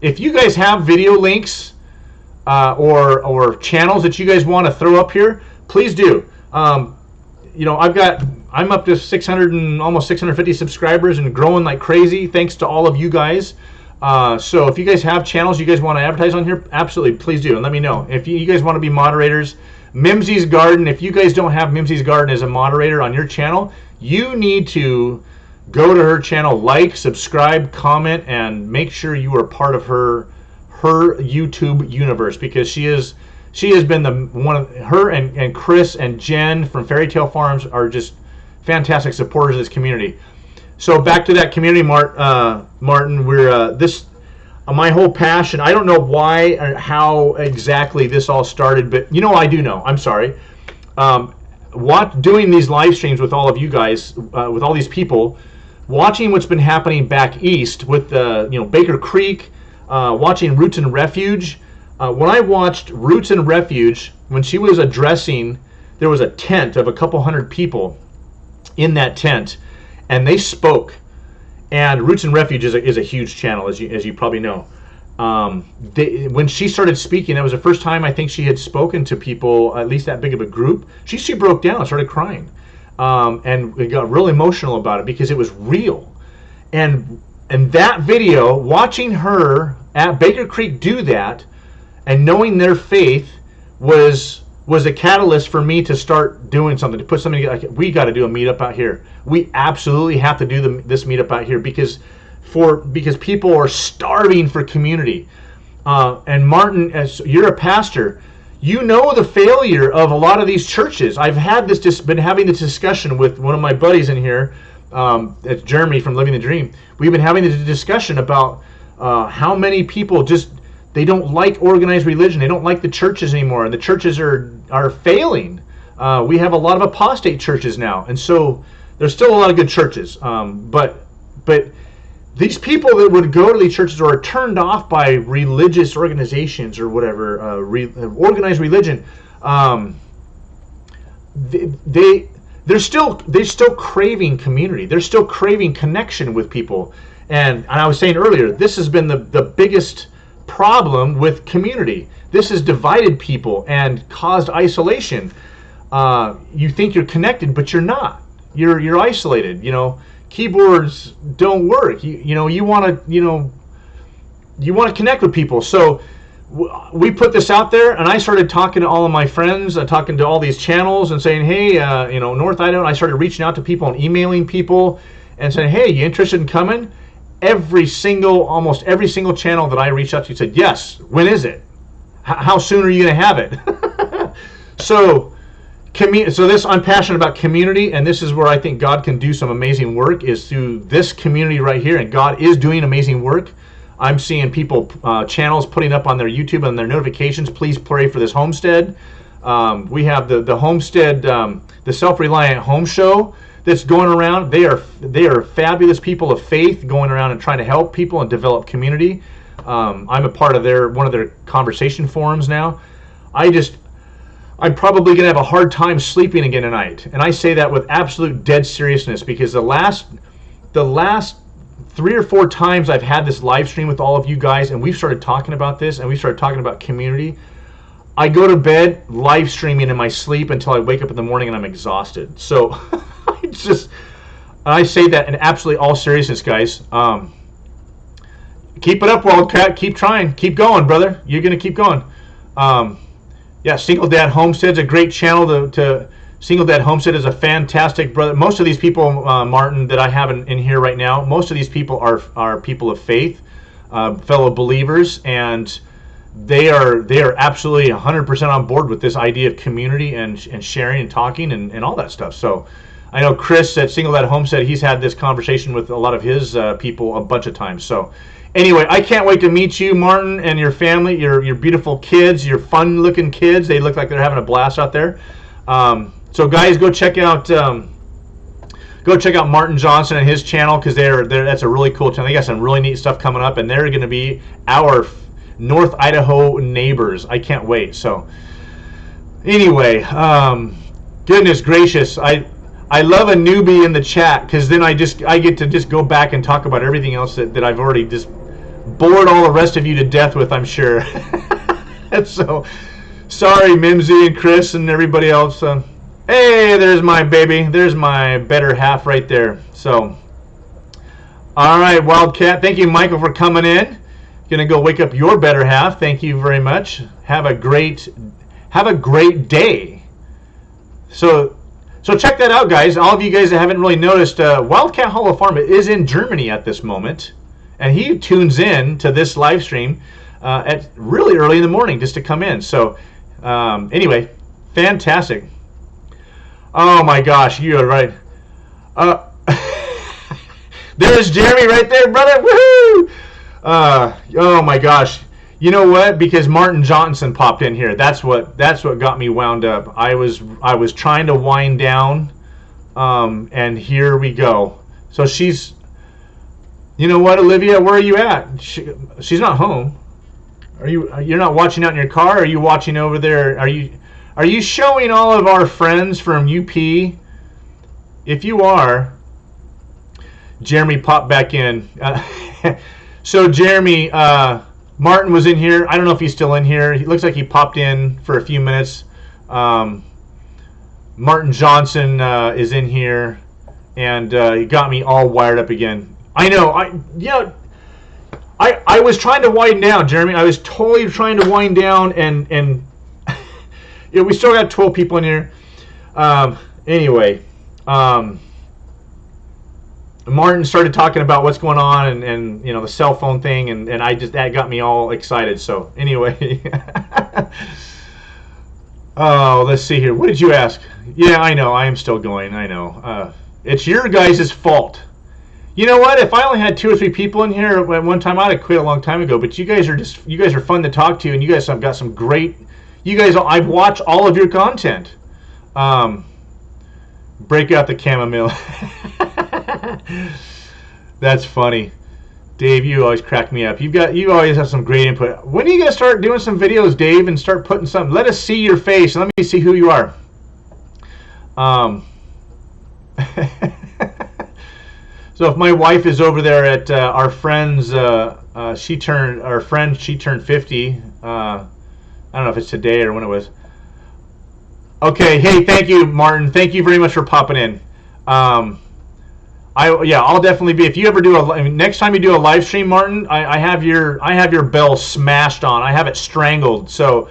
If you guys have video links or channels that you guys want to throw up here, please do. I'm up to 600 and almost 650 subscribers and growing like crazy thanks to all of you guys. So if you guys have channels you guys want to advertise on here, absolutely, please do, and let me know. If you guys want to be moderators, Mimsy's Garden, if you guys don't have Mimsy's Garden as a moderator on your channel, you need to go to her channel, like, subscribe, comment, and make sure you are part of her YouTube universe, because she has been her and Chris and Jen from Fairy Tale Farms are just fantastic supporters of this community. So back to that community, Martin. We're my whole passion. I don't know why or how exactly this all started, but I do know. I'm sorry. Doing these live streams with all of you guys, with all these people, watching what's been happening back east with Baker Creek, watching Roots and Refuge. When I watched Roots and Refuge, when she was addressing, there was a tent of a couple hundred people in that tent, and they spoke. And Roots and Refuge is a huge channel, as you probably know. When she started speaking, that was the first time I think she had spoken to people, at least that big of a group. She broke down and started crying, and we got real emotional about it because it was real. And that video, watching her at Baker Creek do that, and knowing their faith was a catalyst for me to start doing something, to put something like, we got to do a meetup out here. We absolutely have to do this meetup out here because people are starving for community. And Martin, as you're a pastor, you know the failure of a lot of these churches. I've been having this discussion with one of my buddies in here. It's Jeremy from Living the Dream. We've been having this discussion about how many people they don't like organized religion. They don't like the churches anymore, and the churches are failing. We have a lot of apostate churches now, and so there's still a lot of good churches. But these people that would go to these churches or are turned off by religious organizations or whatever, organized religion, they're still craving community. They're still craving connection with people. And I was saying earlier, this has been the biggest problem with community. This has divided people and caused isolation. You think you're connected, but you're not. You're isolated. Keyboards don't work. You want to connect with people. So we put this out there, and I started talking to all of my friends, talking to all these channels, and saying, hey, North Idaho. And I started reaching out to people and emailing people and saying, hey, you interested in coming? Almost every single channel that I reached out to said, yes. When is it? How soon are you going to have it? So I'm passionate about community, and this is where I think God can do some amazing work, is through this community right here, and God is doing amazing work. I'm seeing people, channels putting up on their YouTube and their notifications, please pray for this homestead. We have the homestead, the Self-Reliant Home Show that's going around. They are fabulous people of faith going around and trying to help people and develop community. I'm a part of one of their conversation forums now. I'm probably going to have a hard time sleeping again tonight. And I say that with absolute dead seriousness, because the last 3 or 4 times I've had this live stream with all of you guys, and we've started talking about this, and we started talking about community, I go to bed live streaming in my sleep until I wake up in the morning and I'm exhausted. So I say that in absolutely all seriousness, guys. Keep it up, Wildcat. Keep trying. Keep going, brother. You're going to keep going. Single Dad Homestead's a great channel. Single Dad Homestead is a fantastic brother. Most of these people, Martin, that I have in here right now, most of these people are people of faith, fellow believers, and they are absolutely 100% on board with this idea of community and sharing and talking and all that stuff. So I know Chris at Single Dad Homestead, he's had this conversation with a lot of his people a bunch of times. So anyway, I can't wait to meet you, Martin, and your family, your beautiful kids, your fun-looking kids. They look like they're having a blast out there. So guys, go check out Martin Johnson and his channel, because that's a really cool channel. They got some really neat stuff coming up, and they're going to be our North Idaho neighbors. I can't wait. So anyway, goodness gracious, I love a newbie in the chat, because then I get to just go back and talk about everything else that I've already just bored all the rest of you to death with, I'm sure. And so sorry, Mimsy and Chris and everybody else. Hey, there's my baby. There's my better half right there. So, all right, Wildcat. Thank you, Michael, for coming in. Gonna go wake up your better half. Thank you very much. Have a great day. So check that out, guys. All of you guys that haven't really noticed, Wildcat Hollow Farm is in Germany at this moment, and he tunes in to this live stream at really early in the morning just to come in. So anyway, fantastic. Oh my gosh, you are right. There's Jeremy right there, brother. Woohoo! Oh my gosh. You know what? Because Martin Johnson popped in here. That's what got me wound up. I was trying to wind down, and here we go. So she's. You know what, Olivia? Where are you at? She's not home. You're not watching out in your car? Are you watching over there? Are you showing all of our friends from UP? If you are, Jeremy popped back in. So Jeremy, Martin was in here. I don't know if he's still in here. He looks like he popped in for a few minutes. Martin Johnson is in here, and he got me all wired up again. I know. I was trying to wind down, Jeremy. I was totally trying to wind down, and we still got 12 people in here. Anyway, Martin started talking about what's going on and the cell phone thing, and that got me all excited. So anyway, oh, let's see here. What did you ask? Yeah, I know. I am still going. I know. It's your guys' fault. You know what? If I only had 2 or 3 people in here at one time, I'd have quit a long time ago. But you guys are fun to talk to, and you guys have got some great. You guys, I've watched all of your content. Break out the chamomile. That's funny, Dave. You always crack me up. You always have some great input. When are you gonna start doing some videos, Dave, and start putting something? Let us see your face, and let me see who you are. So if my wife is over there at our friend's she turned 50. I don't know if it's today or when it was. Okay, hey, thank you, Martin. Thank you very much for popping in. I'll definitely be. If you ever next time you do a live stream, Martin, I have your bell smashed on. I have it strangled. So,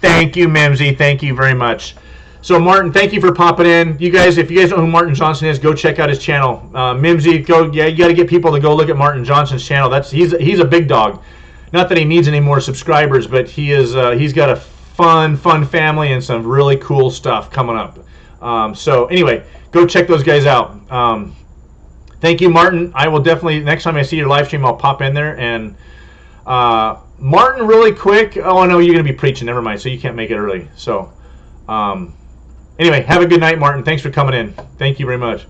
thank you, Mimsy. Thank you very much. So, Martin, thank you for popping in. You guys, if you guys don't know who Martin Johnson is, go check out his channel. Mimsy, you got to get people to go look at Martin Johnson's channel. He's a big dog. Not that he needs any more subscribers, but he's got a fun family and some really cool stuff coming up. So anyway, go check those guys out. Thank you, Martin. I will definitely, next time I see your live stream, I'll pop in there. And Martin, really quick. Oh, no, you're going to be preaching. Never mind. So you can't make it early. So anyway, have a good night, Martin. Thanks for coming in. Thank you very much.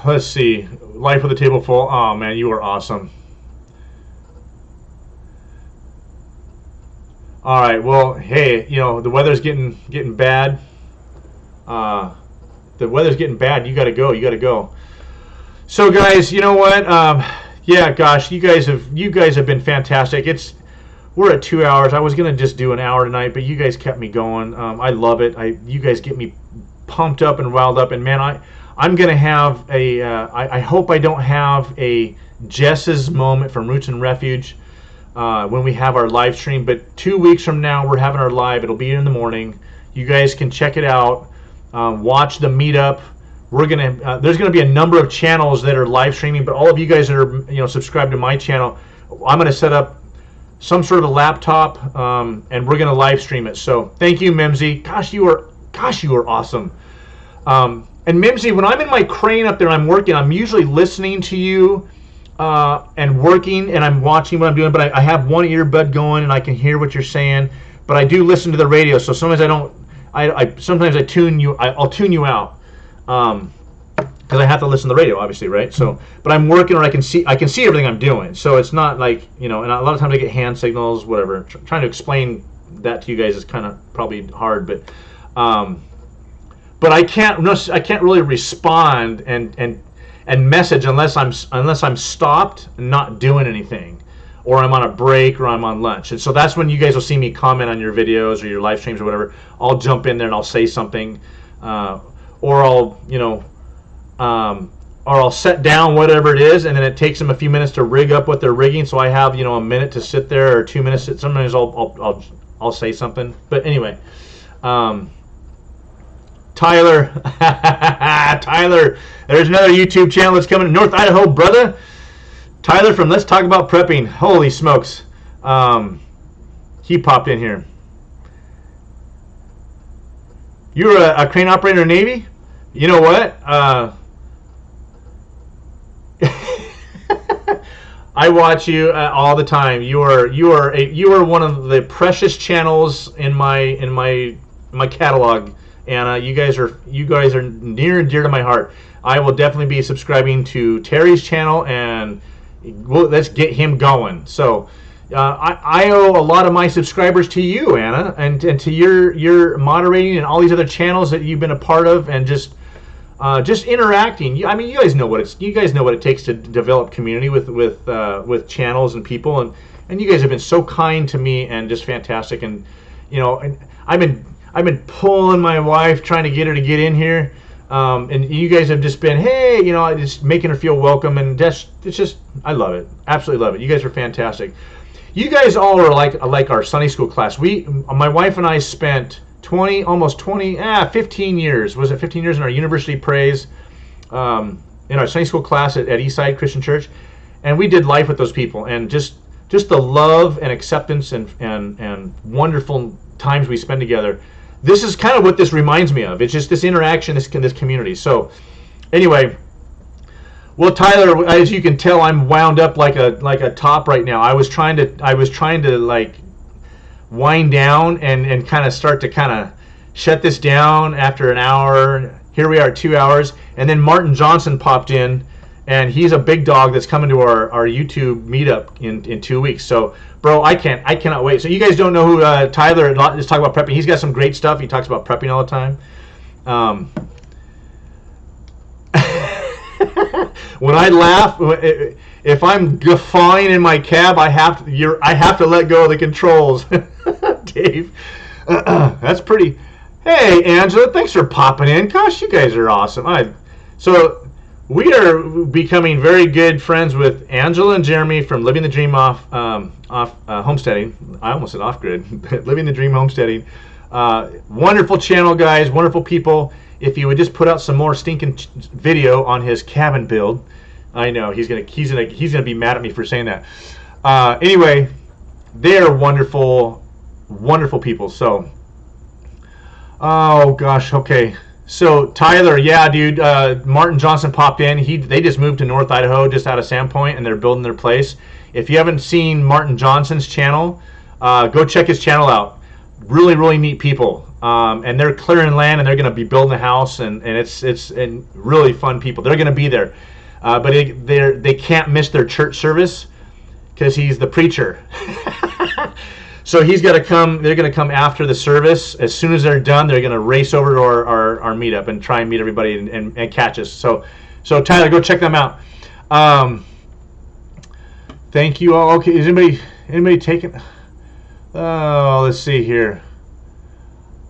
Let's see. Life with a table full. Oh, man, you are awesome. All right. Well, hey, the weather's getting bad. The weather's getting bad. You got to go. You got to go. So, guys, you know what? Yeah, gosh, you guys have been fantastic. We're at 2 hours. I was gonna just do an hour tonight, but you guys kept me going. I love it. You guys get me pumped up and riled up. And man, I'm gonna have I hope I don't have a Jess's moment from Roots and Refuge when we have our live stream. But 2 weeks from now, we're having our live. It'll be in the morning. You guys can check it out. Watch the meetup. There's gonna be a number of channels that are live streaming, but all of you guys that are subscribed to my channel, I'm gonna set up some sort of a laptop, and we're gonna live stream it. So thank you, Mimsy. Gosh, you are awesome. And Mimsy, when I'm in my crane up there and I'm working, I'm usually listening to you and working, and I'm watching what I'm doing. But I have one earbud going, and I can hear what you're saying. But I do listen to the radio, so sometimes I don't. Sometimes I'll tune you out because I have to listen to the radio, obviously, right? So, but I'm working, or I can see everything I'm doing. So it's not like and a lot of times I get hand signals, whatever. Trying to explain that to you guys is kind of probably hard, but I can't really respond and message unless I'm stopped and not doing anything, or I'm on a break, or I'm on lunch. And so that's when you guys will see me comment on your videos or your live streams or whatever. I'll jump in there and I'll say something, or I'll set down whatever it is, and then it takes them a few minutes to rig up what they're rigging. So I have a minute to sit there, or 2 minutes. Sometimes I'll say something. But anyway, Tyler, there's another YouTube channel that's coming to North Idaho, brother. Tyler from Let's Talk About Prepping. Holy smokes. He popped in here. You're a crane operator in the Navy? You know what? I watch you all the time. You are one of the precious channels in my catalog, and you guys are near and dear to my heart. I will definitely be subscribing to Terry's channel, and let's get him going. So I owe a lot of my subscribers to you, Anna, and to your moderating and all these other channels that you've been a part of, and just interacting. I mean, you guys know what it takes to develop community with channels and people, and you guys have been so kind to me and just fantastic. And and I've been pulling my wife, trying to get her to get in here. And you guys have just been, hey, just making her feel welcome, and it's just, I love it, absolutely love it. You guys are fantastic. You guys all are like our Sunday school class. My wife and I spent 15 years. Was it 15 years in our university praise, in our Sunday school class at Eastside Christian Church, and we did life with those people, and just the love and acceptance and wonderful times we spend together. This is kind of what this reminds me of. It's just this interaction, this community. So, anyway, well, Tyler, as you can tell, I'm wound up like a top right now. I was trying to like wind down and kind of start to kind of shut this down after an hour. Here we are, 2 hours, and then Martin Johnson popped in, and he's a big dog that's coming to our YouTube meetup in 2 weeks. So, bro, I cannot wait. So you guys don't know who Tyler is. Talk about prepping. He's got some great stuff. He talks about prepping all the time. when I laugh, if I'm guffawing in my cab, I have to let go of the controls. Dave, that's pretty. Hey, Angela, thanks for popping in. Gosh, you guys are awesome. So we are becoming very good friends with Angela and Jeremy from Living the Dream off homesteading. I almost said off grid. Living the Dream homesteading. Wonderful channel, guys. Wonderful people. If you would just put out some more stinking video on his cabin build, I know he's gonna be mad at me for saying that. Anyway, they are wonderful, wonderful people. So, oh gosh, okay. So Tyler, yeah, dude, Martin Johnson popped in. They just moved to North Idaho, just out of Sandpoint, and they're building their place. If you haven't seen Martin Johnson's channel, go check his channel out. Really, really neat people. And they're clearing land, and they're going to be building a house, and it's really fun people. They're going to be there, but they can't miss their church service because he's the preacher. So he's got to come. They're going to come after the service. As soon as they're done, they're going to race over to our meetup and try and meet everybody and catch us. So Tyler, go check them out. Thank you all. Okay, is anybody taking? Oh, let's see here.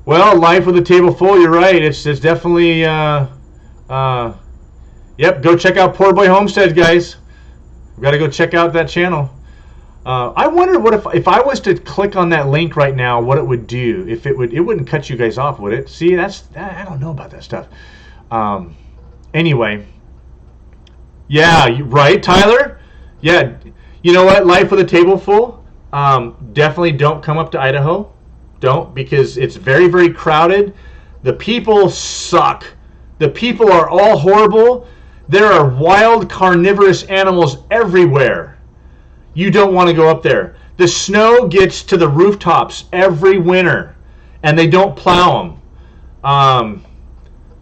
Well, life with a table full. You're right. It's definitely. Yep. Go check out Poor Boy Homestead, guys. We've got to go check out that channel. I wonder what if I was to click on that link right now, what it would do. If it wouldn't cut you guys off, would it? See, I don't know about that stuff. Anyway. Yeah, right, Tyler. Yeah. You know what? Life with a table full. Definitely don't come up to Idaho. Don't, because it's very, very crowded. The people suck. The people are all horrible. There are wild carnivorous animals everywhere. You don't want to go up there. The snow gets to the rooftops every winter, and they don't plow them.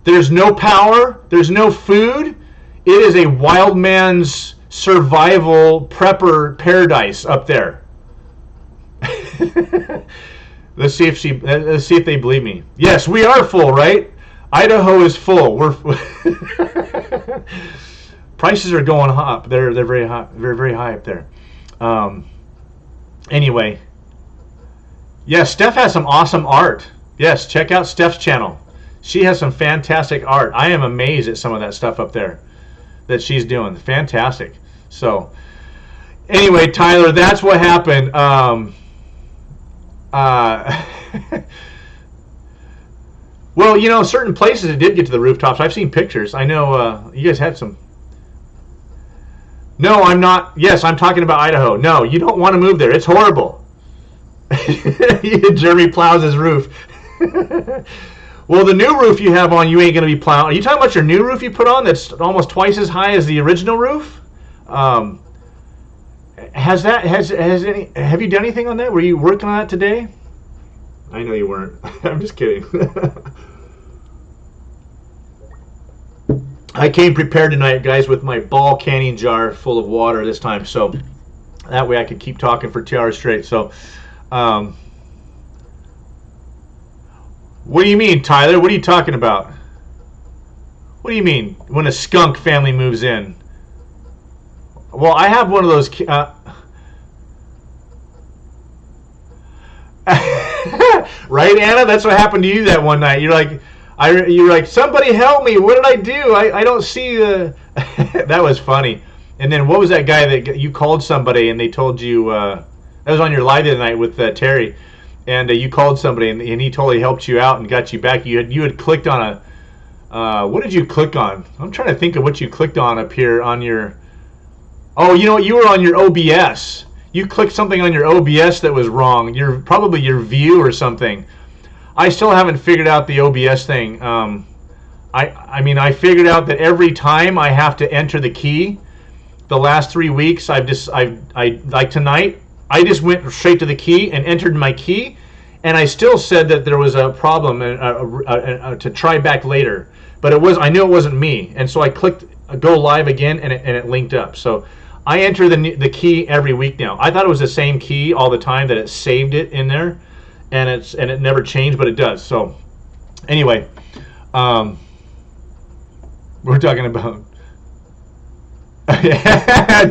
There's no power. There's no food. It is a wild man's survival prepper paradise up there. Let's see if they believe me. Yes, we are full, right? Idaho is full. We're prices are going up. They're very high. Very, very high up there. Anyway, yes, Steph has some awesome art. Yes, check out Steph's channel. She has some fantastic art. I am amazed at some of that stuff up there that she's doing. Fantastic. So, anyway, Tyler, that's what happened. Well, you know, certain places it did get to the rooftops. I've seen pictures. I know you guys had some. No, I'm not. Yes, I'm talking about Idaho. No, you don't want to move there. It's horrible. Jeremy plows his roof. Well, the new roof you have on, you ain't going to be plowing. Are you talking about your new roof you put on that's almost twice as high as the original roof? Have you done anything on that? Were you working on that today? I know you weren't. I'm just kidding. I came prepared tonight, guys, with my ball canning jar full of water this time, so that way I could keep talking for 2 hours straight. So, what do you mean, Tyler? What are you talking about? What do you mean when a skunk family moves in? Well, I have one of those. Right, Anna? That's what happened to you that one night. You're like, somebody help me. What did I do? I don't see the. That was funny. And then what was that guy that you called somebody and they told you that was on your live the other night with Terry, and you called somebody and he totally helped you out and got you back. You had clicked on a. What did you click on? I'm trying to think of what you clicked on up here on your. Oh, you know what? You were on your OBS. You clicked something on your OBS that was wrong. Probably your view or something. I still haven't figured out the OBS thing. I mean, I figured out that every time I have to enter the key. The last 3 weeks, like tonight, I just went straight to the key and entered my key, and I still said that there was a problem to try back later. But I knew it wasn't me, and so I clicked go live again, and it linked up. So I enter the key every week now. I thought it was the same key all the time, that it saved it in there, and it never changed, but it does. So anyway, we're talking about.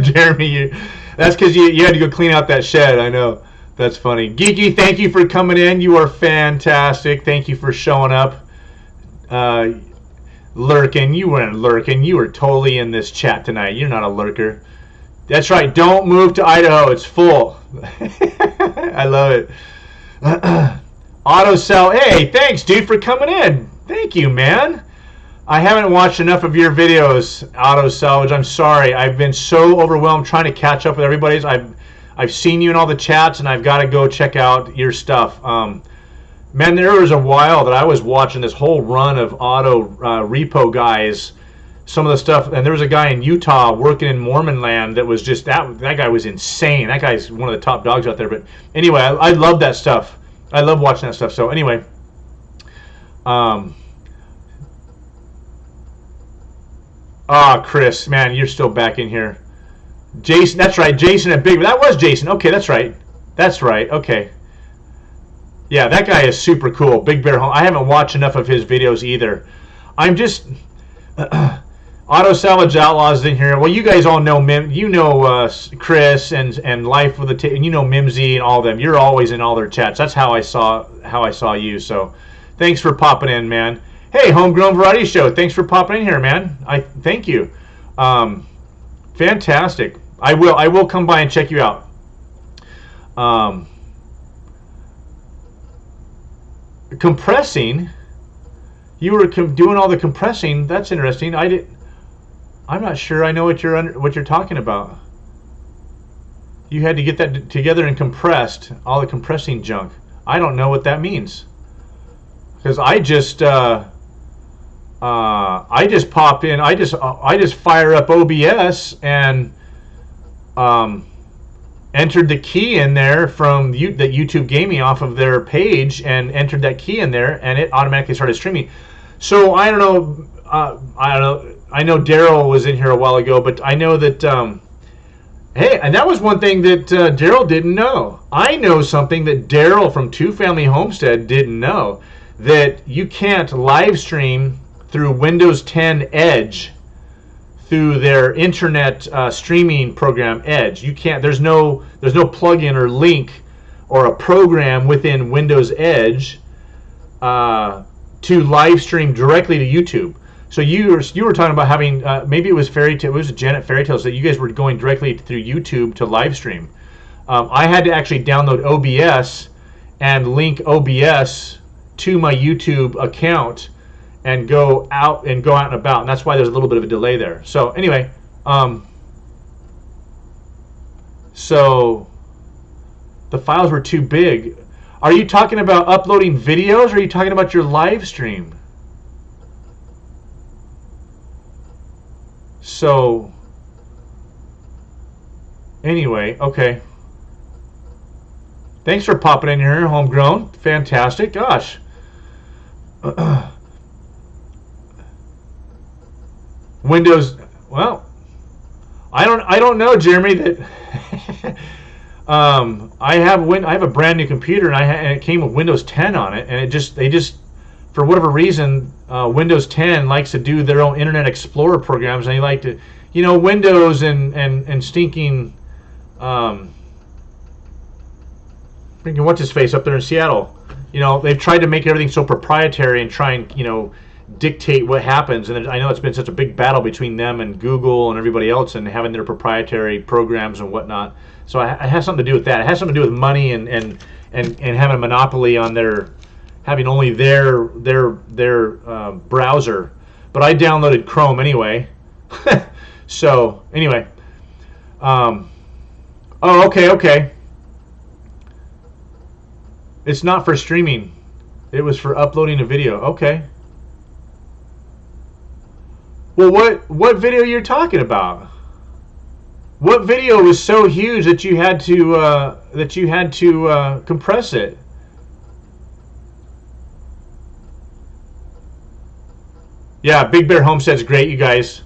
Jeremy, that's because you had to go clean out that shed. I know. That's funny. Geeky, thank you for coming in. You are fantastic. Thank you for showing up. Lurking. You weren't lurking. You were totally in this chat tonight. You're not a lurker. That's right. Don't move to Idaho. It's full. I love it. Auto sell. Hey, thanks, dude, for coming in. Thank you, man. I haven't watched enough of your videos, Auto Salvage. I'm sorry. I've been so overwhelmed trying to catch up with everybody's. I've seen you in all the chats, and I've got to go check out your stuff. Man, there was a while that I was watching this whole run of auto repo guys, some of the stuff, and there was a guy in Utah working in Mormon land that was just, that guy was insane. That guy's one of the top dogs out there. But anyway, I love that stuff. I love watching that stuff. So anyway, Chris, man, you're still back in here. Jason, that's right, Jason at Big, that was Jason. Okay, that's right. That's right, okay. Yeah, that guy is super cool. Big Bear Home. I haven't watched enough of his videos either. I'm just Auto Salvage Outlaws in here. Well, you guys all know Chris and Life with and you know Mimsy and all of them. You're always in all their chats. That's how I saw you. So, thanks for popping in, man. Hey, Homegrown Variety Show. Thanks for popping in here, man. I thank you. Fantastic. I will come by and check you out. Compressing. You were doing all the compressing. That's interesting. I'm not sure I know what you're talking about. You had to get that together and compressed all the compressing junk. I don't know what that means, because I just pop in. I just fire up OBS and entered the key in there from that YouTube gave me off of their page, and entered that key in there, and it automatically started streaming. So I don't know. I know Daryl was in here a while ago, but I know that. Hey, and that was one thing that Daryl didn't know. I know something that Daryl from Two Family Homestead didn't know, that you can't live stream through Windows 10 Edge, through their internet streaming program Edge. You can't. There's no plugin or link or a program within Windows Edge to live stream directly to YouTube. So you were talking about having maybe it was Janet Fairy Tales that you guys were going directly through YouTube to live stream. I had to actually download OBS and link OBS to my YouTube account and go out and about, and that's why there's a little bit of a delay there. So anyway, so the files were too big. Are you talking about uploading videos, or are you talking about your live stream? So anyway, okay. Thanks for popping in here, Homegrown. Fantastic. Gosh. Windows. Well, I don't know, Jeremy. That I have a brand new computer, and it came with Windows 10 on it, and they just for whatever reason, Windows 10 likes to do their own Internet Explorer programs, and they like to, Windows and stinking, thinking what's his face up there in Seattle. They've tried to make everything so proprietary and try and, dictate what happens. And I know it's been such a big battle between them and Google and everybody else, and having their proprietary programs and whatnot. So it has something to do with that. It has something to do with money and having a monopoly on having only their browser. But I downloaded Chrome anyway. So anyway, okay. It's not for streaming. It was for uploading a video. Okay. Well, what video you're talking about? What video was so huge that you had to compress it? Yeah, Big Bear Homestead's great, you guys.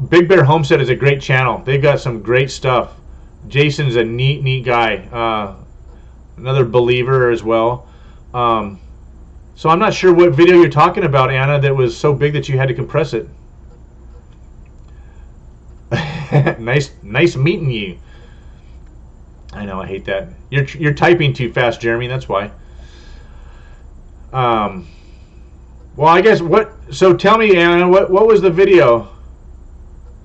Big Bear Homestead is a great channel. They've got some great stuff. Jason's a neat guy. Another believer as well. So I'm not sure what video you're talking about, Anna, that was so big that you had to compress it. Nice meeting you. I know, I hate that. You're typing too fast, Jeremy. That's why. Well, I guess So tell me, Anna, what was the video?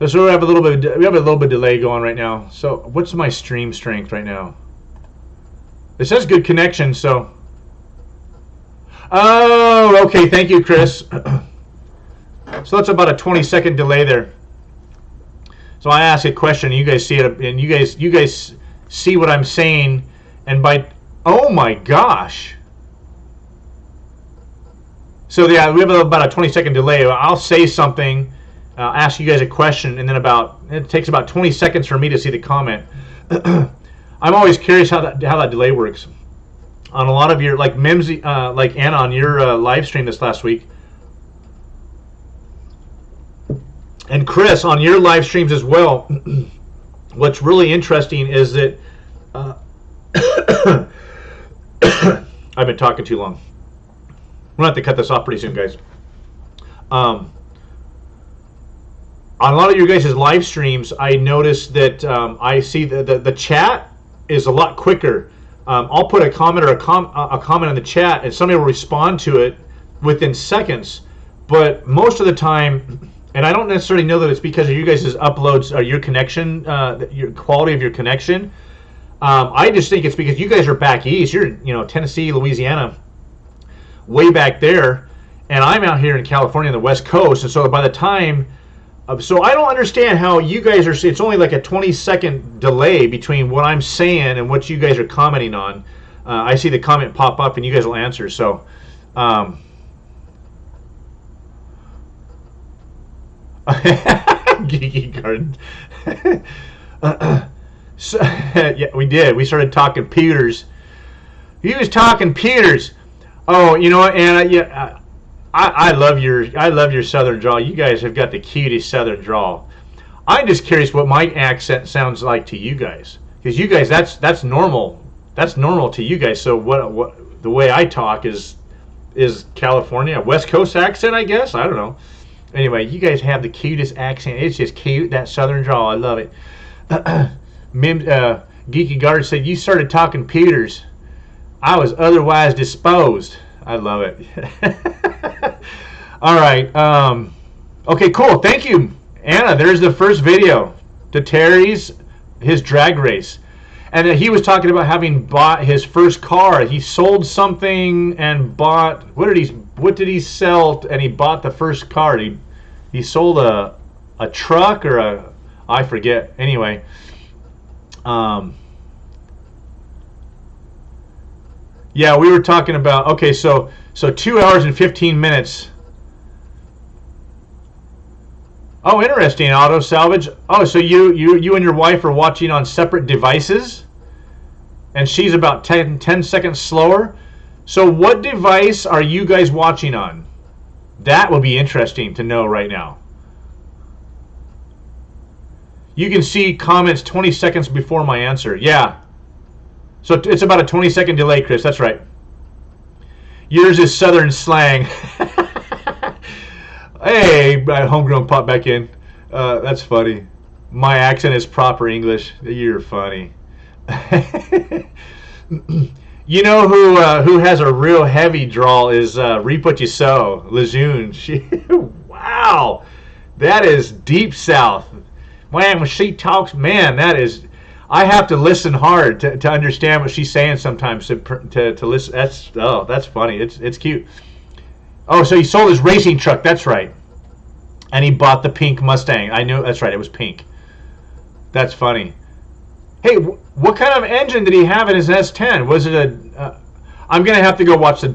So we have a little bit of delay going right now. So what's my stream strength right now? It says good connection. So. Oh, okay. Thank you, Chris. So that's about a 20-second delay there. So I ask a question, and you guys see it, and you guys see what I'm saying, and oh my gosh. So yeah, we have about a 20-second delay. I'll say something, ask you guys a question, and then it takes about 20 seconds for me to see the comment. I'm always curious how that delay works. On a lot of your, like Mimsy, like Anna, on your live stream this last week, and Chris on your live streams as well. What's really interesting is that I've been talking too long. We're going to have to cut this off pretty soon, guys. On a lot of your guys' live streams, I noticed that I see the chat is a lot quicker. I'll put a comment or a comment in the chat, and somebody will respond to it within seconds. But most of the time, and I don't necessarily know that it's because of you guys' uploads or your connection, your quality of your connection. I just think it's because you guys are back east. You're, Tennessee, Louisiana, way back there, and I'm out here in California on the West Coast. And so by the time, so I don't understand how you guys are. It's only like a 20-second delay between what I'm saying and what you guys are commenting on. I see the comment pop up, and you guys will answer. So. Geeky Garden. So, yeah, we did. We started talking pewters. He was talking pewters. Oh, you know what, Anna? Yeah, I love your southern drawl. You guys have got the cutest southern drawl. I'm just curious what my accent sounds like to you guys, because you guys that's normal. That's normal to you guys. So what the way I talk is California, West Coast accent, I guess. I don't know. Anyway, you guys have the cutest accent. It's just cute, that southern drawl. I love it. Geeky Guard said, you started talking pewters. I was otherwise disposed. I love it. All right. Okay, cool. Thank you, Anna. There's the first video to Terry's, his drag race. And he was talking about having bought his first car. He sold something and bought, what did he sell? And he bought the first car. He sold a truck or I forget. Anyway, yeah, we were talking about, okay, so 2 hours and 15 minutes. Oh, interesting, Auto Salvage. Oh, so you and your wife are watching on separate devices, and she's about 10 seconds slower. So what device are you guys watching on? That will be interesting to know right now. You can see comments 20 seconds before my answer. Yeah. So it's about a 20-second delay, Chris. That's right. Yours is Southern slang. Hey, homegrown popped back in. That's funny. My accent is proper English. You're funny. You know who has a real heavy drawl is Reap What You Sow, Lejeune. Wow, that is deep south. Man, when she talks, man, that is. I have to listen hard to understand what she's saying sometimes to listen. That's funny. It's cute. Oh, so he sold his racing truck. That's right. And he bought the pink Mustang. I knew. That's right. It was pink. That's funny. Hey, what kind of engine did he have in his S10? Was it a? I'm gonna have to go watch the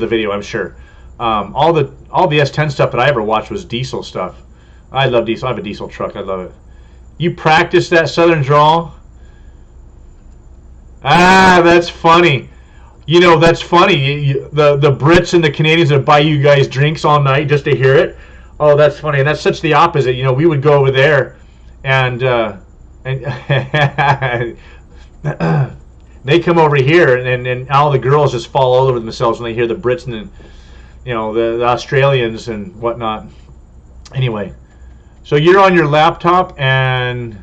video. I'm sure. All the S10 stuff that I ever watched was diesel stuff. I love diesel. I have a diesel truck. I love it. You practice that southern drawl? Ah, that's funny. You know, that's funny. The Brits and the Canadians that buy you guys drinks all night just to hear it. Oh, that's funny. And that's such the opposite. You know, we would go over there and They come over here, and all the girls just fall all over themselves when they hear the Brits and the Australians and whatnot. Anyway, so you're on your laptop and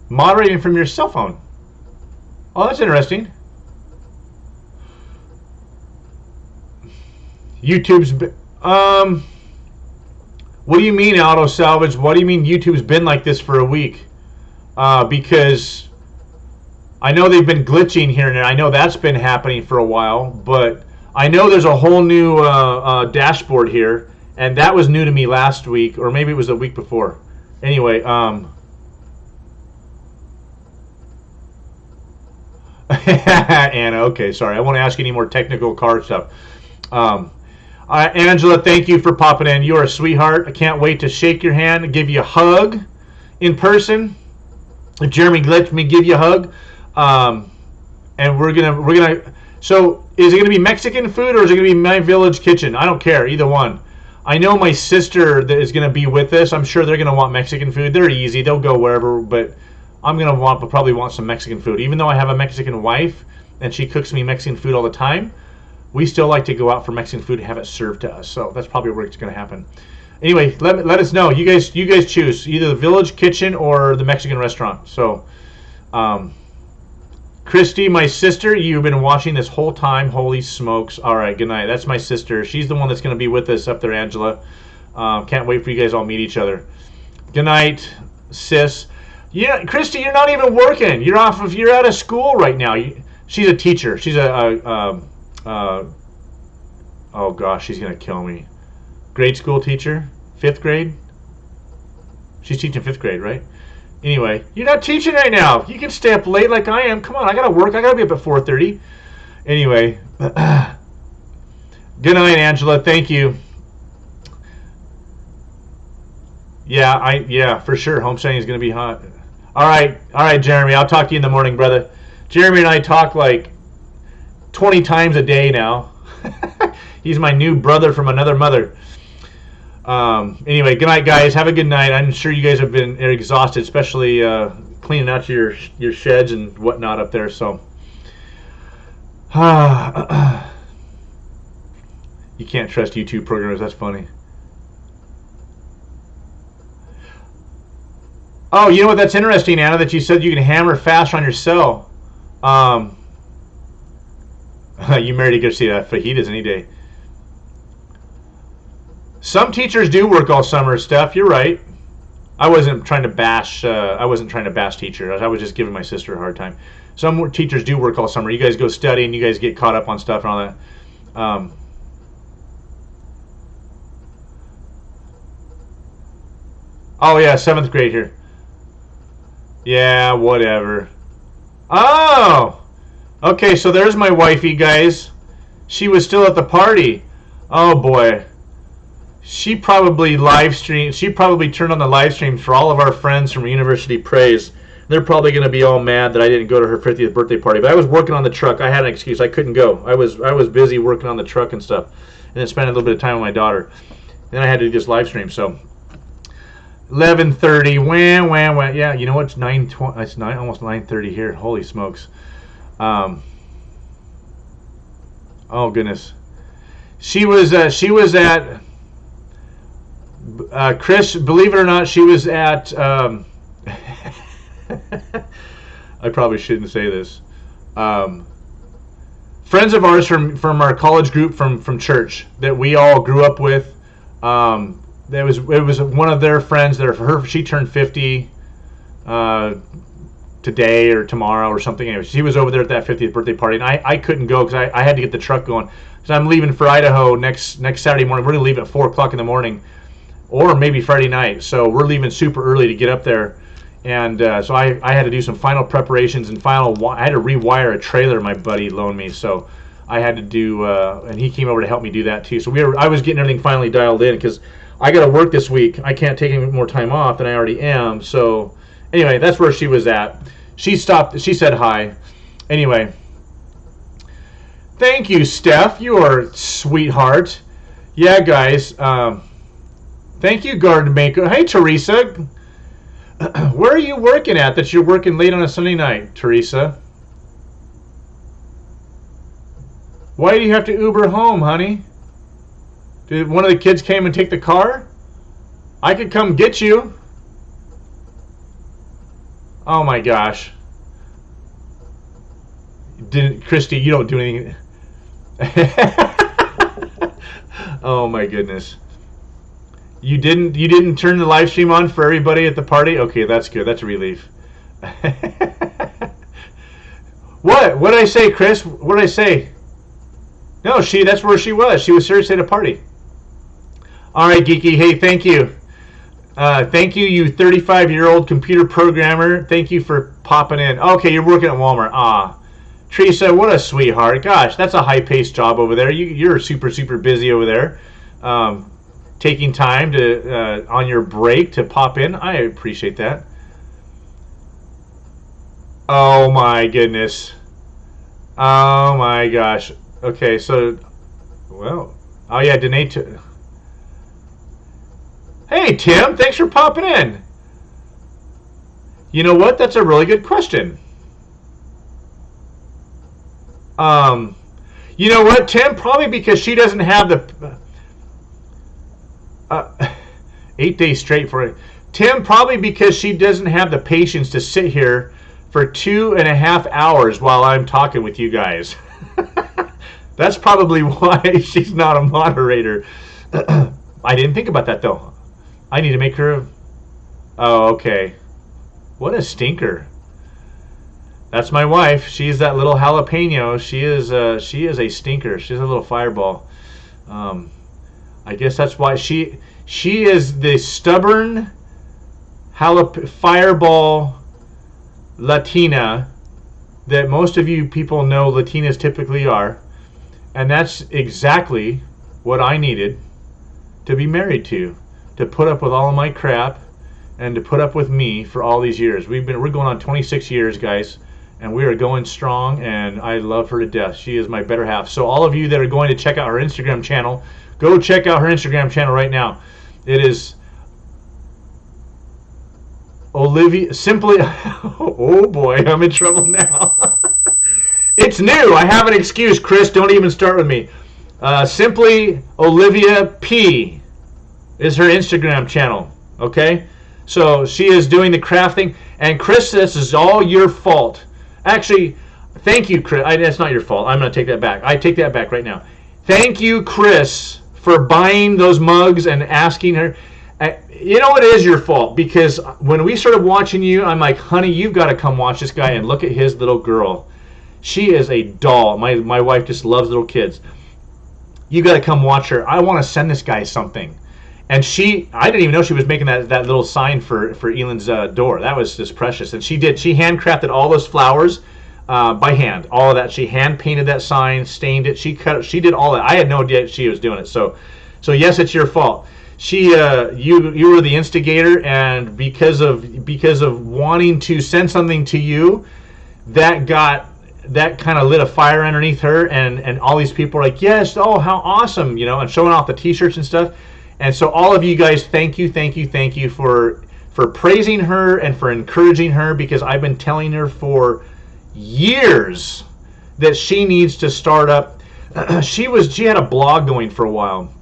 moderating from your cell phone. Oh, that's interesting. YouTube's what do you mean, Auto Salvage? What do you mean YouTube's been like this for a week? Because I know they've been glitching here and there. I know that's been happening for a while, but I know there's a whole new dashboard here, and that was new to me last week, or maybe it was the week before. Anyway, Anna, okay, sorry. I won't ask you any more technical car stuff. Angela, thank you for popping in. You are a sweetheart. I can't wait to shake your hand and give you a hug in person. If Jeremy lets me give you a hug, and we're gonna. So, is it gonna be Mexican food or is it gonna be My Village Kitchen? I don't care, either one. I know my sister that is gonna be with us. I'm sure they're gonna want Mexican food. They're easy. They'll go wherever, but I'm gonna probably want some Mexican food. Even though I have a Mexican wife and she cooks me Mexican food all the time, we still like to go out for Mexican food and have it served to us. So that's probably where it's gonna happen. Anyway, let us know. You guys choose either the Village Kitchen or the Mexican restaurant. So, Christy, my sister, you've been watching this whole time. Holy smokes! All right, good night. That's my sister. She's the one that's going to be with us up there, Angela. Can't wait for you guys all meet each other. Good night, sis. Yeah, Christy, you're not even working. You're out of school right now. She's a teacher. She's oh gosh, she's gonna kill me. Grade school teacher, 5th grade. She's teaching 5th grade, right? Anyway, you're not teaching right now. You can stay up late like I am. Come on, I gotta work. I gotta be up at 4:30. Anyway, good night, Angela. Thank you. Yeah, for sure. Homesteading is gonna be hot. All right, Jeremy. I'll talk to you in the morning, brother. Jeremy and I talk like 20 times a day now. He's my new brother from another mother. Anyway, good night, guys. Have a good night. I'm sure you guys have been exhausted, especially cleaning out your sheds and whatnot up there. So, you can't trust YouTube programmers. That's funny. Oh, you know what? That's interesting, Anna, that you said you can hammer fast on your cell. You married to go see that fajitas any day. Some teachers do work all summer, Steph. You're right. I wasn't trying to bash. Teachers. I was just giving my sister a hard time. Some teachers do work all summer. You guys go study and you guys get caught up on stuff and all that. Oh yeah, 7th grade here. Yeah, whatever. Oh, okay. So there's my wifey, guys. She was still at the party. Oh boy. She probably turned on the live stream for all of our friends from University Praise. They're probably going to be all mad that I didn't go to her 50th birthday party. But I was working on the truck. I had an excuse. I couldn't go. I was busy working on the truck and stuff, and then spending a little bit of time with my daughter. Then I had to do this live stream. So 11:30. Wham. Yeah, you know what? It's 9:20. It's almost 9:30 here. Holy smokes. Oh goodness. She was at. Chris, believe it or not, she was at. I probably shouldn't say this. Friends of ours from our college group from church that we all grew up with. It was one of their friends that she turned 50 today or tomorrow or something. Anyway, she was over there at that 50th birthday party, and I couldn't go because I had to get the truck going. So I'm leaving for Idaho next Saturday morning. We're gonna leave at 4 o'clock in the morning. Or maybe Friday night. So we're leaving super early to get up there. And so I had to do some final preparations and I had to rewire a trailer my buddy loaned me. So I had to do, and he came over to help me do that too. So I was getting everything finally dialed in because I got to work this week. I can't take any more time off than I already am. So anyway, that's where she was at. She stopped. She said hi. Anyway, thank you, Steph. You are a sweetheart. Yeah, guys. Thank you, Garden Maker. Hey, Teresa. Where are you working at that you're working late on a Sunday night, Teresa? Why do you have to Uber home, honey? Did one of the kids came and take the car? I could come get you. Oh my gosh. Christy, you don't do anything. Oh my goodness. You didn't turn the live stream on for everybody at the party? Okay, that's good. That's a relief. What did I say, Chris? What did I say? No, that's where she was. She was seriously at a party. All right, Geeky. Hey, thank you. Thank you, you 35-year-old computer programmer. Thank you for popping in. Okay, you're working at Walmart. Teresa, what a sweetheart. Gosh, that's a high-paced job over there. You're super, super busy over there. Taking time to on your break to pop in. I appreciate that. Oh, my goodness. Oh, my gosh. Okay, so, well, oh, yeah, donate to... Hey, Tim, thanks for popping in. You know what? That's a really good question. You know what, Tim? Probably because she doesn't have the 8 days straight for it. Tim, probably because she doesn't have the patience to sit here for 2.5 hours while I'm talking with you guys. That's probably why she's not a moderator. I didn't think about that, though. I need to make her... Oh, okay. What a stinker. That's my wife. She's that little jalapeno. She is a stinker. She's a little fireball. I guess that's why she is the stubborn fireball Latina that most of you people know Latinas typically are. And that's exactly what I needed to be married to put up with all of my crap and to put up with me for all these years. We're going on 26 years, guys, and we are going strong, and I love her to death. She is my better half. So all of you that are going to check out her Instagram channel, go check out her Instagram channel right now. It is Olivia, simply, oh boy, I'm in trouble now. It's new. I have an excuse, Chris. Don't even start with me. Simply Olivia P is her Instagram channel. Okay? So she is doing the crafting. And Chris, this is all your fault. Actually, thank you, Chris. That's not your fault. I'm going to take that back. I take that back right now. Thank you, Chris, for buying those mugs and asking her. You know, it is your fault, because when we started watching you, I'm like, honey, you've got to come watch this guy and look at his little girl. She is a doll. My wife just loves little kids. You got to come watch her. I want to send this guy something. And I didn't even know she was making that little sign for Elon's door. That was just precious. And she handcrafted all those flowers by hand. All of that. She hand painted that sign, stained it. She cut it. She did all that. I had no idea she was doing it. So yes, it's your fault. You were the instigator, and because of wanting to send something to you, that kind of lit a fire underneath her, and all these people are like, yes, oh, how awesome, and showing off the t-shirts and stuff. And so all of you guys, thank you for praising her and for encouraging her, because I've been telling her for years that she needs to start up. She had a blog going for a while,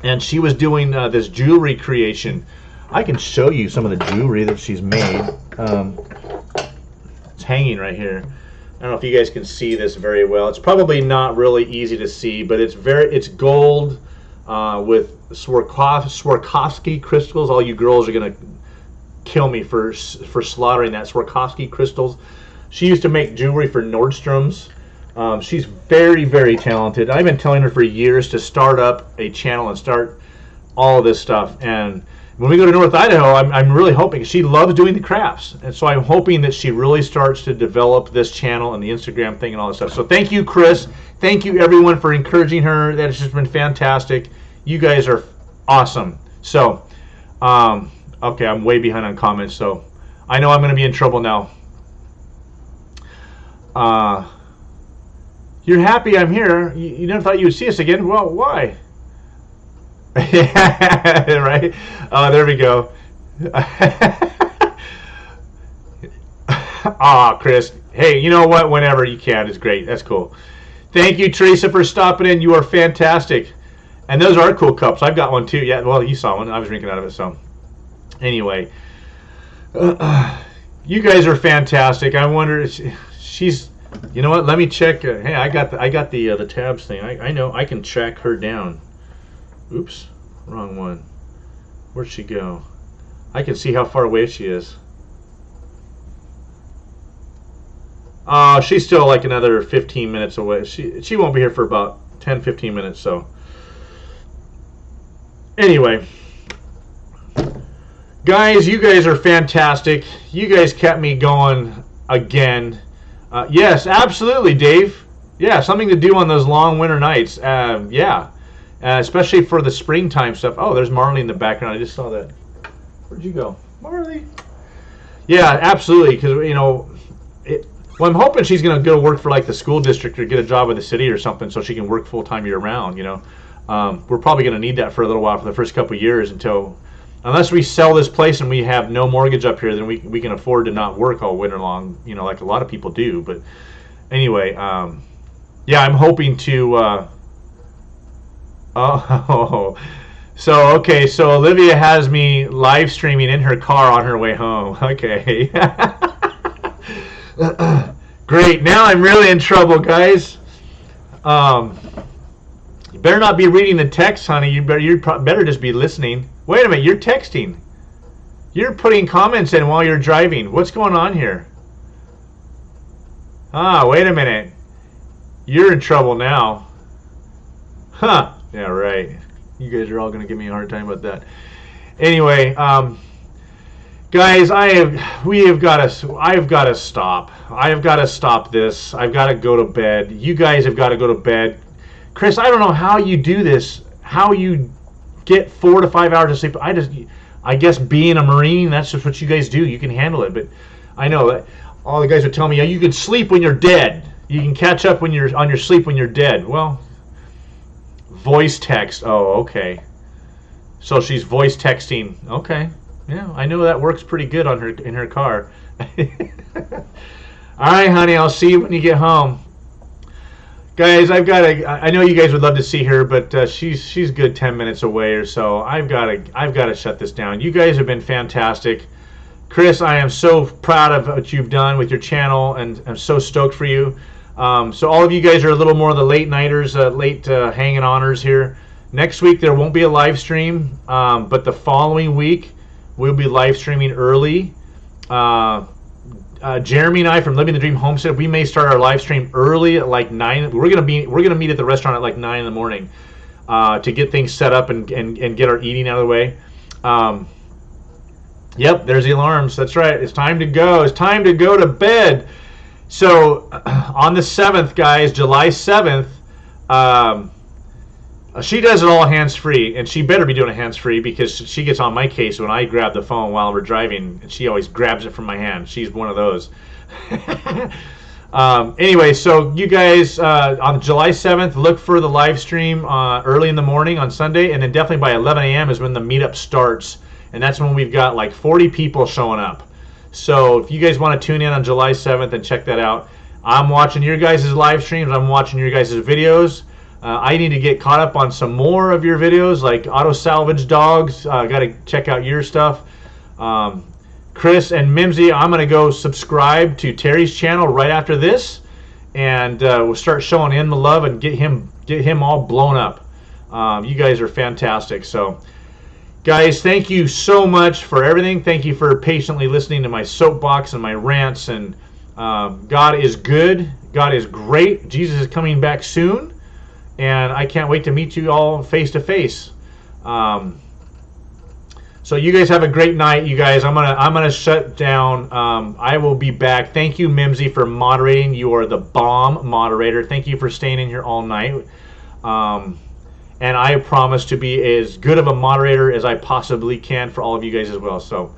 and she was doing this jewelry creation. I can show you some of the jewelry that she's made. It's hanging right here. I don't know if you guys can see this very well. It's probably not really easy to see, but it's gold with Swarovski crystals. All you girls are gonna kill me for slaughtering that. Swarovski crystals. She used to make jewelry for Nordstrom's. She's very, very talented. I've been telling her for years to start up a channel and start all of this stuff. And when we go to North Idaho, I'm really hoping, she loves doing the crafts, and so I'm hoping that she really starts to develop this channel and the Instagram thing and all that stuff. So thank you, Chris. Thank you, everyone, for encouraging her. That has just been fantastic. You guys are awesome. So, okay, I'm way behind on comments, so I know I'm going to be in trouble now. You're happy I'm here. You never thought you would see us again. Well, why? Right? Oh, there we go. Ah, Chris. Hey, you know what? Whenever you can is great. That's cool. Thank you, Teresa, for stopping in. You are fantastic. And those are cool cups. I've got one too. Yeah, well, you saw one. I was drinking out of it. So, anyway, you guys are fantastic. I wonder, she's. You know what? Let me check. Hey, I got the tabs thing. I know I can track her down. Oops, wrong one. Where'd she go? I can see how far away she is. She's still like another 15 minutes away. She won't be here for about 10-15 minutes. So anyway, guys, you guys are fantastic. You guys kept me going again. Yes, absolutely, Dave. Yeah, something to do on those long winter nights. Yeah, especially for the springtime stuff. Oh, there's Marley in the background. I just saw that. Where'd you go, Marley? Yeah, absolutely. Because well, I'm hoping she's going to go work for like the school district or get a job with the city or something, so she can work full time year round. We're probably going to need that for a little while for the first couple of years unless we sell this place and we have no mortgage up here, then we can afford to not work all winter long, like a lot of people do. But anyway, yeah, I'm hoping to. So okay, so Olivia has me live streaming in her car on her way home. Okay. Great. Now I'm really in trouble, guys. You better not be reading the text, honey. You better just be listening. Wait a minute, you're texting. You're putting comments in while you're driving. What's going on here? Wait a minute. You're in trouble now. Huh. Yeah, right. You guys are all going to give me a hard time about that. Anyway, guys, I've got to stop. I've got to stop this. I've got to go to bed. You guys have got to go to bed. Chris, I don't know how you do this. How you get 4 to 5 hours of sleep. I guess being a Marine, that's just what you guys do. You can handle it. But I know that all the guys are telling me, you can sleep when you're dead. You can catch up when you're on your sleep when you're dead. Well, voice text. Oh, okay. So she's voice texting. Okay. Yeah, I know that works pretty good in her car. All right, honey, I'll see you when you get home. Guys, I know you guys would love to see her, but she's good 10 minutes away or so. I've got to shut this down. You guys have been fantastic. Chris, I am so proud of what you've done with your channel, and I'm so stoked for you. So all of you guys are a little more of the late nighters, late hanging oners here. Next week there won't be a live stream, but the following week we'll be live streaming early. Jeremy and I from Living the Dream Homestead, we may start our live stream early at like 9. We're gonna meet at the restaurant at like 9 in the morning to get things set up and get our eating out of the way. Yep, there's the alarms. That's right. It's time to go. It's time to go to bed. So on the 7th, guys, July 7th, she does it all hands-free, and she better be doing it hands-free because she gets on my case when I grab the phone while we're driving, and she always grabs it from my hand. She's one of those. Anyway, so you guys, on July 7th, look for the live stream early in the morning on Sunday, and then definitely by 11 a.m. is when the meetup starts, and that's when we've got like 40 people showing up. So if you guys want to tune in on July 7th and check that out, I'm watching your guys' live streams. I'm watching your guys' videos. I need to get caught up on some more of your videos, like auto salvage dogs. Got to check out your stuff. Chris and Mimsy, I'm going to go subscribe to Terry's channel right after this, and we'll start showing him the love and get him all blown up. You guys are fantastic. So, guys, thank you so much for everything. Thank you for patiently listening to my soapbox and my rants. And God is good. God is great. Jesus is coming back soon. And I can't wait to meet you all face to face. So you guys have a great night, you guys. I'm gonna shut down. I will be back. Thank you, Mimsy, for moderating. You are the bomb moderator. Thank you for staying in here all night. And I promise to be as good of a moderator as I possibly can for all of you guys as well. So,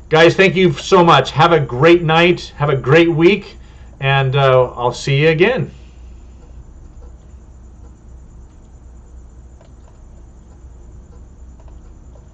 guys, thank you so much. Have a great night. Have a great week, and I'll see you again.